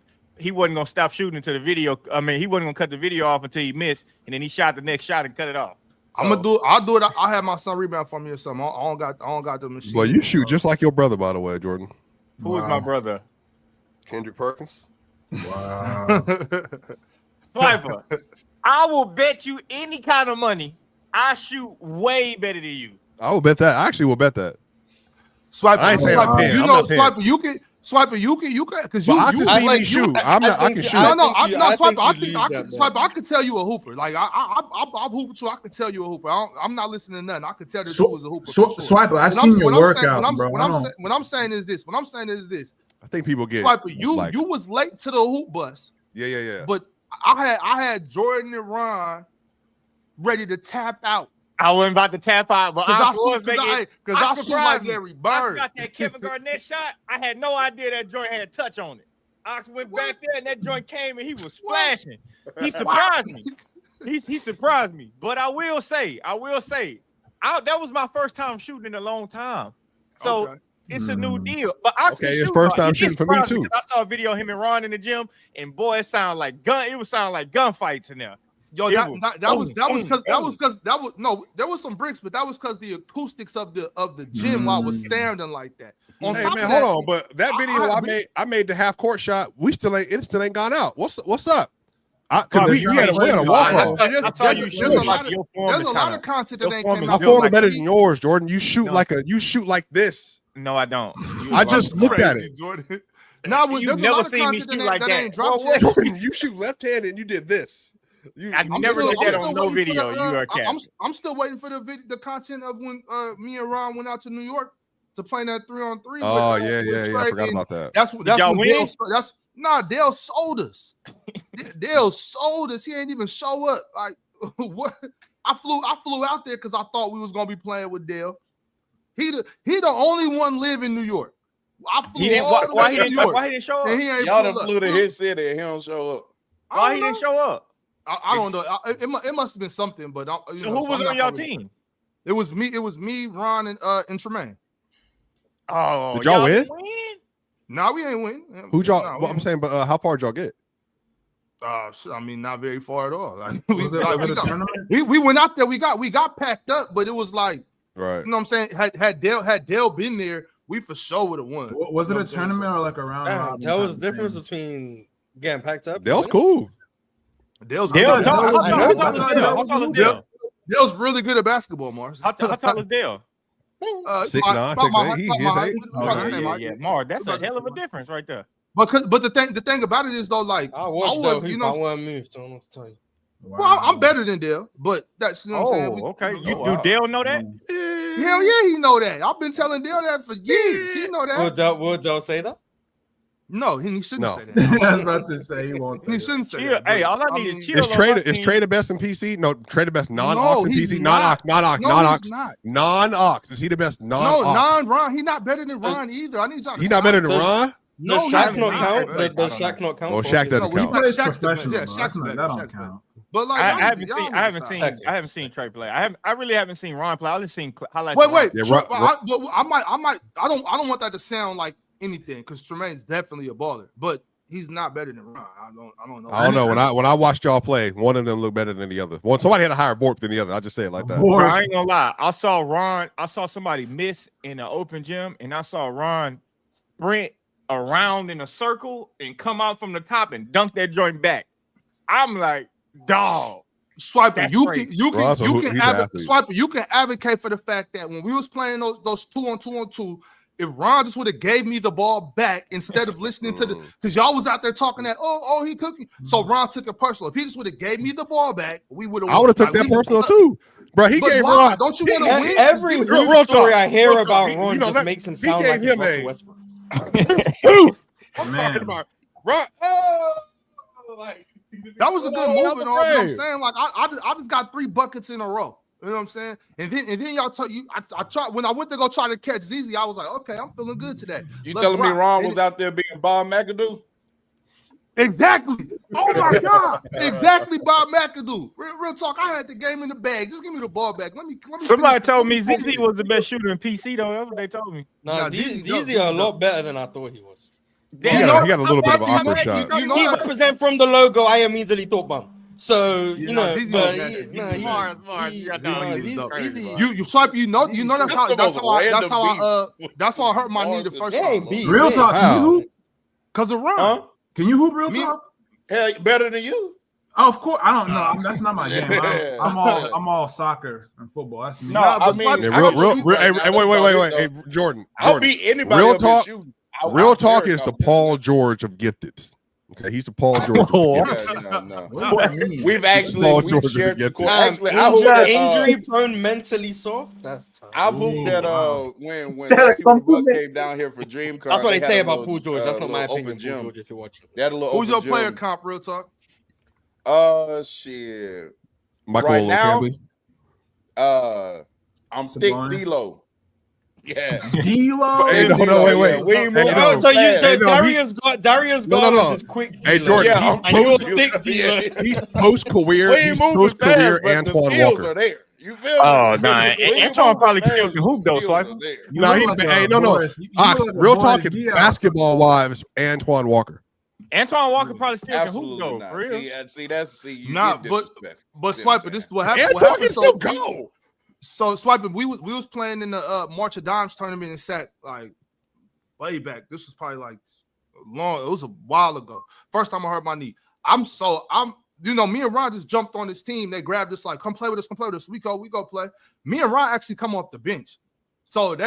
gonna stop shooting until the video. I mean, he wasn't gonna cut the video off until he missed, and then he shot the next shot and cut it off. So, I'll do it. I'll have my son rebound for me or something. I don't got the machine. Well, you shoot just like your brother, by the way, Jordan. Who is my brother? Kendrick Perkins. Wow. Sniper, I will bet you any kind of money I shoot way better than you. I will bet that. I actually will bet that. Swiper, I ain't saying I'm paying. You know, Swiper, you can, because you like shoot. I can shoot. No, I'm not Swiper. Swiper, I could tell you a hooper. Like I've hooped too. I could tell you a hooper. I'm not listening to nothing. I could tell this dude was a hooper. Swiper, I've seen your workout, bro. What I'm saying is this. I think people get Swiper, you was late to the hoop bus. Yeah. But I had Jordan and Ron ready to tap out. I wasn't about to tap out, but I shoot like Larry Bird. I got that Kevin Garnett shot. I had no idea that joint had a touch on it. Ox went back there and that joint came and he was splashing. He surprised me. He surprised me. But I will say, that was my first time shooting in a long time. So it's a new deal. But Ox it's first time shooting for me too. I saw a video of him and Ron in the gym, and boy, it sounded like gunfights in there. Yo, there was some bricks, but that was because the acoustics of the gym while I was standing like that. Hold on, but that video I made the half court shot. It still ain't gone out. What's up? We had a walk off. There's a lot of content that ain't came out. My form is better than yours, Jordan. You shoot like this. No, I don't. I just looked at it. Jordan. No, you never seen me shoot like that. Jordan, you shoot left hand and you did this. I never did that on no video. You are I'm still waiting for the content of when me and Ron went out to New York to play that 3-on-3. Oh yeah. I forgot about that. That's when Dale sold us. Dale sold us. He ain't even show up. Like what? I flew out there because I thought we was gonna be playing with Dale. He the only one live in New York. I flew all the way to New York. Why he didn't show up? And he ain't Y'all done flew to his city and he don't show up. Why he didn't show up? I don't know. It must have been something, but who was on your team? It was me, Ron, and Tremaine. Oh, did y'all win? Nah, we ain't win. Who y'all? I'm saying, but how far did y'all get? I mean, not very far at all. Like, was it a tournament? We went out there. We got packed up, but it was like, right. You know what I'm saying? Had Dale been there, we for sure would have won. Was it a tournament or like a round? That was the difference between getting packed up. Dale's cool. Dale's Dale. Dale's really good at basketball, Mars. How tall is Dale? 6'9", 6'8". Yeah, Mars. That's a hell of a difference right there. But the thing about it is though, like I watched that hoop. I want to move. So I don't know what to tell you. Wow. Well, I'm better than Dale, but that's what I'm saying. Okay. Do Dale know that? Hell yeah, he know that. I've been telling Dale that for years. He know that. Would Dale say that? No, he shouldn't say that. I was about to say he won't say he shouldn't say that. Hey, all I need is chill. Is Trey the best in PC? No, Trey the best non-Ox in PC? Non-Ox. Non-Ox. Is he the best non-Ox? No, non-Ron. He's not better than Ron either. I need y'all to He's not better than Ron? Does Shaq not count? Does Shaq not count? Oh, Shaq doesn't count. Shaq's better. That don't count. But like, I haven't seen Trey play. I really haven't seen Ron play. I've seen highlights. Wait. I don't want that to sound like anything because Tremaine's definitely a baller, but he's not better than Ron. I don't know. I don't know. When I watched y'all play, one of them looked better than the other. Somebody had a higher VORP than the other. I just say it like that. Bro, I ain't gonna lie. I saw somebody miss in an open gym, and I saw Ron sprint around in a circle and come out from the top and dunk that joint back. I'm like, dog. Swiper, you can advocate for the fact that when we was playing those 2-on-2-on-2, if Ron just would have gave me the ball back instead of listening to because y'all was out there talking that he cooking, so Ron took it personal. If he just would have gave me the ball back, we would have. I would have took that personal too, bro. He gave Ron. Don't you want to win? Every real story I hear about Ron just makes him sound like Russell Westbrook. I'm talking about Ron. That was a good move, and all. You know what I'm saying? Like I just got 3 buckets in a row. You know what I'm saying? And then y'all tell you, I tried when I went to go try to catch ZZ, I was like, okay, I'm feeling good today. You telling me Ron was out there being Bob McAdoo? Exactly. Oh my God. Exactly, Bob McAdoo. Real talk. I had the game in the bag. Just give me the ball back. Let me. Somebody told me ZZ was the best shooter in PC though. That's what they told me. No, ZZ a lot better than I thought he was. He got a little bit of an awkward shot. He represent from the logo. I immediately thought bum. So you know, you swipe. You know that's how I hurt my knee the first time. Real talk. Can you hoop? Cause of Ron. Can you hoop real talk? Hell, better than you. Oh, of course. I don't know. That's not my game. I'm all soccer and football. That's me. No, I mean, wait. Hey, Jordan. I'll beat anybody. Real talk is the Paul George of gifted. Okay, he's the Paul George. No. We've shared the court. Actually, injury-prone, mentally soft. That's tough. I've hooped that when Steve Buck came down here for DreamCon. That's what they say about Paul George. That's not my opinion. Paul George, if you're watching, who's your player comp? Real talk. Shit. Michael right now, I'm Sabonis. thick D-Lo. Yeah. D-Lo. Hey, no, wait. Darius Garland is quick. Hey, Jordan, he's post-career Antoine Walker. You feel Antoine probably still can hoop though. So real talk is basketball-wise, Antoine Walker. Antoine Walker probably still can hoop though. For real. But Swiper, this is what happened. Antoine can still go. So Swiping, we was playing in the March of Dimes tournament in SAC like way back. This was probably like long. It was a while ago. First time I hurt my knee. I'm me and Ron just jumped on this team. They grabbed us like, come play with us. We go play. Me and Ron actually come off the bench. But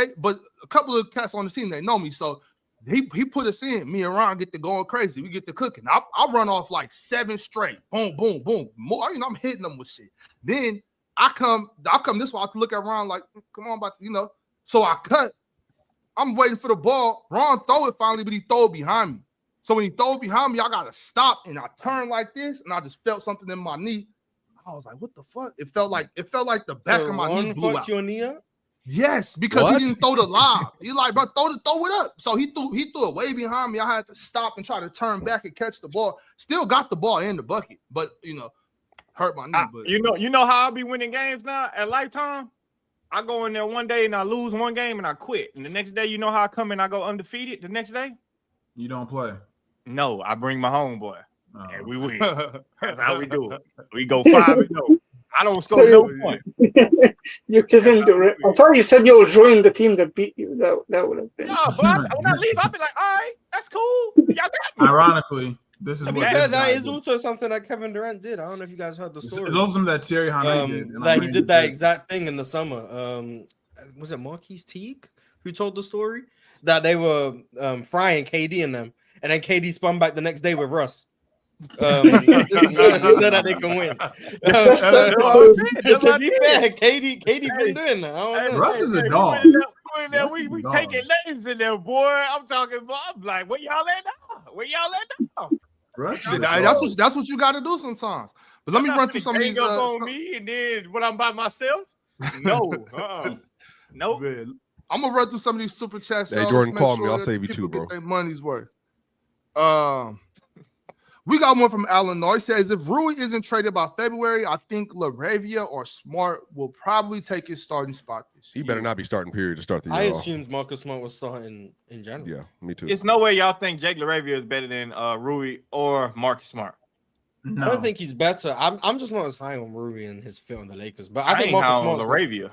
a couple of cats on the team, they know me. So he put us in. Me and Ron get to going crazy. We get to cooking. I run off like 7 straight. Boom, boom, boom. More, I'm hitting them with shit. Then I come this way. I look at Ron like, come on, So I cut. I'm waiting for the ball. Ron throw it finally, but he throw it behind me. So when he throw it behind me, I gotta stop and I turn like this, and I just felt something in my knee. I was like, what the fuck? It felt like the back of my knee blew out. Your knee up? Yes, because he didn't throw the lob. He like, bro, throw it up. So he threw it way behind me. I had to stop and try to turn back and catch the ball. Still got the ball in the bucket, but hurt my knee. But you know how I be winning games now at Lifetime? I go in there one day and I lose one game and I quit. And the next day, you know how I come and I go undefeated the next day? You don't play. No, I bring my homeboy, and we win. That's how we do it. We go 5-0. I don't score no point. You're Kevin Durant. I thought you said you'll join the team that beat you. That would have been. No, but when I leave, I'll be like, all right, that's cool. Y'all got me. Ironically, this is what that is also something that Kevin Durant did. I don't know if you guys heard the story. It's also that Thierry Henry did. Like he did that exact thing in the summer. Was it Marquise Teague who told the story that they were frying KD in them, and then KD spun back the next day with Russ. So that they can win. To be fair, KD been doing that. Russ is a dog. We taking names in there, boy. I'm talking about. I'm like, where y'all at now? Where y'all at now? Russ, that's what you got to do sometimes. But let me run through some of these. On me, and then when I'm by myself, no, nope. I'm gonna run through some of these super chats. Hey, Jordan, call me. I'll save you too, bro. Their money's worth. We got one from Alan Noy. Says if Rui isn't traded by February, I think LaRavia or Smart will probably take his starting spot this year. He better not be starting period to start the year. I assumed Marcus Smart was starting in January. Yeah, me too. It's no way y'all think Jake LaRavia is better than Rui or Marcus Smart. No. I don't think he's better. I'm just not as high on Rui and his fit on the Lakers, but I think Marcus Marcus Smart LaRavia.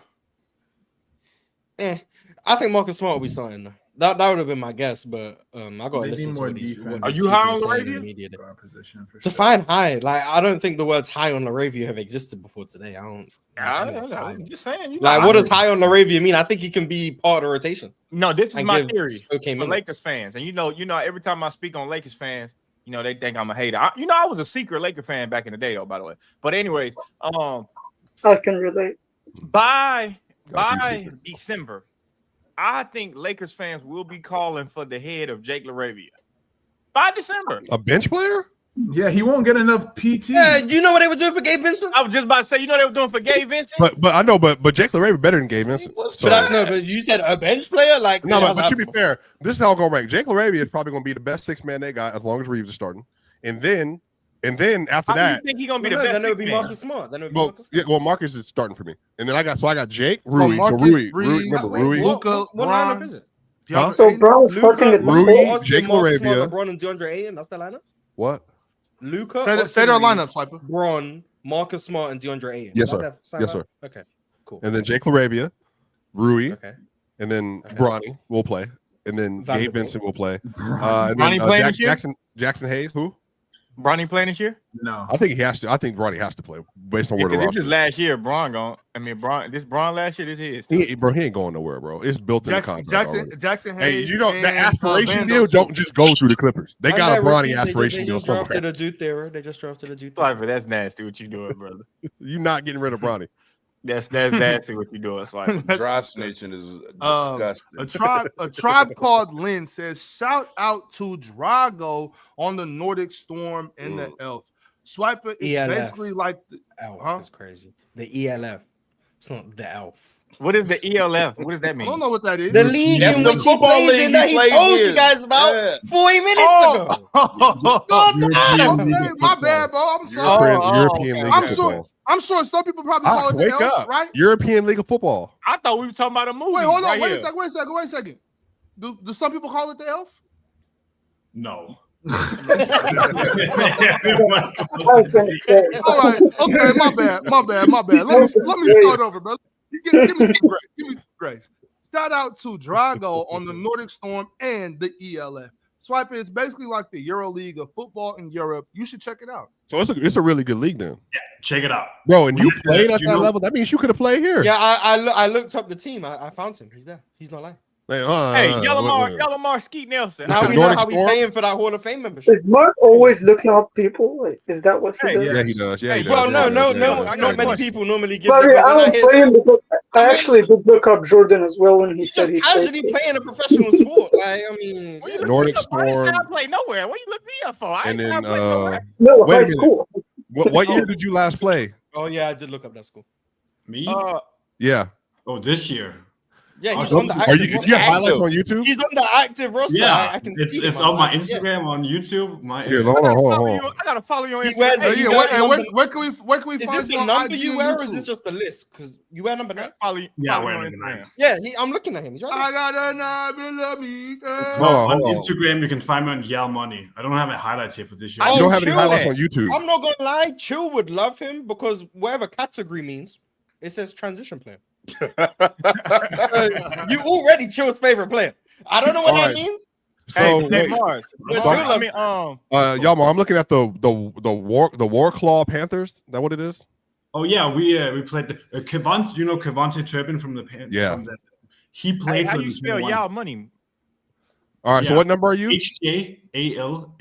I think Marcus Smart will be starting though. That would have been my guess, but I got to listen to what these. Are you high on LaRavia? To find high, like I don't think the words high on LaRavia have existed before today. I don't. I'm just saying. Like, what does high on LaRavia mean? I think he can be part of the rotation. No, this is my theory. Okay, for Lakers fans, and you know, every time I speak on Lakers fans, they think I'm a hater. I was a secret Laker fan back in the day, though. By the way, but anyways, I can relate. By December, I think Lakers fans will be calling for the head of Jake LaRavia by December. A bench player? Yeah, he won't get enough PT. Yeah, do you know what they were doing for Gabe Vincent? I was just about to say, they were doing for Gabe Vincent. But I know, but Jake LaRavia better than Gabe Vincent. But you said a bench player, like no. But to be fair, this is how I'm gonna rank. Jake LaRavia is probably gonna be the best 6-man they got as long as Reeves is starting, and then after that, you think he's gonna be the best? Then it would be Marcus Smart. Well, Marcus is starting for me, and then I got Jake, Rui, Rui, Luka, what lineup is it? So Brown's starting at Rui, Jake LaRavia, LeBron, and DeAndre Ayton. That's the lineup. What? Luka. Say their lineup, Swiper. Bron, Marcus Smart, and DeAndre Ayton. Yes, sir. Yes, sir. Okay, cool. And then Jake LaRavia, Rui, okay, and then Bronny will play, and then Gabe Vincent will play. And Bronny playing this year? Jackson Hayes, who? Bronny playing this year? No, I think he has to. I think Bronny has to play based on where the roster. This is last year. Bron last year. This is. He ain't going nowhere, bro. It's built in the contract. Jackson Hayes. Hey, the aspiration deal don't just go through the Clippers. They got a Bronny aspiration deal somewhere. They just drafted a dude there. Swiper, that's nasty. What you doing, brother? You're not getting rid of Bronny. That's nasty. What you doing, Swiper? Dry snitching is disgusting. A tribe called Lynn says, shout out to Drago on the Nordic Storm and the Elf. Swiper is basically like the Elf. That's crazy. The ELF. It's not the Elf. What is the ELF? What does that mean? I don't know what that is. The league in which he plays in that he told you guys about 40 minutes ago. My bad, bro. I'm sorry. European League of Football. I'm sure some people probably call it the Elf, right? European League of Football. I thought we were talking about a movie. Wait, hold on. Right Wait a second. Do some people call it the Elf? No. All right. Okay. My bad. Let me start over, bro. Give me some grace. Shout out to Drago on the Nordic Storm and the ELF. Swiper, it's basically like the Euroleague of football in Europe. You should check it out. So it's a really good league then. Yeah, check it out. Bro, and you played at that level? That means you could have played here. Yeah, I looked up the team. I found him. He's there. He's not lying. Hey, Yellowmar Skeet Nelson. Now we know how we paying for that Hall of Fame membership. Is Mark always looking up people? Like, is that what he does? Yeah, he does. Yeah, he does. Well, not many people normally give. Sorry, I don't play him because I actually did look up Jordan as well when he said he's casually playing a professional sport. Like, I mean, Nordic Storm. I didn't play nowhere. What you look me up for? I and didn't then play nowhere. No, high school. What year did you last play? Oh yeah, I did look up that school. Me? Yeah. Oh, this year. Yeah, he's on the Are active you roster. get highlights on YouTube? He's on the active roster. Yeah, I can see it's him. on my Instagram, on YouTube. Yeah, hold on. I gotta follow you on He Instagram. wears Hey, he yeah, wears where can we Is find this you the on number IG you and wear, or is YouTube? this just the list? Because you wear number 9. Follow you. Yeah, I follow wear you on number 9. Instagram. Yeah, I'm looking at him. He's right I there. got a nine. On Instagram, you can find me on Yell Money. I don't have any highlights here for this year. You don't have any Chill. highlights on YouTube. I'm not gonna lie. Chill would love him because whatever category means, it says transition player. You already Chill's favorite player. I don't know what that means. So Hey, wait, Mars. But so- Chill I loves- mean, Yama, I'm looking at the War Claw Panthers. Is that what it is? Oh yeah, we played the Kevante. You know Kevante Turpin from the Yeah. He played how for you the spell 21. y'all money? All right. So Yeah. what number are you?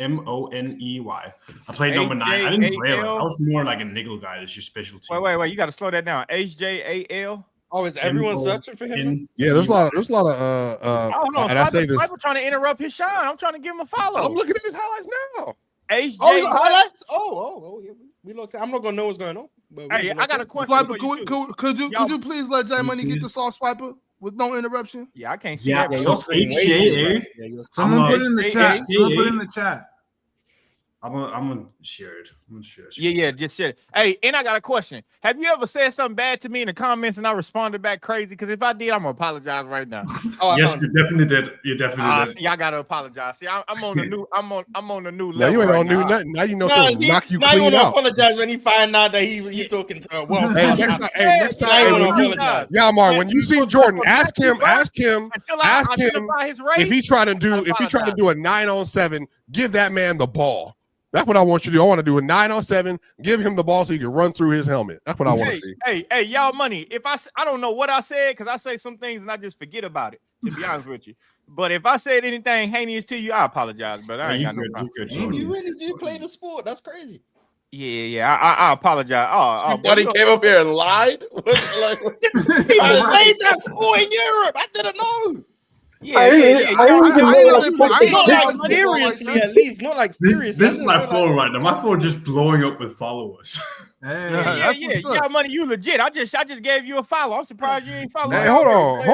HJALMONEY. I played number 9. I didn't play like I was more like a nickel guy. That's your specialty. Wait. You got to slow that down. HJAL. Oh, is everyone searching for him? Yeah, there's a lot of I don't know. and I say this. Sniper trying to interrupt his shine. I'm trying to give him a follow. I'm looking at his highlights now. HJ. Oh, you got highlights? Oh, yeah. We looked. I'm not gonna know what's going on. But Hey, I got a question. Swiper, for you, too. could you please let J Money get the sauce, Swiper, with no interruption? Yeah, I can't see Yeah, that. so HJA. Someone put it in the chat. Someone put it HJA. in the chat. I'm gonna share it. Yeah, just shit. Hey, and I got a question. Have you ever said something bad to me in the comments and I responded back crazy? Because if I did, I'm gonna apologize right now. Yes, you definitely did. You definitely did. See, I gotta apologize. See, I'm on the new. I'm on the new Now level. you ain't right on new now. nothing. Now you know Nah, they'll knock you now you clean wanna out. apologize when he find out that he's talking to her. Well, Hey, next time, now you wanna when you, apologize. Yamar, when you see Jordan, ask him Until I ask him identify his race. if he trying to do a 9-on-7, give that man the ball. That's what I want you to do. I want to do a 9-on-7, give him the ball so he can run through his helmet. That's what I want to see. Hey, y'all money. If I don't know what I said because I say some things and I just forget about it. To be honest with you, but if I said anything heinous to you, I apologize. But I ain't got no problem. You really do play the sport. That's crazy. Yeah. I apologize. Oh, Thought he came up here and lied. He played that sport in Europe. I didn't know. I didn't know. Not like seriously, at least. Not like seriously. This is my phone right now. My phone just blowing up with followers. Hey, Y'all money, you legit. I just gave you a follow. I'm surprised you ain't following. Hey, hold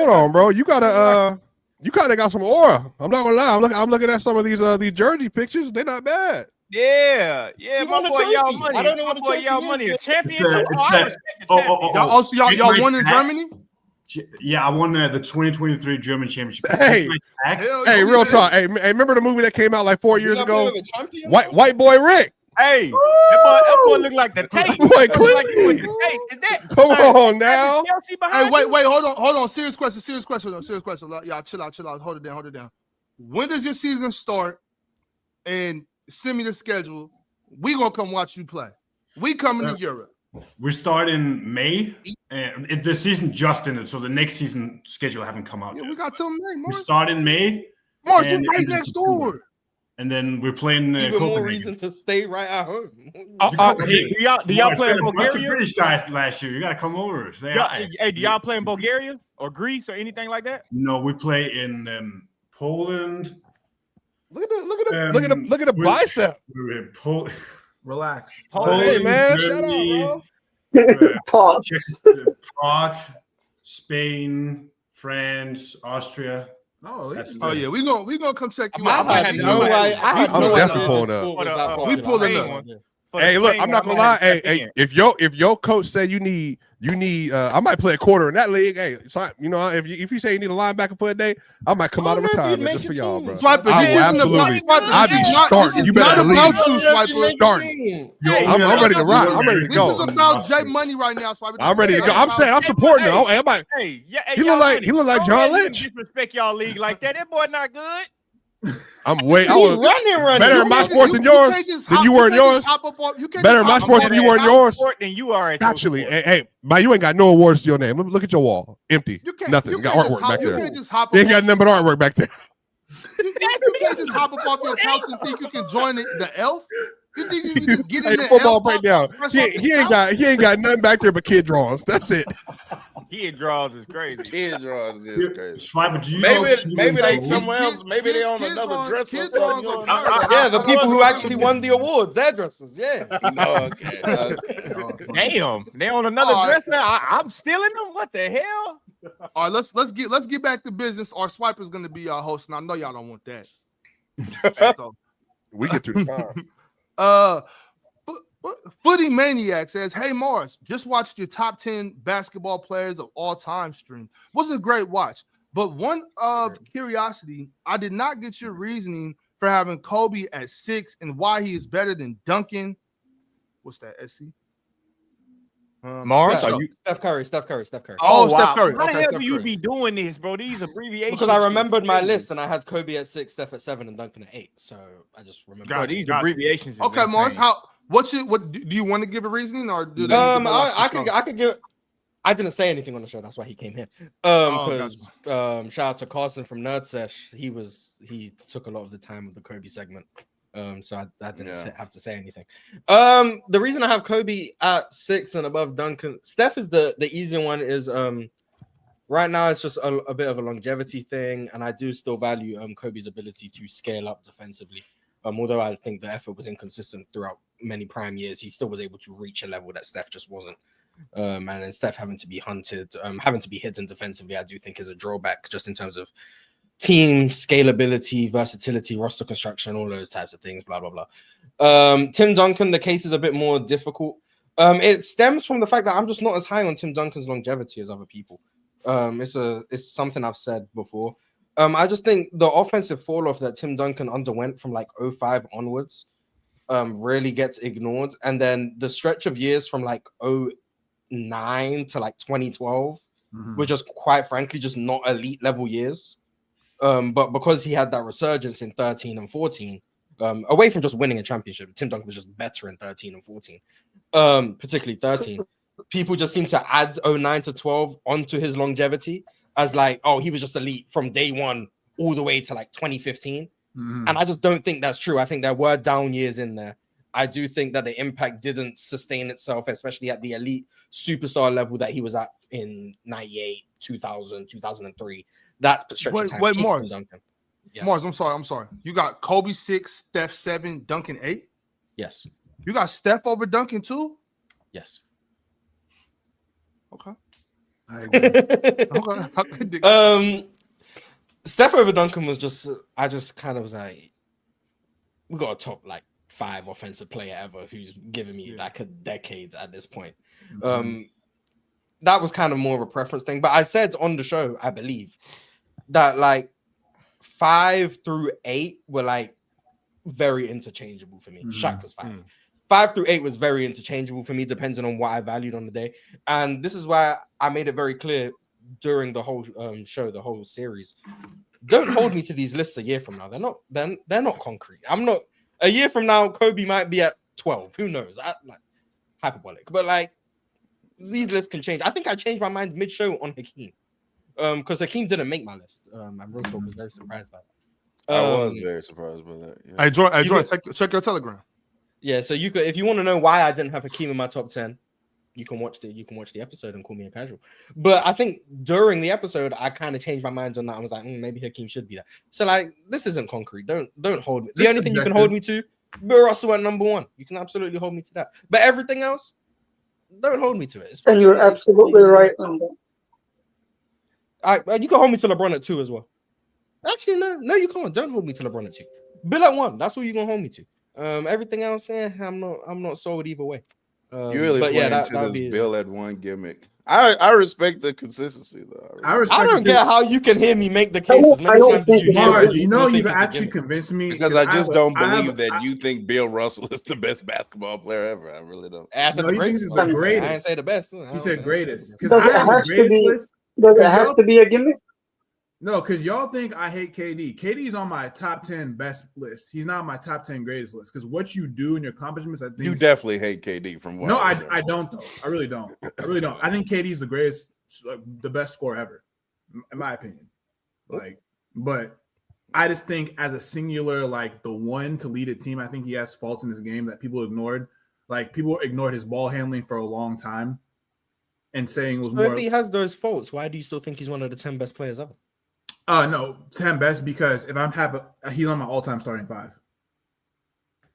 on, bro. You kind of got some aura. I'm not gonna lie. I'm looking at some of these jersey pictures. They're not bad. Yeah, You my want a boy, trophy. y'all money. I don't know My what a boy, trophy y'all is, money. A but- championship. It's Oh, I that- respect the championship. Y'all won in Germany? Yeah, I won the 2023 German Championship. Hey, real talk. Hey, remember the movie that came out like 4 years ago? White Boy Rick. Hey, that boy look like the tape. Boy, Clint. Like he with the tape. Is that? Come on now. Hey, wait, hold on. Serious question. Y'all chill out. Hold it down. When does your season start? And send me the schedule. We gonna come watch you play. We coming to Europe. We start in May, and the season just ended, so the next season schedule haven't come out Yeah, yet. we got till May. We Mars, start in May, you and right end next September. door. And then we're playing Even more Copenhagen. reason to stay right at home. Hey, do y'all play in A bunch of Bulgaria? British guys last year. You got to come over. Say hi. Hey, do y'all play in Bulgaria or Greece or anything like that? No, we play in Poland. Look at the bicep. We're in Poland. Relax. Hey man, Germany, shut up, bro. Pause. Prague, Spain, France, Austria. Oh, Yeah, we gonna come check you I out. had no idea. I'm definitely pulling up. We pulling up. Hey, look, I'm not gonna lie. Hey, if your coach said you need, I might play a quarter in that league. Hey, you know, if you say you need a linebacker for a day, I might come out of retirement just for y'all, bro. Swiper, I this will isn't about absolutely. Swiper. I'll be starting. You better not leave. about you, Swiper. Starting. I'm ready to rock. I'm ready to This go. is about J Money right now, Swiper. I'm ready to go. I'm saying I'm supporting him. I might. He look like John Lynch. Disrespect y'all league like that. That boy not good. I'm way. I was running. better in my sport than yours. Than you were in yours. Better in my sport than you were in yours. Than you are. Actually, hey, man, you ain't got no awards to your name. Look at your wall, empty. Nothing. You got artwork back there. You can't just hop You ain't got nothing but artwork back there. You can't just hop up off your couch and think you can join the elf. You think you can just get in Hey, the football elf breakdown. He ain't got nothing back there but kid drawings. That's it. Kid draws is crazy. Kid draws is crazy. Schreiber, do you Maybe they somewhere else. Maybe they on another dress or something. Yeah, the people who actually won the awards, their dresses. Yeah. Okay. Damn, they on another dresser. I'm stealing them. What the hell? All right, let's get back to business. Our Swiper's gonna be our host, and I know y'all don't want that. So, we get through the time. Footy Maniac says, "Hey Mars, just watched your top 10 basketball players of all time stream. Was a great watch, but one of curiosity, I did not get your reasoning for having Kobe at 6 and why he is better than Duncan." What's that, SC? Mars? Steph Curry. Oh, wow. Steph Curry. How the hell do you be doing this, bro? These abbreviations. Because I remembered my list and I had Kobe at 6, Steph at 7, and Duncan at 8. So I just remember. These abbreviations. Okay, Mars. What do you want to give a reasoning or do they? I could give. I didn't say anything on the show. That's why he came here. Because shout out to Carson from Nerd Sesh. He took a lot of the time of the Kobe segment. So I didn't have to say anything. The reason I have Kobe at 6 and above Duncan, Steph is the easier one. Is right now it's just a bit of a longevity thing, and I do still value Kobe's ability to scale up defensively. Although I think the effort was inconsistent throughout many prime years, he still was able to reach a level that Steph just wasn't. And then Steph having to be hunted, having to be hidden defensively, I do think is a drawback just in terms of team scalability, versatility, roster construction, all those types of things, blah, blah, blah. Tim Duncan, the case is a bit more difficult. It stems from the fact that I'm just not as high on Tim Duncan's longevity as other people. It's something I've said before. I just think the offensive fall off that Tim Duncan underwent from like 05 onwards really gets ignored. And then the stretch of years from like 09 to like 2012 were just quite frankly just not elite level years. But because he had that resurgence in 13 and 14, away from just winning a championship, Tim Duncan was just better in 13 and 14, particularly 13. People just seem to add 09 to 12 onto his longevity as like, oh, he was just elite from day one all the way to like 2015. And I just don't think that's true. I think there were down years in there. I do think that the impact didn't sustain itself, especially at the elite superstar level that he was at in 98, 2000, 2003. That stretch of time. Wait, Mars. Yes. Mars, I'm sorry. You got Kobe 6, Steph 7, Duncan 8? Yes. You got Steph over Duncan too? Yes. Okay. I agree. Okay. Steph over Duncan was just, I just kind of was like, we got a top like 5 offensive player ever who's given me like a decade at this point. That was kind of more of a preference thing. But I said on the show, I believe, that like 5 through 8 were like very interchangeable for me. Shaq was 5. 5 through 8 was very interchangeable for me, depending on what I valued on the day. And this is why I made it very clear during the whole show, the whole series. Don't hold me to these lists a year from now. They're not concrete. I'm not. A year from now, Kobe might be at 12. Who knows? Like hyperbolic, but like these lists can change. I think I changed my mind mid-show on Hakeem, because Hakeem didn't make my list. And Real Talk was very surprised by that. I was very surprised by that. Yeah. Hey, Jordan, check your Telegram. Yeah, so you could, if you want to know why I didn't have Hakeem in my top 10, you can watch the episode and call me a casual. But I think during the episode, I kind of changed my mind on that. I was like, maybe Hakeem should be there. So like, this isn't concrete. Don't hold me. The only thing you can hold me to, Bill Russell at number 1. You can absolutely hold me to that. But everything else, don't hold me to it. And you're absolutely right on that. You can hold me to LeBron at 2 as well. Actually, no, you can't. Don't hold me to LeBron at 2. Bill at 1. That's what you're gonna hold me to. Everything else, I'm not sold either way. You really play into this Bill at 1 gimmick. I respect the consistency though. I don't get how you can hear me make the case as many times as you hear it. You know, you've actually convinced me because I just don't believe that you think Bill Russell is the best basketball player ever. I really don't. He thinks he's the greatest. I didn't say the best. You said greatest. Does it have to be a gimmick? No, because y'all think I hate KD. KD's on my top 10 best list. He's not on my top 10 greatest list. Because what you do in your accomplishments, I think you definitely hate KD from what. No, I don't though. I really don't. I think KD's the greatest, the best scorer ever, in my opinion. But I just think as a singular, like the one to lead a team, I think he has faults in his game that people ignored. Like people ignored his ball handling for a long time, and saying it was more. If he has those faults, why do you still think he's one of the 10 best players ever? No, 10 best because if he's on my all-time starting 5.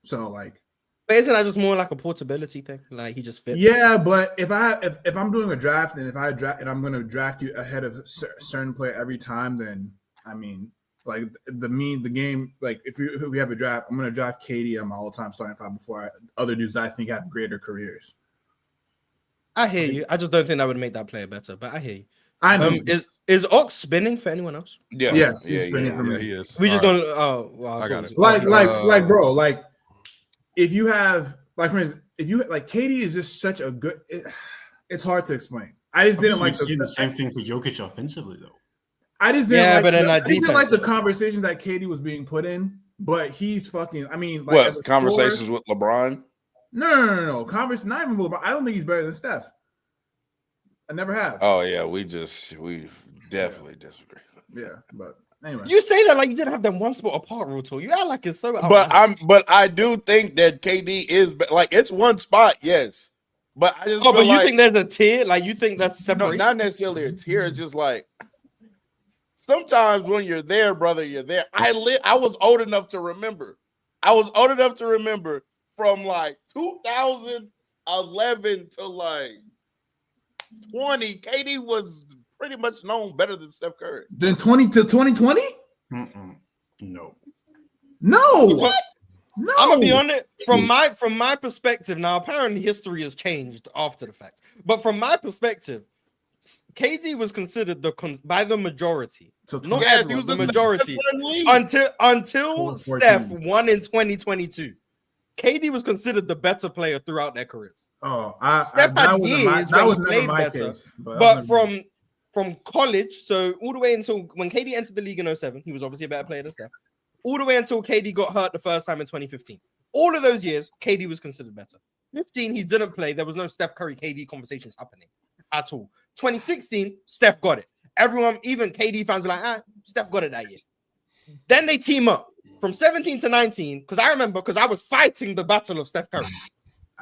So like, But isn't that just more like a portability thing? Like he just fits. Yeah, but if I'm doing a draft and I'm going to draft you ahead of a certain player every time, then I mean, like the game, like if we have a draft, I'm going to draft KD on my all-time starting five before other dudes I think have greater careers. I hear you. I just don't think that would make that player better. But I hear you. I know. Is Ox spinning for anyone else? Yeah. Yes, he's spinning for me. Yeah, he is. We just All don't. Oh, well, I got it. Like, bro, like if you have, like, for instance, if you like, KD is just such a good. It's hard to explain. I just didn't like the same thing for Jokic offensively, though. I just didn't like but then I didn't like the conversations that KD was being put in. But he's fucking. I mean, like, what conversations with LeBron? No. Not even LeBron. I don't think he's better than Steph. I never have. Oh yeah, we definitely disagree. Yeah, but anyway, you say that like you didn't have them one spot apart rule tool. You act like it's so. But I do think that KD is like it's one spot, yes. But I just but you think there's a tier? Like you think that's separation? No, not necessarily a tier. It's just like sometimes when you're there, brother, you're there. I was old enough to remember. From like 2011 to like 20, KD was pretty much known better than Steph Curry. Then 20 to 2020? No. What? No. I'm gonna be honest. From my perspective, now apparently history has changed after the fact. But from my perspective, KD was considered by the majority, not everyone, the majority, until Steph won in 2022. KD was considered the better player throughout their careers. Steph had years where he played better, but from college, so all the way until when KD entered the league in 2007, he was obviously a better player than Steph. All the way until KD got hurt the first time in 2015. All of those years, KD was considered better. 15, he didn't play. There was no Steph Curry KD conversations happening at all. 2016, Steph got it. Everyone, even KD fans were like, Steph got it that year. Then they team up. From 17 to 19, because I remember, because I was fighting the battle of Steph Curry.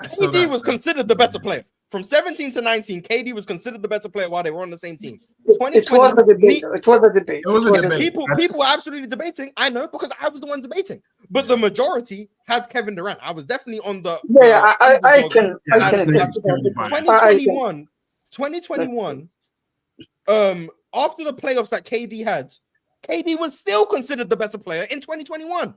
KD was considered the better player. From 17 to 19, KD was considered the better player while they were on the same team. It was a debate. It was a debate. People were absolutely debating. I know, because I was the one debating. But the majority had Kevin Durant. I was definitely on the. I can. 2021. After the playoffs that KD had. KD was still considered the better player in 2021.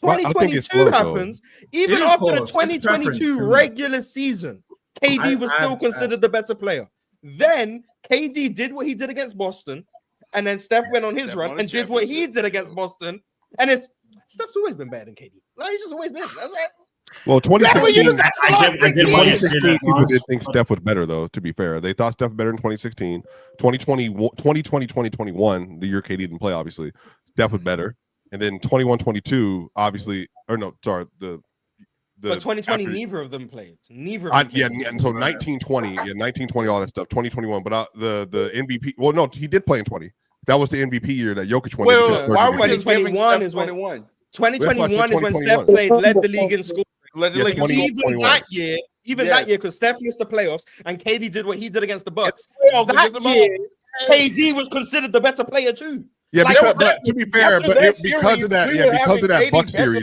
2022 happens. Even after the 2022 regular season, KD was still considered the better player. Then KD did what he did against Boston, and then Steph went on his run and did what he did against Boston. And Steph's always been better than KD. Like, he's just always been. Well, 2016, people did think Steph was better, though, to be fair. They thought Steph was better in 2016. 2021, the year KD didn't play, obviously, Steph was better. And then 21-22, obviously, or no, sorry, the but 2020, neither of them played. And so 1920, all that stuff, 2021. But the MVP, well, no, he did play in 20. That was the MVP year that Jokic won. Well, why were 2021 is when 2021 is when Steph played, led the league in scoring. Even that year, because Steph missed the playoffs and KD did what he did against the Bucks. That year, KD was considered the better player too. Yeah, but to be fair, because of that Bucks series.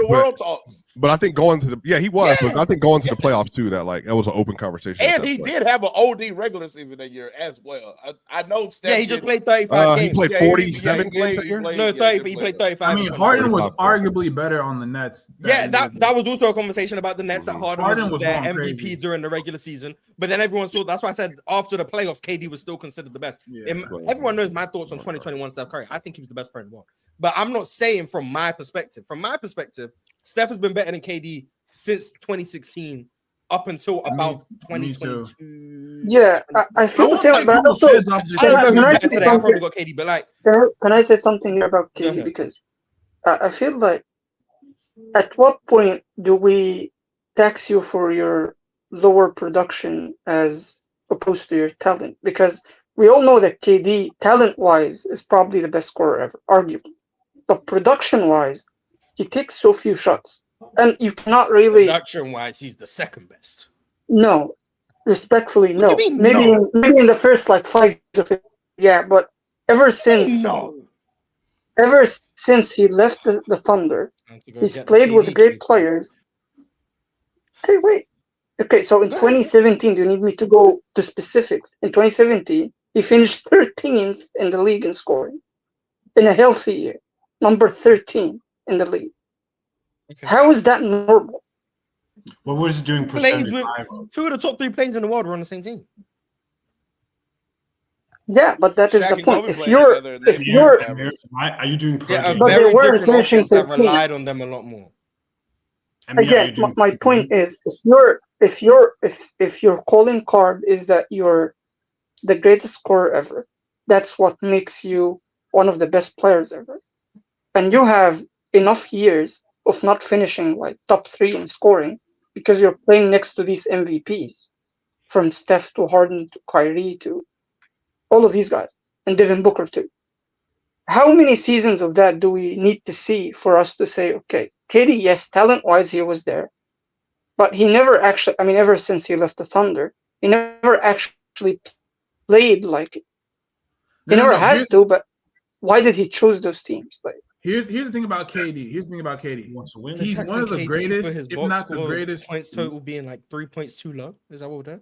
But I think going to the he was, but I think going to the playoffs too, that was an open conversation. And he did have an OD regular season that year as well. I know Steph. Yeah, he just played 35 games. He played 47 games that year. No, 30. He played 35. I mean, Harden was arguably better on the Nets. That was also a conversation about the Nets. That Harden was their MVP during the regular season. But then everyone saw. That's why I said after the playoffs, KD was still considered the best. Everyone knows my thoughts on 2021 Steph Curry. I think he was the best player in the world. But I'm not saying from my perspective. From my perspective, Steph has been better than KD since 2016 up until about 2022. Yeah, I feel the same. But also, I probably got KD. But like, can I say something here about KD? Because I feel like, at what point do we tax you for your lower production as opposed to your talent? Because we all know that KD, talent-wise, is probably the best scorer ever, arguably. But production-wise, he takes so few shots. And you cannot really... Production-wise, he's the second best. No. Respectfully, no. Maybe in the first, 5 years of it, yeah. But ever since he left the Thunder, he's played with great players. Okay, wait. Okay, so in 2017, do you need me to go to specifics? In 2017, he finished 13th in the league in scoring. In a healthy year, number 13 in the league. Okay. How is that normal? What was he doing? Two of the top 3 players in the world were on the same team. Yeah, but that is the point. If you're, are you doing? Yeah, but they weren't finishing that relied on them a lot more. Again, my point is, if your calling card is that you're the greatest scorer ever, that's what makes you one of the best players ever. And you have enough years of not finishing like top 3 in scoring because you're playing next to these MVPs, from Steph to Harden to Kyrie to all of these guys, and Devin Booker too. How many seasons of that do we need to see for us to say, okay, KD, yes, talent-wise he was there, but he never actually, I mean, ever since he left the Thunder, he never actually played like it. He never had to, but why did he choose those teams? Like, here's the thing about KD. He's one of the greatest, if not the greatest. Points total being like 3 points too low. Is that what we're doing?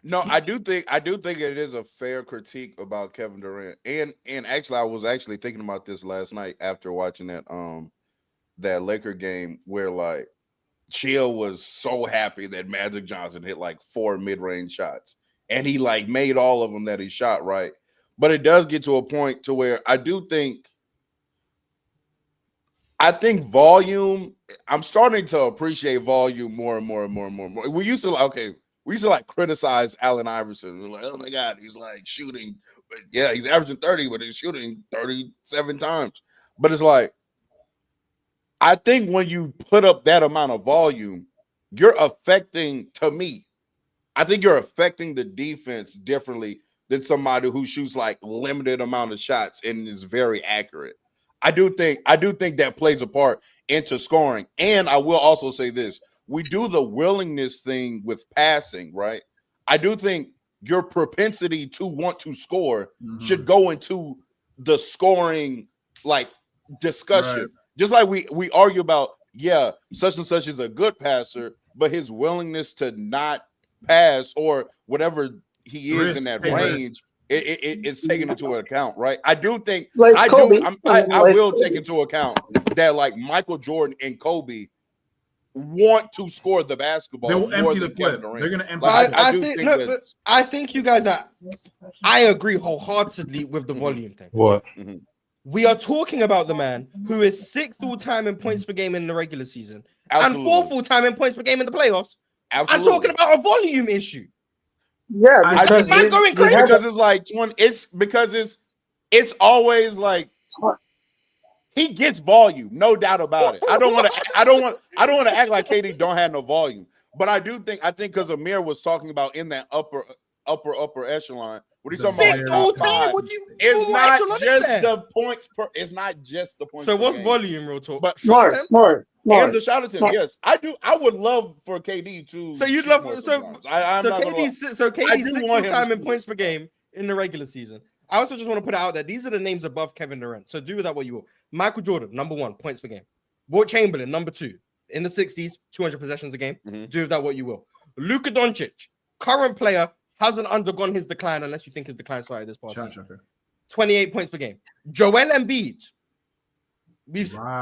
No, I do think it is a fair critique about Kevin Durant. And actually, I was actually thinking about this last night after watching that Laker game where like Chill was so happy that Magic Johnson hit like 4 mid-range shots. And he like made all of them that he shot, right? But it does get to a point to where I think volume, I'm starting to appreciate volume more and more and more and more and more. We used to like criticize Allen Iverson. We're like, oh my God, he's like shooting. But yeah, he's averaging 30, but he's shooting 37 times. But it's like, I think when you put up that amount of volume, you're affecting, to me, I think you're affecting the defense differently than somebody who shoots like limited amount of shots and is very accurate. I do think that plays a part into scoring. And I will also say this. We do the willingness thing with passing, right? I do think your propensity to want to score should go into the scoring like discussion. Right. Just like we argue about, yeah, such and such is a good passer, but his willingness to not pass or whatever he is in that range, it's taken into account, right? I do think like I will take into account that like Michael Jordan and Kobe want to score the basketball. They will empty the clip. They're gonna empty. I think you guys are. I agree wholeheartedly with the volume thing. What? We are talking about the man who is 6th all-time in points per game in the regular season and 4th all-time in points per game in the playoffs. Absolutely. I'm talking about a volume issue. Yeah, because it's like 20. It's because it's always like he gets volume, no doubt about it. I don't want to act like KD don't have no volume, but I think because Amir was talking about in that upper echelon. What are you talking about? It's not just the points per. It's not just the points. So what's volume, real talk? But more. And the shot attempt, yes, I do. I would love for KD to. So you'd love KD's 6th all-time in points per game in the regular season. I also just want to put it out there. These are the names above Kevin Durant. So do with that what you will. Michael Jordan, number 1, points per game. Wilt Chamberlain, number 2, in the 60s, 200 possessions a game. Do with that what you will. Luka Doncic, current player, hasn't undergone his decline unless you think his decline started this past season. 28 points per game. Joel Embiid,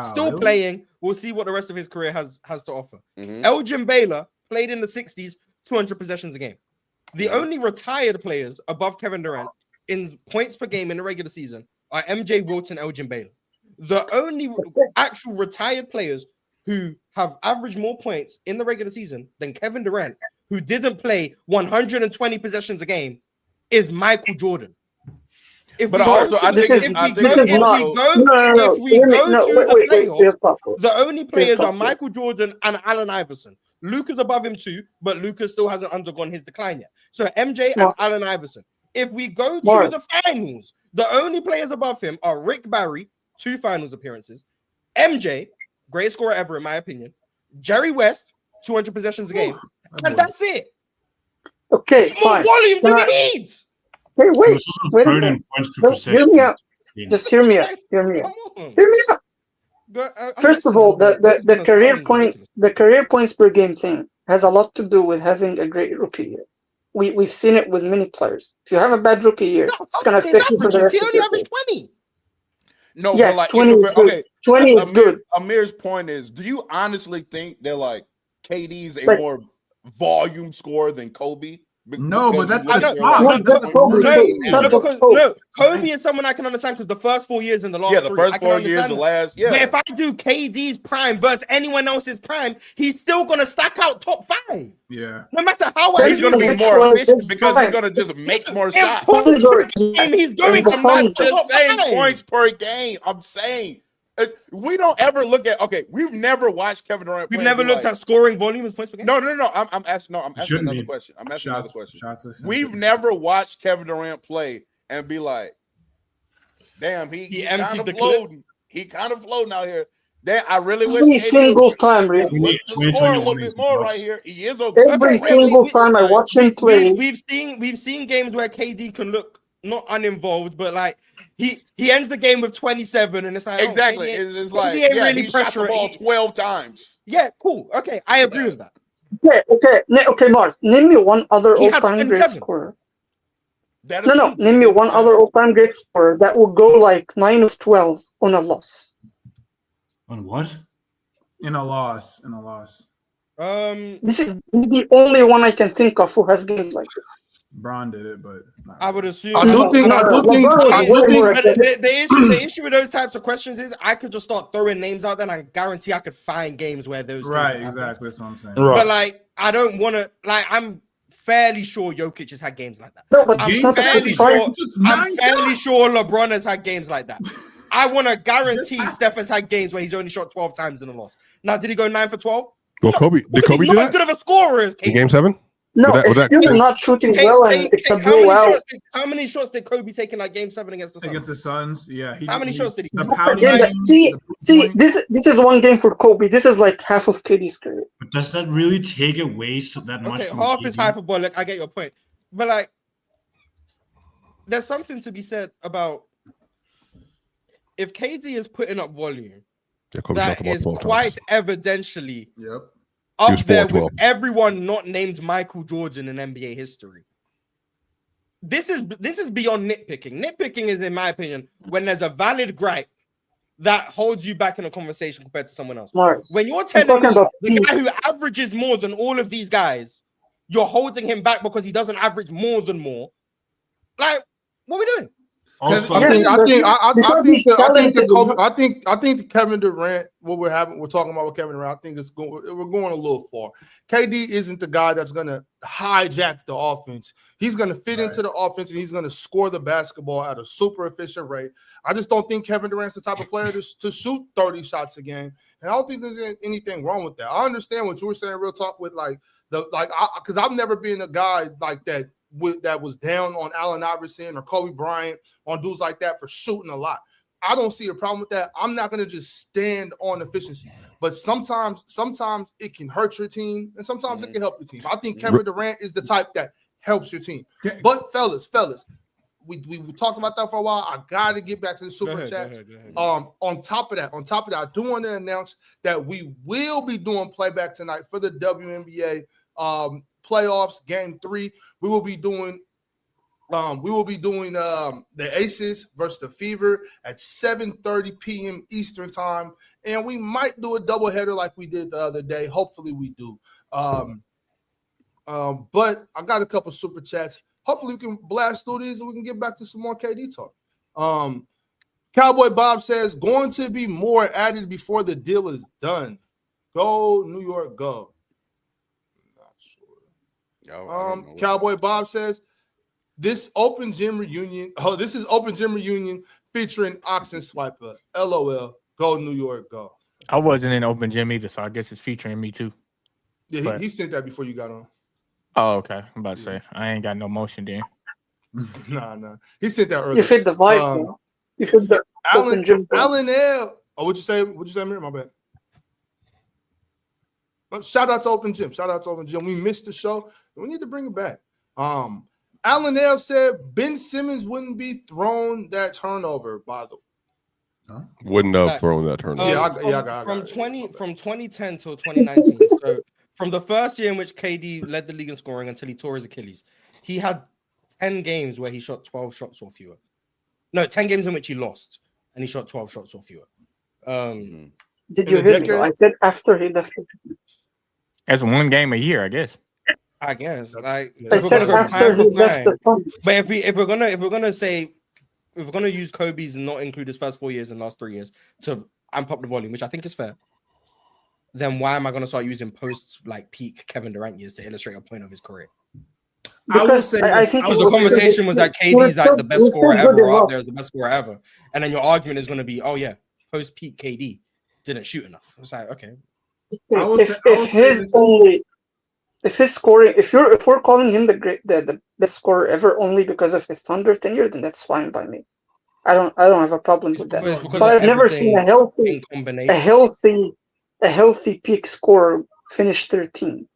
still playing. We'll see what the rest of his career has to offer. Elgin Baylor played in the 60s, 200 possessions a game. The only retired players above Kevin Durant in points per game in the regular season are MJ, Wilt, and Elgin Baylor. The only actual retired players who have averaged more points in the regular season than Kevin Durant, who didn't play 120 possessions a game, is Michael Jordan. The only players are Michael Jordan and Allen Iverson. Luka's above him too, but Luka still hasn't undergone his decline yet. So MJ and Allen Iverson. If we go to the finals, the only players above him are Rick Barry, 2 finals appearances, MJ, greatest scorer ever in my opinion, Jerry West, 200 possessions a game, and that's it. Okay, more volume than he needs. Hey, wait a minute. Hear me out. Just hear me out. Hear me out. First of all, the career points per game thing has a lot to do with having a great rookie year. We've seen it with many players. If you have a bad rookie year, it's going to affect you for the rest He of only your averaged career. 20. No, Yes, but like 20 is good. okay, 20 is good. Amir's point is, do you honestly think they're like KD's a But- more volume scorer than Kobe? No, but that's because Kobe is someone I can understand because the first 4 years in the last the first 4 years, the last, But if I do KD's prime versus anyone else's prime, he's still gonna stack out top 5. Yeah. No matter how he's gonna be more efficient because he's gonna just make more shots. Points per game, he's going to I'm not just top saying 5. points per game. I'm saying we don't ever look at. Okay, we've never watched Kevin Durant. We've never looked at scoring volume as points per game. No. I'm asking. No, I'm asking another question. I'm asking another question. We've never watched Kevin Durant play and be like, "Damn, he emptied the floating. He kind of floating out here." I really wish every single time, really. to score a little bit more right here. He is a every single time I watch him play. We've seen games where KD can look not uninvolved, but like he ends the game with 27, and it's like exactly. It's like he shot the ball 12 times. Yeah, cool. Okay, I agree with that. Okay, Mars. Name me one other all-time great scorer. Name me one other all-time great scorer that would go like 9 of 12 on a loss. On what? In a loss. This is the only one I can think of who has games like this. Bron did it, but I would assume. The issue with those types of questions is I could just start throwing names out there, and I guarantee I could find games where those. Right, exactly. That's what I'm saying. Right. But like, I don't want to. Like, I'm fairly sure Jokic has had games like that. No, but I'm fairly sure LeBron has had games like that. I want to guarantee Steph has had games where he's only shot 12 times in a loss. Now, did he go 9 for 12? Well, Kobe did Kobe do that? As good of a scorer as in Game 7? No, if you're not shooting well and it's a blowout. How many shots did Kobe take in like Game 7 against the Suns? Against the Suns, yeah. How many shots did he? See, this is one game for Kobe. This is like half of KD's career. But does that really take away that much? Okay, half is hyperbolic. I get your point, but like, there's something to be said about if KD is putting up volume that is quite evidentially up there with everyone not named Michael Jordan in NBA history. This is beyond nitpicking. Nitpicking is, in my opinion, when there's a valid gripe that holds you back in a conversation compared to someone else. When you're telling me the guy who averages more than all of these guys, you're holding him back because he doesn't average more than more. Like, what are we doing? I think Kevin Durant, what we're talking about with Kevin Durant, I think we're going a little far. KD isn't the guy that's gonna hijack the offense. He's gonna fit into the offense and he's gonna score the basketball at a super efficient rate. I just don't think Kevin Durant's the type of player to shoot 30 shots a game. And I don't think there's anything wrong with that. I understand what you were saying, real talk, with because I've never been a guy like that that was down on Allen Iverson or Kobe Bryant, on dudes like that for shooting a lot. I don't see a problem with that. I'm not going to just stand on efficiency, but sometimes it can hurt your team and sometimes it can help your team. I think Kevin Durant is the type that helps your team. But fellas, we talked about that for a while. I got to get back to the super chats. On top of that, I do want to announce that we will be doing playback tonight for the WNBA playoffs, game 3. We will be doing the Aces versus the Fever at 7:30 p.m. Eastern time, and we might do a doubleheader like we did the other day. Hopefully, we do. But I got a couple super chats. Hopefully, we can blast through these and we can get back to some more KD talk. Cowboy Bob says, going to be more added before the deal is done. Go, New York, go. Cowboy Bob says, this is Open Gym reunion featuring Oxen Swiper. LOL. Go, New York, go. I wasn't in Open Gym either, so I guess it's featuring me too. Yeah, he sent that before you got on. Oh, okay. I'm about to say I ain't got no motion then. Nah. He sent that earlier. You fit the vibe. You fit the Open Gym. Alan L. Oh, what'd you say? Amir? My bad. Shout out to Open Gym. We missed the show. We need to bring it back. Alan L said Ben Simmons wouldn't be thrown that turnover, by the way. Wouldn't have thrown that turnover. From 2010 till 2019. So from the first year in which KD led the league in scoring until he tore his Achilles, he had 10 games where he shot 12 shots or fewer. No, 10 games in which he lost and he shot 12 shots or fewer. Did you hear me? I said after he left. That's one game a year, I guess. I guess. Like, I said after he left the Thunder. But if we're gonna use Kobe's and not include his first 4 years and last 3 years to amp up the volume, which I think is fair, then why am I gonna start using post like peak Kevin Durant years to illustrate a point of his career? Because I think the conversation was that KD's like the best scorer ever, or out there is the best scorer ever, and then your argument is gonna be, oh yeah, post peak KD didn't shoot enough. It's like, okay. If we're calling him the best scorer ever only because of his Thunder tenure, then that's fine by me. I don't have a problem with that. But I've never seen a healthy peak scorer finish 13.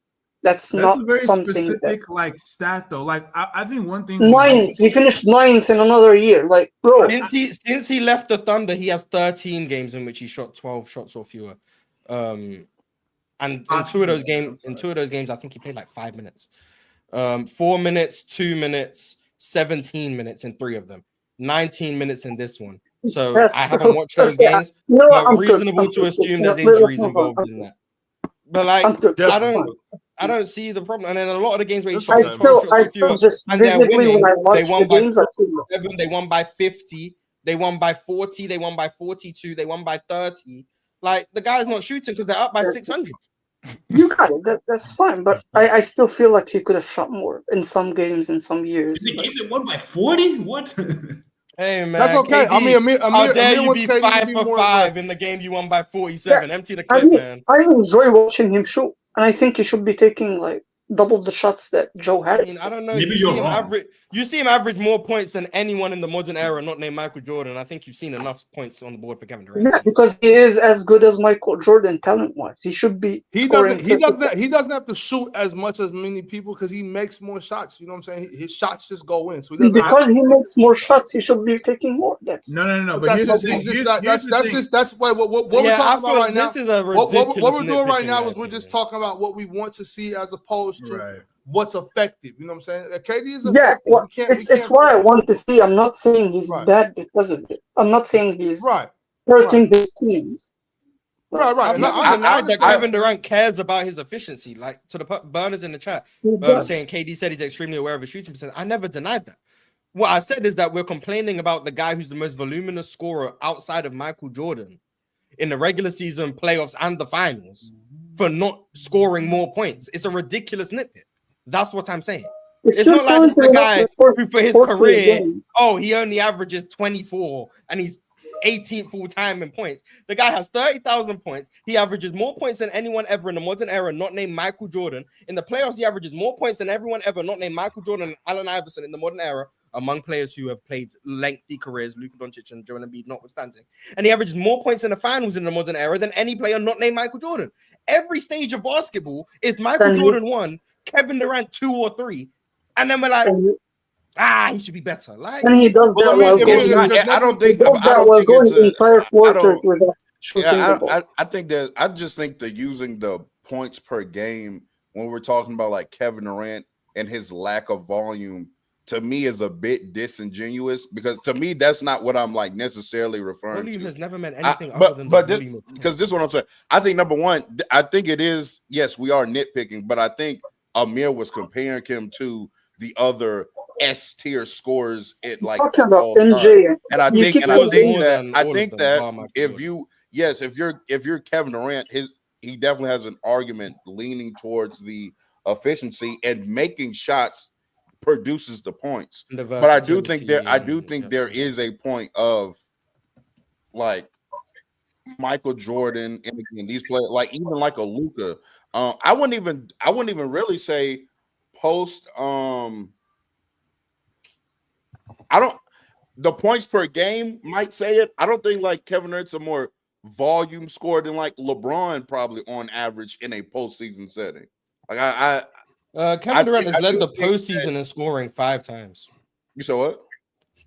That's not a very something specific stat though. Like I think one thing he finished 9th in another year. Like, bro, since he left the Thunder, he has 13 games in which he shot 12 shots or fewer. And in two of those games, I think he played like 5 minutes. 4 minutes, 2 minutes, 17 minutes in 3 of them. 19 minutes in this one. So I haven't watched those games. But reasonable to assume there's injuries involved in that. But like, I don't see the problem. And then a lot of the games where he shot 12 shots or fewer, and they're winning, they won by 47, they won by 50, they won by 40, they won by 42, they won by 30. Like, the guy's not shooting because they're up by 600. You got it. That's fine. But I still feel like he could have shot more in some games in some years. Is the game that won by 40? What? Hey man, that's okay. KD, how dare you be 5 for 5 in the game you won by 47? Yeah, empty the clip, man. I enjoy watching him shoot, and I think he should be taking like double the shots that Joe Harris. I mean, I don't know. You see him average more points than anyone in the modern era, not named Michael Jordan. I think you've seen enough points on the board for Kevin Durant. Yeah, because he is as good as Michael Jordan talent-wise. He should be. He doesn't have to shoot as much as many people because he makes more shots. You know what I'm saying? His shots just go in. So he makes more shots, he should be taking more. No. But that's what we're talking about right now. This is a ridiculous what we're doing right now is we're just talking about what we want to see as opposed to what's effective. You know what I'm saying? KD is effective. Well, it's what I want to see. I'm not saying he's bad because of it. I'm not saying he's hurting his teams. Right. I'm not that Kevin Durant cares about his efficiency. Like, to the burners in the chat, saying KD said he's extremely aware of his shooting percent. I never denied that. What I said is that we're complaining about the guy who's the most voluminous scorer outside of Michael Jordan in the regular season, playoffs, and the finals for not scoring more points. It's a ridiculous nitpick. That's what I'm saying. It's not like it's the guy who, for his career, he only averages 24 and he's 18th full time in points. The guy has 30,000 points. He averages more points than anyone ever in the modern era, not named Michael Jordan. In the playoffs, he averages more points than everyone ever, not named Michael Jordan and Allen Iverson in the modern era, among players who have played lengthy careers, Luka Doncic and Joel Embiid notwithstanding. And he averages more points in the finals in the modern era than any player not named Michael Jordan. Every stage of basketball is Michael Jordan 1, Kevin Durant 2 or 3, and then we're like, he should be better. Like, and he does that I don't think going entire quarters without shooting the ball. I just think that using the points per game when we're talking about like Kevin Durant and his lack of volume, to me, is a bit disingenuous, because to me that's not what I'm like necessarily referring volume to. Has never meant anything other than because this is what I'm saying. I think number one, I think it is, yes, we are nitpicking, but I think Amir was comparing him to the other S tier scorers at like talking about MJ, and I think that if you're Kevin Durant, he definitely has an argument leaning towards the efficiency, and making shots produces the points. But I do think there is a point of like Michael Jordan and again, these players, like even like a Luka. I wouldn't even really say post. The points per game might say it. I don't think like Kevin Durant's a more volume scorer than like LeBron probably on average in a postseason setting. Like Kevin Durant has led the postseason in scoring 5 times. You saw what?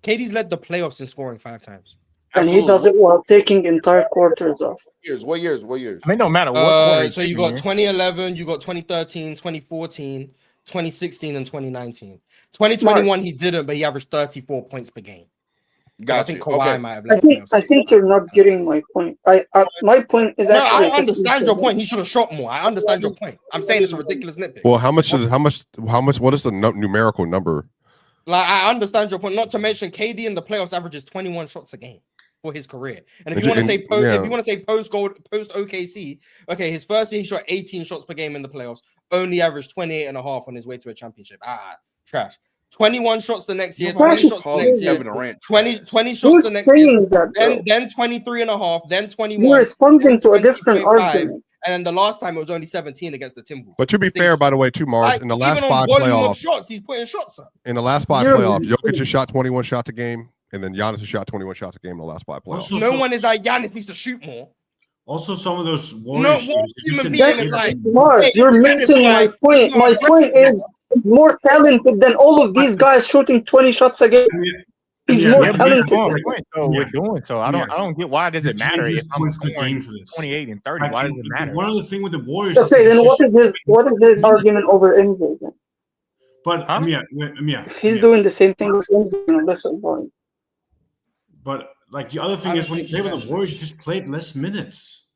KD's led the playoffs in scoring 5 times. And he does it while taking entire quarters off. What years? I mean, no matter what. So you got 2011, you got 2013, 2014, 2016, and 2019. 2021 he didn't, but he averaged 34 points per game. I think Kawhi might have. I think you're not getting my point. My point is actually. No, I understand your point. He should have shot more. I understand your point. I'm saying it's a ridiculous nitpick. Well, what is the numerical number? Like, I understand your point. Not to mention, KD in the playoffs averages 21 shots a game for his career. And if you want to say post OKC, okay, his first year he shot 18 shots per game in the playoffs, only averaged 28.5 on his way to a championship. Trash. 21 shots the next year, 20 shots the next year, 20 shots the next year, then 23.5, then 21. You're responding to a different argument. And then the last time it was only 17 against the Timberwolves. But to be fair, by the way, too, Mars, in the last 5 playoffs, shots, he's putting shots up. In the last 5 playoffs, Jokic has shot 21 shots a game, and then Giannis has shot 21 shots a game in the last 5 playoffs. No one is like Giannis needs to shoot more. Also, some of those Warriors. Mars, you're missing my point. My point is he's more talented than all of these guys shooting 20 shots a game. He's more talented. We're doing so. I don't get why does it matter if I'm scoring 28 and 30. Why does it matter? One other thing with the Warriors. Okay, then what is his argument over MJ then? But he's doing the same thing with MJ, that's fine. But like the other thing is when you play with the Warriors, you just played less minutes.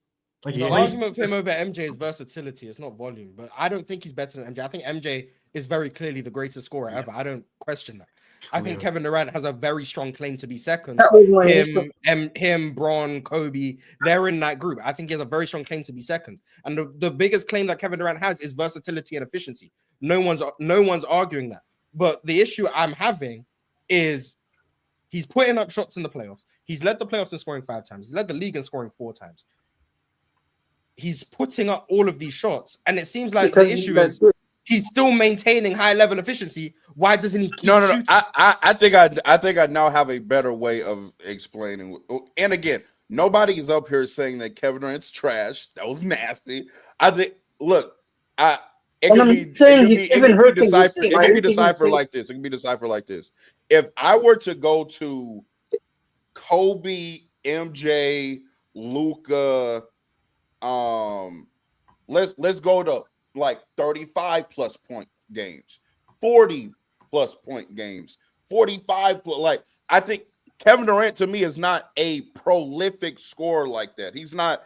Like the argument for him over MJ is versatility. It's not volume. But I don't think he's better than MJ. I think MJ is very clearly the greatest scorer ever. I don't question that. I think Kevin Durant has a very strong claim to be second. Him, Bron, Kobe, they're in that group. I think he has a very strong claim to be second. And the biggest claim that Kevin Durant has is versatility and efficiency. No one's arguing that. But the issue I'm having is he's putting up shots in the playoffs. He's led the playoffs in scoring 5 times. He's led the league in scoring 4 times. He's putting up all of these shots, and it seems like the issue is he's still maintaining high level efficiency. Why doesn't he keep shooting? I think I now have a better way of explaining. And again, nobody is up here saying that Kevin Durant's trash. That was nasty. I think. Look, it can be deciphered like this. It can be deciphered like this. If I were to go to Kobe, MJ, Luka, let's go to like 35 plus point games, 40 plus point games, 45 plus, like I think Kevin Durant to me is not a prolific scorer like that. He's not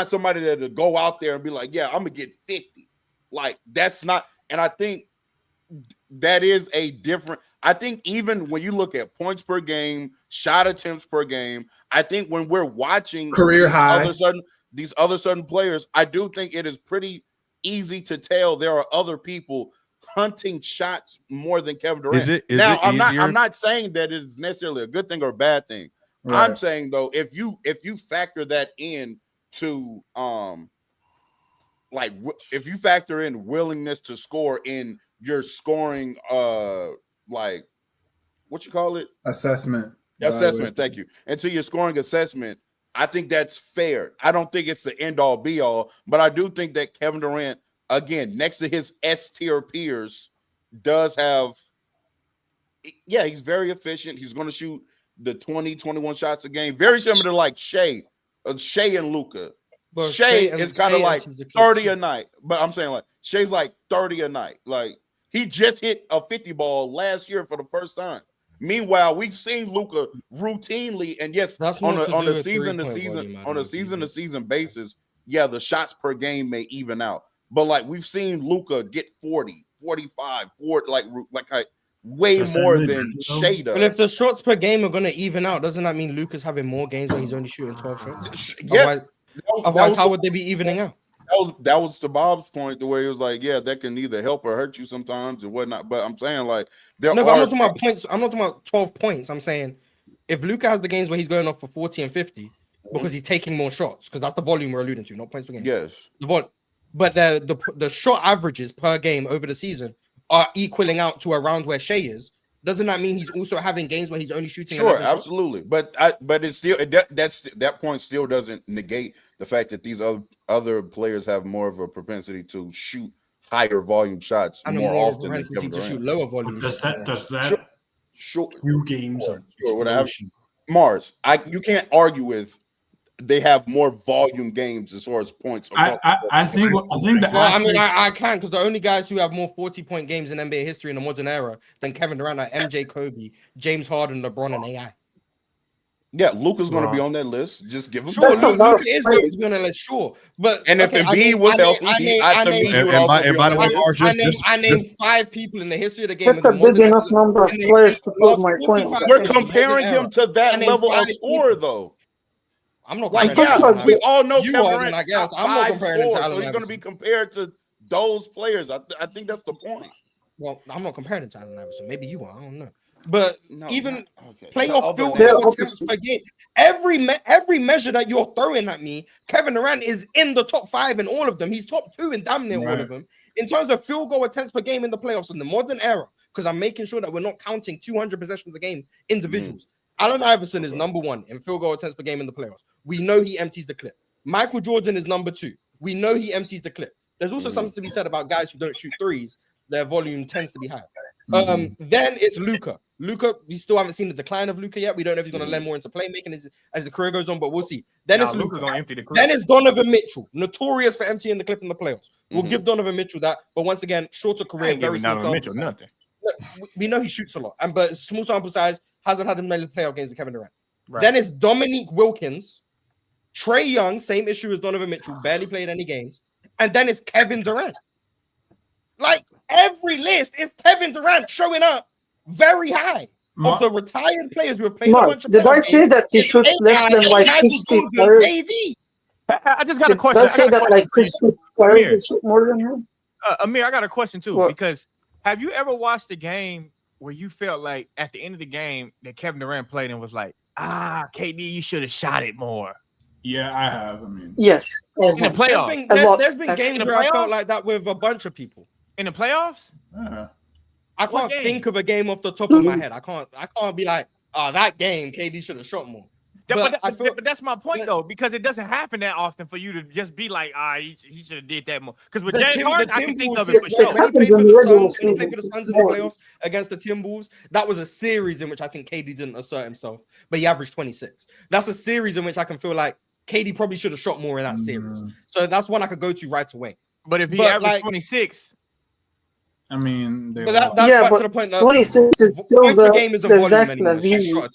somebody that to go out there and be like, yeah, I'm gonna get 50. Like that's not, and I think that is a different. I think even when you look at points per game, shot attempts per game, I think when we're watching career high these other certain players, I do think it is pretty easy to tell there are other people hunting shots more than Kevin Durant. I'm not saying that it's necessarily a good thing or a bad thing. Right. I'm saying though, if you factor that in to if you factor in willingness to score in your scoring like what you call it? Assessment. Thank you. And to your scoring assessment, I think that's fair. I don't think it's the end all be all, but I do think that Kevin Durant, again, next to his S tier peers, does have, he's very efficient. He's going to shoot the 20, 21 shots a game. Very similar to like Shea and Luka. But Shea is kind of like 30 a night, but I'm saying like Shea's like 30 a night. Like he just hit a 50 ball last year for the first time. Meanwhile, we've seen Luka routinely, and yes, on a season to season basis, the shots per game may even out. But like we've seen Luka get 40, 45, 40, like way more than Shea does. But if the shots per game are going to even out, doesn't that mean Luka's having more games when he's only shooting 12 shots? Yeah. Otherwise, how would they be evening out? That was to Bob's point, the way he was like, that can either help or hurt you sometimes and whatnot. But I'm saying like but I'm not talking about points. I'm not talking about 12 points. I'm saying if Luka has the games where he's going off for 40 and 50 because he's taking more shots, because that's the volume we're alluding to, not points per game. Yes. But the shot averages per game over the season are equaling out to around where Shea is. Doesn't that mean he's also having games where he's only shooting? Sure, absolutely. But it's still that point still doesn't negate the fact that these other players have more of a propensity to shoot higher volume shots and more often than to shoot lower volume. Does that few games of whatever. Mars, you can't argue with. They have more volume games as far as points. I think the well, I mean, I can, because the only guys who have more 40-point games in NBA history in the modern era than Kevin Durant are MJ, Kobe, James Harden, LeBron, and AI. Yeah, Luka's going to be on that list. Just give him. Sure, Luka is going to be on that list. Sure, but and if Embiid was healthy, I named 5 people in the history of the game. That's a big enough number of players to prove my point. We're comparing him to that level of scorer, though. I'm not comparing. We all know Kevin Durant. I guess I'm not comparing him to Allen so he's going to be compared to those players. I think that's the point. Well, I'm not comparing him to Allen Iverson. Maybe you are. I don't know. But playoff field goal attempts per game, every measure that you're throwing at me, Kevin Durant is in the top 5 in all of them. He's top 2 in damn near all of them. In terms of field goal attempts per game in the playoffs in the modern era, because I'm making sure that we're not counting 200 possessions a game individuals. Allen Iverson is number 1 in field goal attempts per game in the playoffs. We know he empties the clip. Michael Jordan is number 2. We know he empties the clip. There's also something to be said about guys who don't shoot threes. Their volume tends to be high. Then it's Luka. We still haven't seen the decline of Luka yet. We don't know if he's going to lend more into playmaking as the career goes on, but we'll see. Then it's Luka. Then it's Donovan Mitchell, notorious for emptying the clip in the playoffs. We'll give Donovan Mitchell that, but once again, shorter career, very small sample size. We know he shoots a lot, but small sample size, hasn't had many playoff games with Kevin Durant. Then it's Dominique Wilkins, Trae Young, same issue as Donovan Mitchell, barely played any games, and then it's Kevin Durant. Like every list is Kevin Durant showing up very high of the retired players who have played a bunch of. Did I say that he shoots less than like 50 players? I just got a question. Did I say that like 50 players shoot more than him? Amir, I got a question too, because have you ever watched a game where you felt like at the end of the game that Kevin Durant played and was like, KD, you should have shot it more? Yeah, I have. I mean, yes. In the playoffs, there's been games where I felt like that with a bunch of people. In the playoffs? I can't think of a game off the top of my head. I can't be like, that game, KD should have shot more. But that's my point, though, because it doesn't happen that often for you to just be like, he should have did that more. Because with James Harden, I can think of it for sure. When he played for the Suns in the playoffs against the Timberwolves, that was a series in which I think KD didn't assert himself, but he averaged 26. That's a series in which I can feel like KD probably should have shot more in that series. So that's one I could go to right away. But if he averaged 26... I mean, that's back to the point. 26 is still the game is a volume anyway.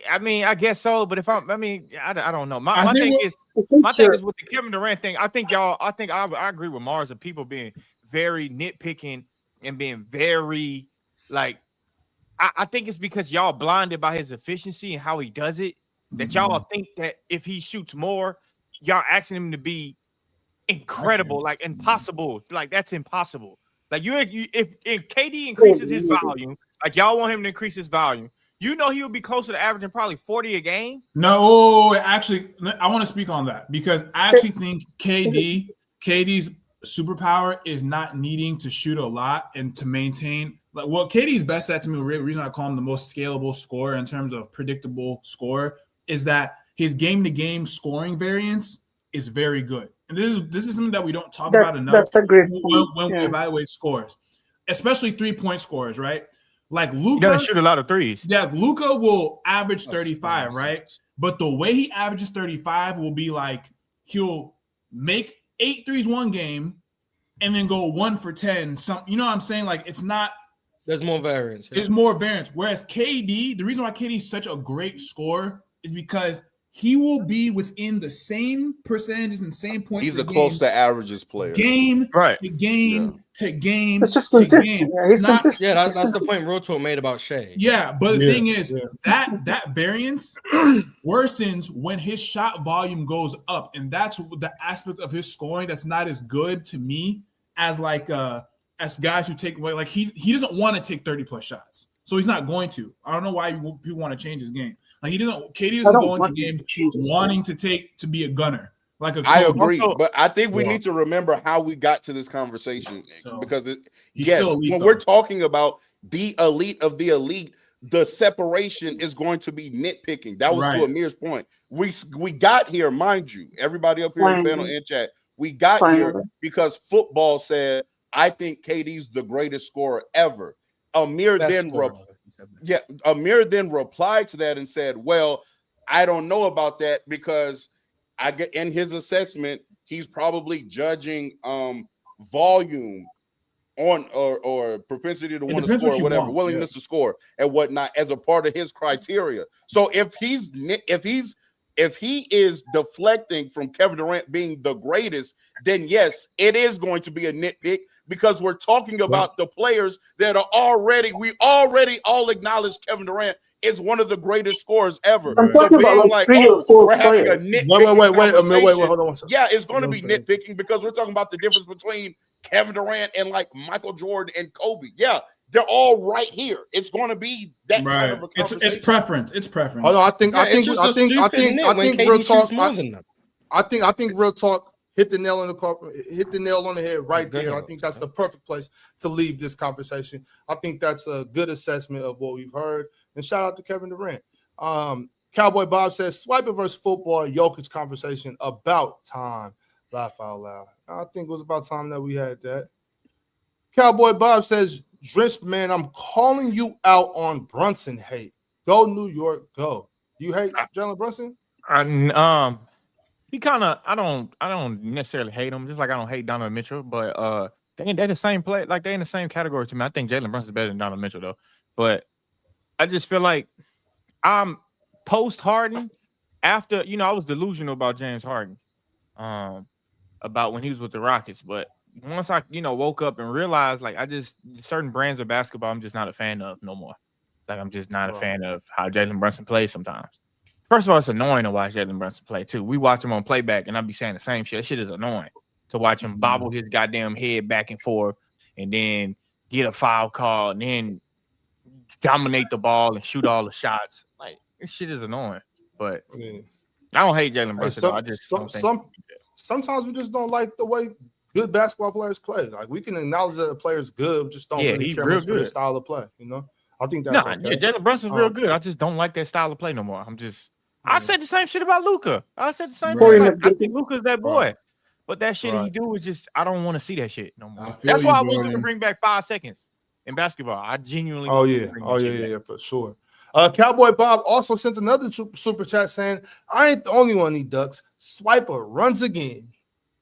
I mean, I guess so, but I don't know. My thing is with the Kevin Durant thing. I agree with Mars of people being very nitpicking and being very like. I think it's because y'all blinded by his efficiency and how he does it. That y'all think that if he shoots more, y'all asking him to be incredible, like impossible. Like that's impossible. Like if KD increases his volume, like y'all want him to increase his volume, you know he would be closer to averaging probably 40 a game. No, actually, I want to speak on that because I actually think KD's superpower is not needing to shoot a lot and to maintain. Like what KD's best at, to me, the reason I call him the most scalable scorer in terms of predictable score is that his game-to-game scoring variance is very good. And this is something that we don't talk about enough. That's a great when we evaluate scores, especially 3-point scores, right? Like Luka, you gotta shoot a lot of threes. Yeah, Luka will average 35, right? But the way he averages 35 will be like he'll make 8 threes one game and then go 1 for 10. You know what I'm saying? Like it's not. There's more variance. There's more variance. Whereas KD, the reason why KD is such a great scorer is because he will be within the same percentages and same points. He's a close to averages player. Game to game to game. It's just consistent. Game. Yeah, he's consistent. Yeah, that's the point Real Talk made about Shea. Yeah, but the thing is that variance worsens when his shot volume goes up, and that's the aspect of his scoring that's not as good to me as like as guys who take away. Like he doesn't want to take 30+ shots, so he's not going to. I don't know why people want to change his game. Like KD doesn't go into the game wanting to be a gunner. I agree, but I think we need to remember how we got to this conversation because when we're talking about the elite of the elite, the separation is going to be nitpicking. That was to Amir's point. We got here, mind you, everybody up here in the panel and chat. We got here because football said, "I think KD's the greatest scorer ever." Amir then Yeah, Amir then replied to that and said, "Well, I don't know about that because I get in his assessment, he's probably judging volume on or propensity to want to score, or whatever, willingness to score and whatnot as a part of his criteria. So if he is deflecting from Kevin Durant being the greatest, then yes, it is going to be a nitpick because we're talking about the players that are we already all acknowledge Kevin Durant is one of the greatest scorers ever. I'm talking about like 3 or 4 we're having players. a nitpicking Wait, hold on one second. Yeah, it's going to be nitpicking because we're talking about the difference between Kevin Durant and like Michael Jordan and Kobe. Yeah, they're all right here. It's going to be that kind of a conversation. It's preference. It's preference. Oh, no, I think real talk. I think real talk hit the nail on the head right there. I think that's the perfect place to leave this conversation. I think that's a good assessment of what we've heard. And shout out to Kevin Durant. Cowboy Bob says, "Swiper versus football, Jokic conversation about time." Laugh out loud. I think it was about time that we had that. Cowboy Bob says, "Drenched man, I'm calling you out on Brunson hate. Go New York, go." You hate Jalen Brunson? He kind of. I don't necessarily hate him. Just like I don't hate Donovan Mitchell, but they're the same play. Like they're in the same category to me. I think Jalen Brunson's better than Donovan Mitchell though. But I just feel like I'm post Harden. After I was delusional about James Harden, about when he was with the Rockets. But once I woke up and realized like certain brands of basketball I'm just not a fan of no more. Like I'm just not a fan of how Jalen Brunson plays sometimes. First of all, it's annoying to watch Jalen Brunson play too. We watch him on playback, and I'll be saying the same shit. That shit is annoying to watch him bobble his goddamn head back and forth, and then get a foul call, and then dominate the ball and shoot all the shots. Like this shit is annoying. But I don't hate Jalen Brunson. I just sometimes we just don't like the way good basketball players play. Like we can acknowledge that a player's good, just don't really care much for the style of play. I think that's okay. Jalen Brunson's real good. I just don't like that style of play no more. I said the same shit about Luka. I said the same thing. I think Luka's that boy. But that shit he do is just I don't want to see that shit no more. That's why I want them to bring back 5 seconds in basketball. I genuinely yeah, for sure. Cowboy Bob also sent another super chat saying, "I ain't the only one he ducks. Swiper runs again.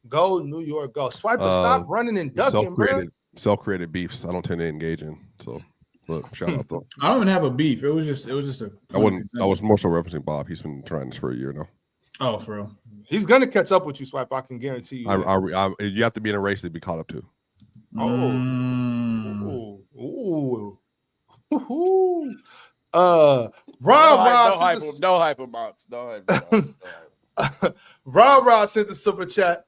Go New York, go. Swiper, stop running and ducking, bro." Self-created beefs I don't tend to engage in. So look, shout out though. I don't even have a beef. It was just a I was more so referencing Bob. He's been trying this for a year now. Oh, for real. He's gonna catch up with you, Swipe. I can guarantee you. You have to be in a race to be caught up to. No hyper box. Rob sent the super chat.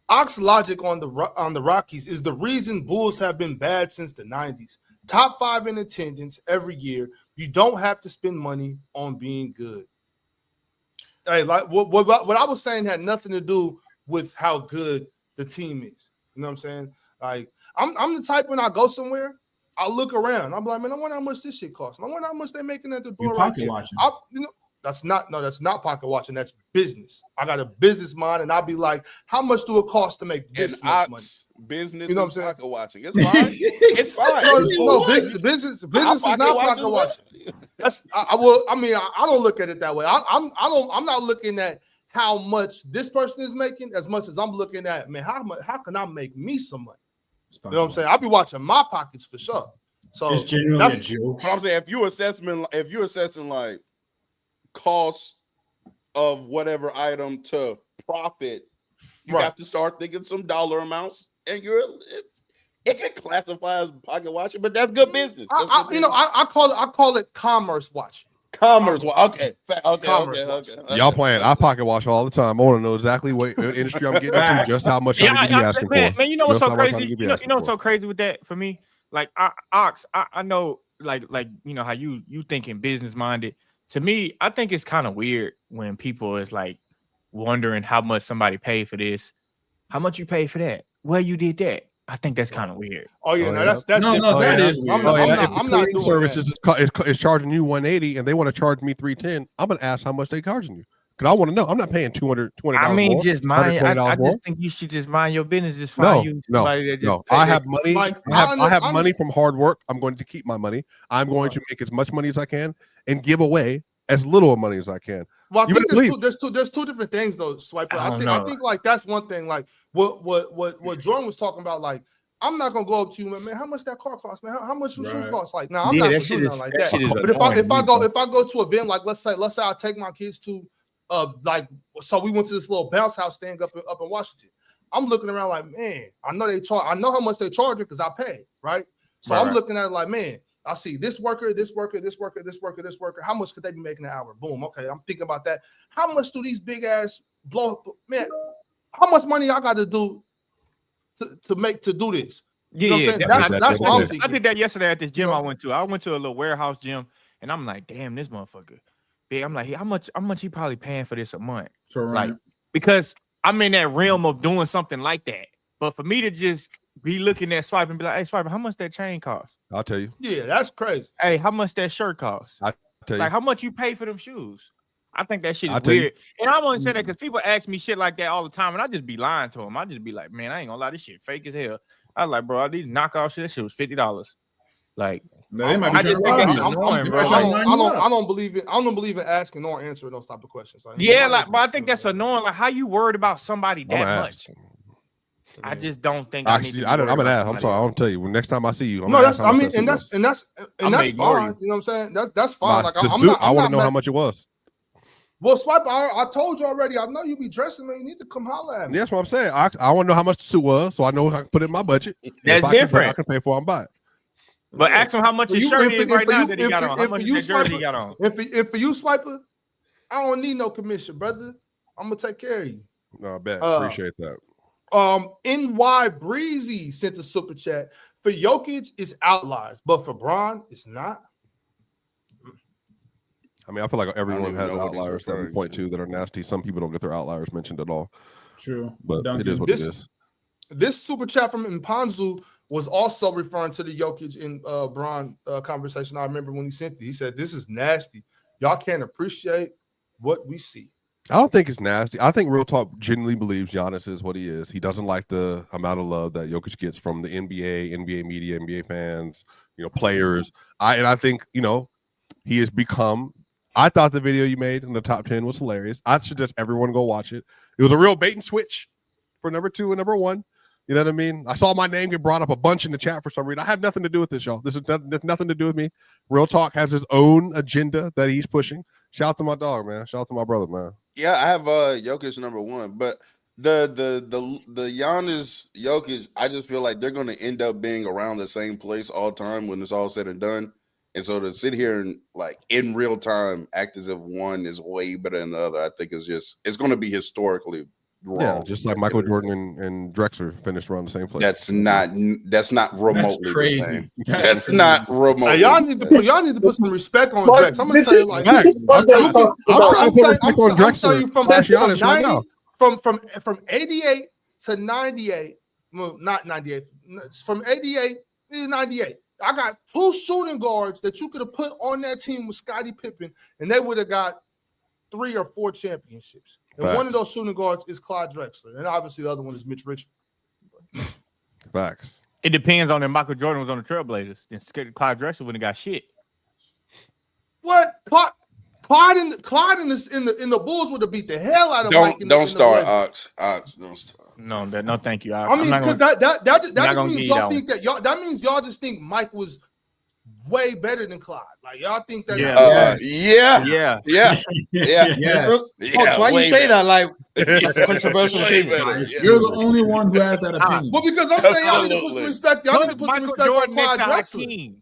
Ox logic on the Rockies is the reason Bulls have been bad since the 90s. Top 5 in attendance every year. You don't have to spend money on being good. Hey, like what I was saying had nothing to do with how good the team is. You know what I'm saying? Like I'm the type when I go somewhere, I look around. I'm like, man, I wonder how much this shit costs. I wonder how much they're making at the door. Pocket watching. That's not pocket watching. That's business. I got a business mind, and I'll be like, how much do it cost to make this much money? Business, you know what I'm saying? Pocket watching. It's fine. It's fine. No, business is not pocket watching. I don't look at it that way. I'm not looking at how much this person is making as much as I'm looking at, man, how can I make me some money? You know what I'm saying? I'll be watching my pockets for sure. So it's genuinely a joke. But I'm saying if you're assessing like cost of whatever item to profit, you have to start thinking some dollar amounts, and it can classify as pocket watching, but that's good business. I call it commerce watching. Okay. Y'all playing. I pocket watch all the time. I want to know exactly what industry I'm getting into, just how much I'm asking for. Man, you know what's so crazy? You know what's so crazy with that for me? Like Ox, I know like how you thinking business minded. To me, I think it's kind of weird when people is like wondering how much somebody paid for this, how much you paid for that, where you did that. I think that's kind of weird. Oh yeah, that's that is weird. I'm not doing services is charging you $180 and they want to charge me $310. I'm gonna ask how much they charging you Because I want to know. I'm not paying $200. I mean, more, just mind. I more. just think you should just mind your business. Just find you somebody that just no. I have money. Like, I have money from hard work. I'm going to keep my money. I'm going to make as much money as I can and give away as little money as I can. Well, I think there's two different things though, Swiper. I think like that's one thing. Like what Jordan was talking about. Like, I'm not gonna go up to you, man. How much that car cost, man? How much shoes cost? Like, I'm not gonna do nothing like that. But if I go to an event, like let's say I take my kids to like, so we went to this little bounce house thing up in Washington. I'm looking around like, man, I know how much they charge it because I pay, right? So I'm looking at it like, man, I see this worker. How much could they be making an hour? Boom. Okay, I'm thinking about that. How much do these big ass man? How much money I got to do to do this? You know what I'm saying? That's what I'm thinking. I did that yesterday at this gym I went to. I went to a little warehouse gym, and I'm like, damn, this motherfucker big. I'm like, how much he probably paying for this a month? Like, because I'm in that realm of doing something like that. But for me to just be looking at Swipe and be like, hey, Swipe, how much that chain cost? I'll tell you. Yeah, that's crazy. Hey, how much that shirt cost? I'll tell you. Like, how much you pay for them shoes? I think that shit is weird. And I'm only saying that because people ask me shit like that all the time, and I just be lying to them. I just be like, man, I ain't gonna lie, this shit fake as hell. I was like, bro, these knockoff shit, that shit was $50. Like, I just think that's annoying, bro. I don't believe it. I don't believe in asking or answering those type of questions. Like, but I think that's annoying. Like, how you worried about somebody that much? I just don't think. Actually, I'm gonna ask. I'm sorry. I don't tell you. Next time I see you, that's fine. You know what I'm saying? That's fine. Like, I want to know how much it was. Well, Swipe, I told you already. I know you be dressing, man. You need to come holler at me. That's what I'm saying. I want to know how much the suit was, so I know I can put it in my budget. That's different. I can pay for it and buy it. But ask him how much his shirt is right now that he got on. How much his jersey he got on? If for you, Swiper, I don't need no commission, brother. I'm gonna take care of you. No, I bet. Appreciate that. NY Breezy sent a super chat. For Jokic, it's outliers, but for Bron, it's not. I mean, I feel like everyone has outliers that we point to that are nasty. Some people don't get their outliers mentioned at all. True. But it is what it is. This super chat from Mpanzu was also referring to the Jokic and Bron conversation. I remember when he sent it. He said, this is nasty. Y'all can't appreciate what we see. I don't think it's nasty. I think Real Talk genuinely believes Giannis is what he is. He doesn't like the amount of love that Jokic gets from the NBA media, NBA fans, players. I think, he has become. I thought the video you made in the top 10 was hilarious. I suggest everyone go watch it. It was a real bait and switch for number 2 and number 1. You know what I mean? I saw my name get brought up a bunch in the chat for some reason. I have nothing to do with this, y'all. This is nothing to do with me. Real Talk has his own agenda that he's pushing. Shout out to my dog, man. Shout out to my brother, man. Yeah, I have Jokic number 1, but the Giannis Jokic, I just feel like they're going to end up being around the same place all the time when it's all said and done. And so to sit here and in real time act as if one is way better than the other, I think it's going to be historically wrong. Yeah, just like Michael Jordan and Drexler finished around the same place. That's not remotely the same. That's not remotely. Hey, y'all need to put some respect on Drex. I'm gonna tell you like I'm telling you from 88 to 98. Well, not 98. From 88 to 98. I got 2 shooting guards that you could have put on that team with Scottie Pippen, and they would have got 3 or 4 championships. And one of those shooting guards is Clyde Drexler, and obviously the other one is Mitch Richmond. Facts. It depends on if Michael Jordan was on the Trailblazers. Then Clyde Drexler wouldn't have got shit. What? Clyde in the Bulls would have beat the hell out of Mike. Don't start, Ox. Don't start. No, thank you. I mean, because that just means y'all think that y'all. That means y'all just think Mike was way better than Clyde. Like y'all think that. Folks, why you say that? Like it's a controversial opinion. You're the only one who has that opinion. Well, because I'm saying y'all need to put some respect. Y'all need to put some respect on Clyde Drexler.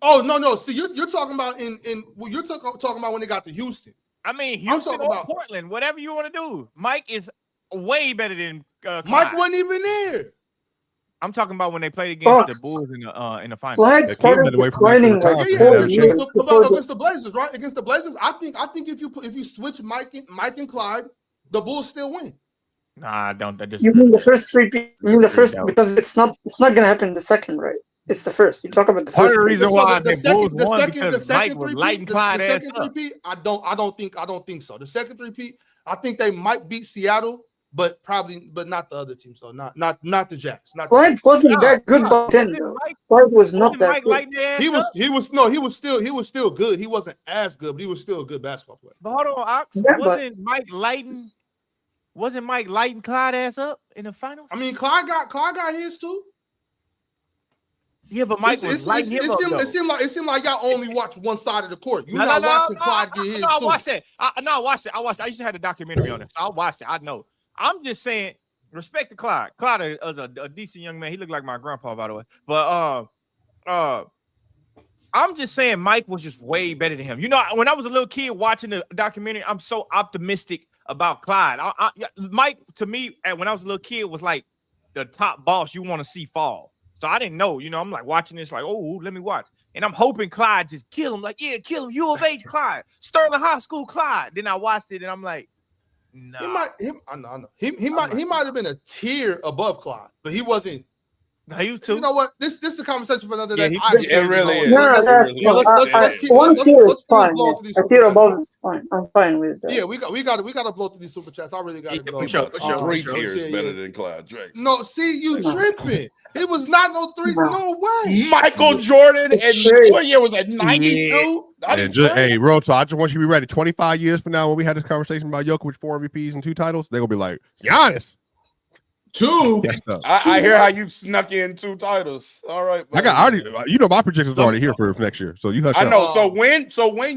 Oh no! See, you're talking about you're talking about when they got to Houston. I mean, Houston or Portland, whatever you want to do. Mike is way better than Clyde. Mike wasn't even there. I'm talking about when they played against the Bulls in the finals. Clyde started declining against the Blazers, right? Against the Blazers, I think if you switch Mike and Clyde, the Bulls still win. Nah, I don't. You mean the first 3? You mean the first because it's not going to happen in the second, right? It's the first. You talk about the Part first. of the three. reason why the the Bulls second, won the because second Mike was three-peat, lighting the Clyde ass second up. three-peat, I don't think so. The second three-peat, I think they might beat Seattle, but not the other teams though. Not the Jacks. Clyde wasn't that good back then. Clyde was not that good. He was still good. He wasn't as good, but he was still a good basketball player. But hold on, Ox. Yeah, Wasn't Mike lighting Clyde ass up in the finals? I mean, Clyde got his too. Yeah, but Mike was lighting him up. It seemed like y'all only watch one side of the court. You're not watching Clyde get his too. I watched it. I watched it. I used to have a documentary on it. So I watched it. I know. I'm just saying, respect to Clyde. Clyde is a decent young man. He looked like my grandpa, by the way. But I'm just saying Mike was just way better than him. You know, when I was a little kid watching the documentary, I'm so optimistic about Clyde. Mike, to me, when I was a little kid, was like the top boss you want to see fall. So I didn't know, you know, I'm like watching this like, oh, let me watch. And I'm hoping Clyde just kill him. Like, yeah, kill him. U of H Clyde. Sterling High School Clyde. Then I watched it and I'm like, nah. I know. He might have been a tier above Clyde, but he wasn't. No, he was too. You know what? This is a conversation for another day. It really is. One tier is fine. A tier above is fine. I'm fine with that. Yeah, we got to blow through these super chats. I really got to go. For sure. 3 tiers better than Clyde Drake. No, see, you tripping. It was not no 3. No way. Michael Jordan and what year was that? 92? Hey, real talk. I just want you to be ready. 25 years from now, when we had this conversation about Jokic 4 MVPs and 2 titles, they're gonna be like, Giannis. 2. I hear how you snuck in 2 titles. All right, I already. You know, my projections are already here for next year. So you hush. I know. So when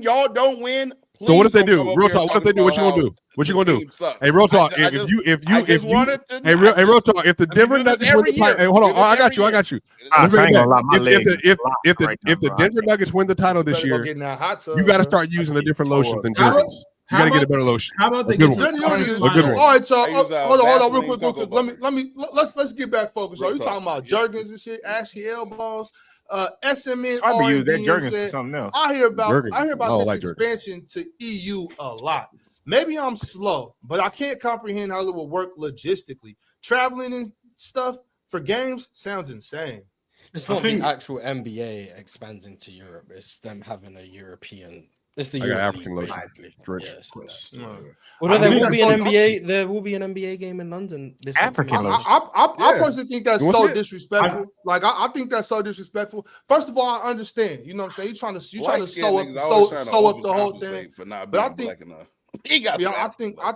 y'all don't win. So what if they do? Real talk. What if they do? What you gonna do? What you gonna do? Hey, real talk. Hey, real talk. If the Denver Nuggets win the title, hey, hold on. I got you. If the Denver Nuggets win the title this year, you got to start using a different lotion than Jergens. You got to get a better lotion. How about they get a good one? All right, so hold on, real quick. Let's get back focused. Are you talking about Jergens and shit, ashy elbows? SMN. I use that Jergens for something else. I hear about this expansion to EU a lot. Maybe I'm slow, but I can't comprehend how it will work logistically. Traveling and stuff for games sounds insane. It's not the actual NBA expanding to Europe. It's them having a European. It's the African lotion. Although there will be an NBA game in London. This African lotion. I personally think that's so disrespectful. I think that's so disrespectful. First of all, I understand. You know what I'm saying? You're trying to sew up the whole thing. But I think. I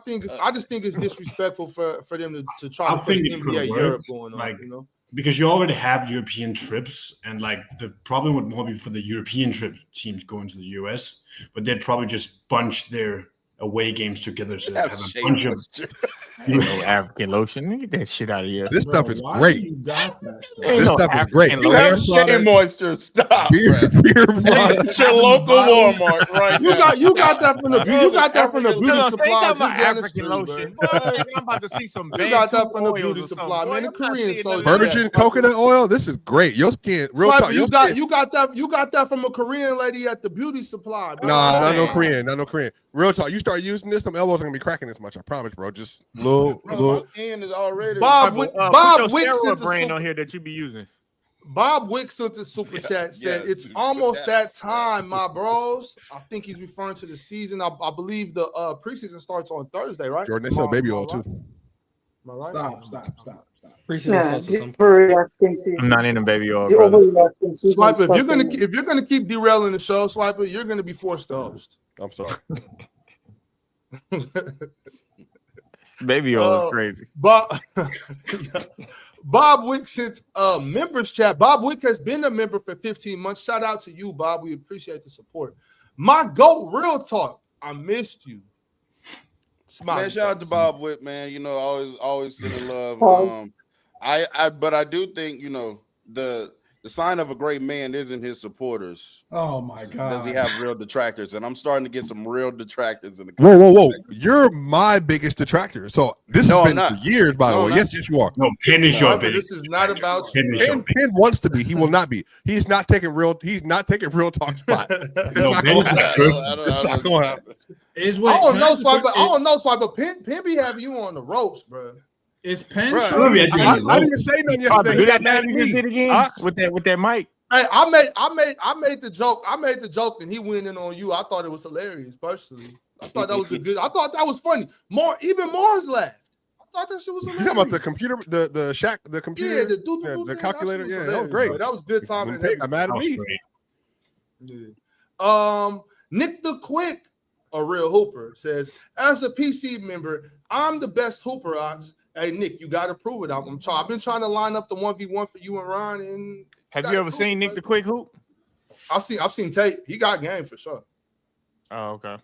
just think it's disrespectful for them to try to put NBA Europe going on. Like, you know, because you already have European trips, and like the problem would more be for the European trip teams going to the US, but they'd probably just bunch their away games together so they have a bunch of African lotion. Get that shit out of here. This stuff is great. This stuff is great. You have shea moisture. Stop. Beer it's your local Walmart, right? You got that from the beauty supply. African lotion. I'm about to see some. You got that from the beauty supply, man. The Korean virgin coconut oil. This is great. Your skin. Real talk. You got that from a Korean lady at the beauty supply. Nah, not no Korean. Real talk. You start using this, some elbows are gonna be cracking this much. I promise, bro. Just little. Skin is already. Bob Wick sent brand on here that you be using. Bob Wick sent the super chat said it's almost that time, my bros. I think he's referring to the season. I believe the preseason starts on Thursday, right? Jordan, they sell baby oil too. Right? Stop. Preseason starts I'm not in the baby oil. Swiper, if you're gonna keep derailing the show, Swiper, you're gonna be forced to host. I'm sorry. Baby oil is crazy. Bob Wick sent members chat. Bob Wick has been a member for 15 months. Shout out to you, Bob. We appreciate the support. My GOAT, real talk. I missed you. Man, shout out to Bob Wick, man. You know, always sending love. But I do think, you know, the sign of a great man isn't his supporters. Oh my God! Does he have real detractors? And I'm starting to get some real detractors in the. Whoa! You're my biggest detractor. So this has been for years, by the way. Yes, you are. No, Penn is your biggest. This is not about Penn wants to be. He will not be. He's not taking real talk spot. No, It's not going to happen. I don't know, Swiper. Penn be having you on the ropes, bro. Is Penn? I didn't even say nothing yesterday. He got mad at me again with that mic. Hey, I made the joke. I made the joke, and he went in on you. I thought it was hilarious, personally. I thought that was I thought that was funny. Even Mars laughed. I thought that shit was hilarious. You talking about the computer, the computer, yeah, the calculator. Yeah, that was great. great. That was good timing. I'm mad at me. Yeah. Nick the Quick, a real hooper, says, as a PC member, I'm the best hooper, Ox. Hey, Nick, you got to prove it. I've been trying to line up the 1v1 for you and Ron. And have you ever seen Nick the Quick hoop? I've seen tape. He got game for sure. Oh, okay.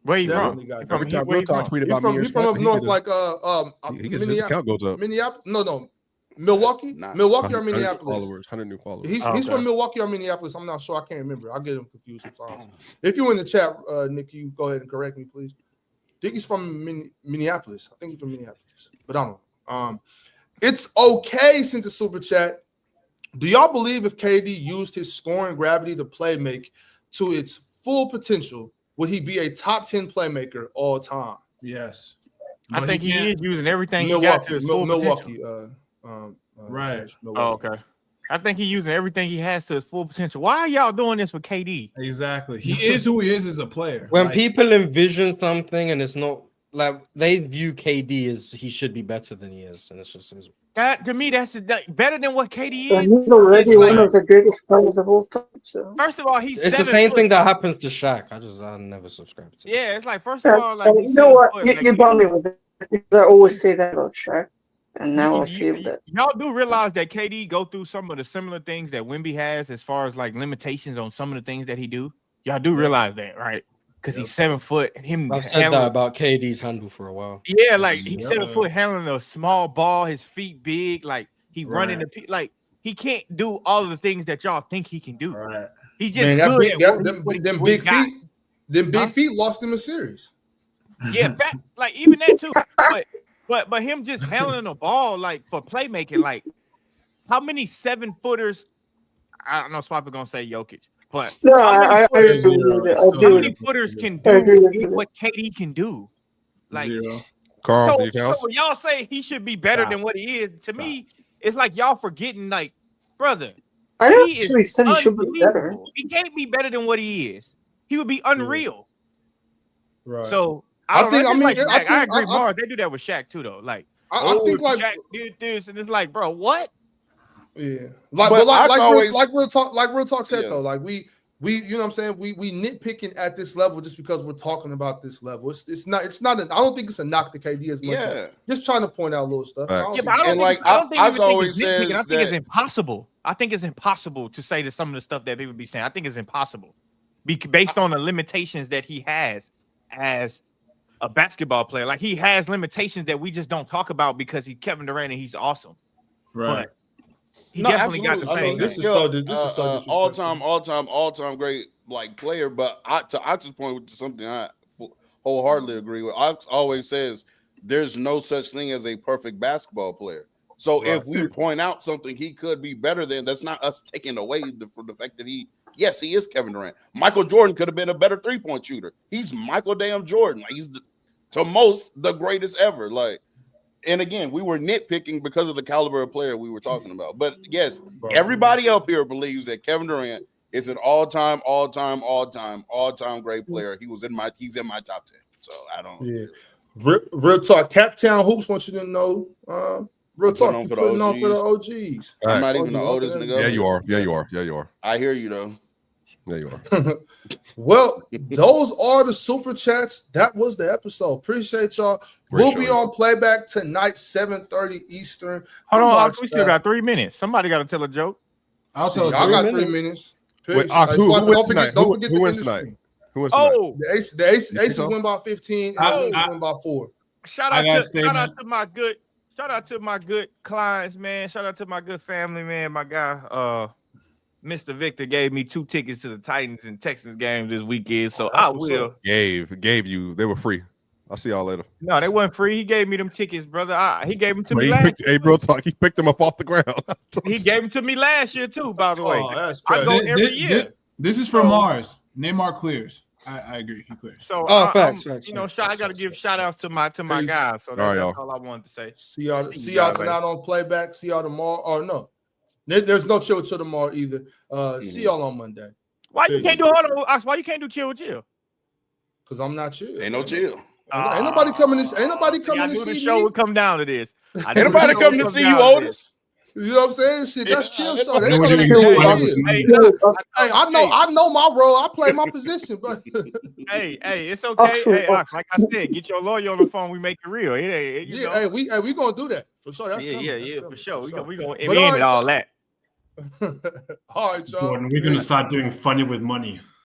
Where you from? Every time Real Talk tweet about me, he's from up north, like his account goes up. Minneapolis. No, Milwaukee. Milwaukee or Minneapolis. 100 new followers. He's from Milwaukee or Minneapolis. I'm not sure. I can't remember. I get him confused sometimes. If you're in the chat, Nick, you go ahead and correct me, please. I think he's from Minneapolis. I think he's from Minneapolis, but I don't know. It's okay since the super chat. Do y'all believe if KD used his scoring gravity to play make to its full potential, would he be a top 10 playmaker all time? Yes. I think he is using everything Milwaukee, he got to his full Milwaukee. Right. Milwaukee. Okay. I think he's using everything he has to his full potential. Why are y'all doing this with KD? Exactly. He is who he is as a player. When people envision something and it's not like they view KD as he should be better than he is, and it's just that to me that's better than what KD is. And he's already one of the greatest players of all time. So. First of all, it's the same thing that happens to Shaq. I never subscribe to. Yeah, it's like first of all, like you know what? You bought me with it. I always say that about Shaq. And now I feel that y'all do realize that KD go through some of the similar things that Wemby has as far as like limitations on some of the things that he do. Y'all do realize that, right? Because he's 7 foot. I've said that about KD's handle for a while. Yeah, like he's 7 foot handling a small ball, his feet big, like he running the like he can't do all of the things that y'all think he can do. Right. He just them big feet lost him a series. Yeah, like even that too. But him just handling the ball like for playmaking, like how many 7-footers? I don't know. Swapper gonna say Jokic, but no, how many footers can do what KD can do? Like, Carl, so when y'all say he should be better than what he is, to me, it's like y'all forgetting, like, brother. I don't actually said he should be better. He can't be better than what he is. He would be unreal. Right. So. I agree. Mars, they do that with Shaq too, though. Like, I think like Shaq did this, and it's like, bro, what? Yeah, like real talk said though. Like we, you know what I'm saying? We nitpicking at this level just because we're talking about this level. It's not. I don't think it's a knock to KD as much. Yeah. Just trying to point out little stuff. I don't think it's impossible. I think it's impossible to say to some of the stuff that people be saying. I think it's impossible, based on the limitations that he has as a basketball player. Like he has limitations that we just don't talk about because he's Kevin Durant and he's awesome. Right. But he definitely got the same. This is so all-time great like player. But I just point to something I wholeheartedly agree with. I always says there's no such thing as a perfect basketball player. So if we point out something he could be better than, that's not us taking away from the fact that he is Kevin Durant. Michael Jordan could have been a better 3-point shooter. He's Michael damn Jordan. Like he's to most the greatest ever. Like, and again, we were nitpicking because of the caliber of player we were talking about. But yes, everybody up here believes that Kevin Durant is an all-time great player. He's in my top 10. So I don't. Yeah, real talk. Captown Hoops wants you to know. Real talk. You putting on for the OGs. I'm not even the oldest nigga. Yeah, you are. Yeah, you are. I hear you though. There you are. Well, those are the super chats. That was the episode. Appreciate y'all. We'll be on playback tonight, 7:30 Eastern. Hold on, we still got 3 minutes. Somebody got to tell a joke. I'll tell you. I got 3 minutes. Wait, who wins tonight? Who wins tonight? The Aces win by 15, and the Bulls win by 4. Shout out to my good clients, man. Shout out to my good family, man. My guy, Mr. Victor gave me 2 tickets to the Titans and Texans game this weekend, so I will. Gave you. They were free. I'll see y'all later. No, they weren't free. He gave me them tickets, brother. He gave them to me last year. Hey, bro, talk. He picked them up off the ground. He gave them to me last year too, by the way. I go every year. This is from Mars. Neymar clears. I agree. He clear. So, facts. You know, I got to give shout outs to my guys. So that's all I wanted to say. See y'all tonight on playback. See y'all tomorrow. Oh no, there's no chill tomorrow either. See y'all on Monday. Why you can't do Why you can't do chill with chill? Because I'm not chill. Ain't no chill. Ain't nobody coming to see the show me. would come down to this. Ain't nobody coming to see you, Otis. You know what I'm saying? Shit, that's chill show. They know what gonna you see mean. what it is. Hey, I know my role. I play my position, but hey, it's okay. Hey, Ox, like I said, get your lawyer on the phone. We make it real. Hey, we gonna do that for sure. That's coming. For sure. We gonna end all that. All right, y'all. Jordan, we're gonna start doing funny with money.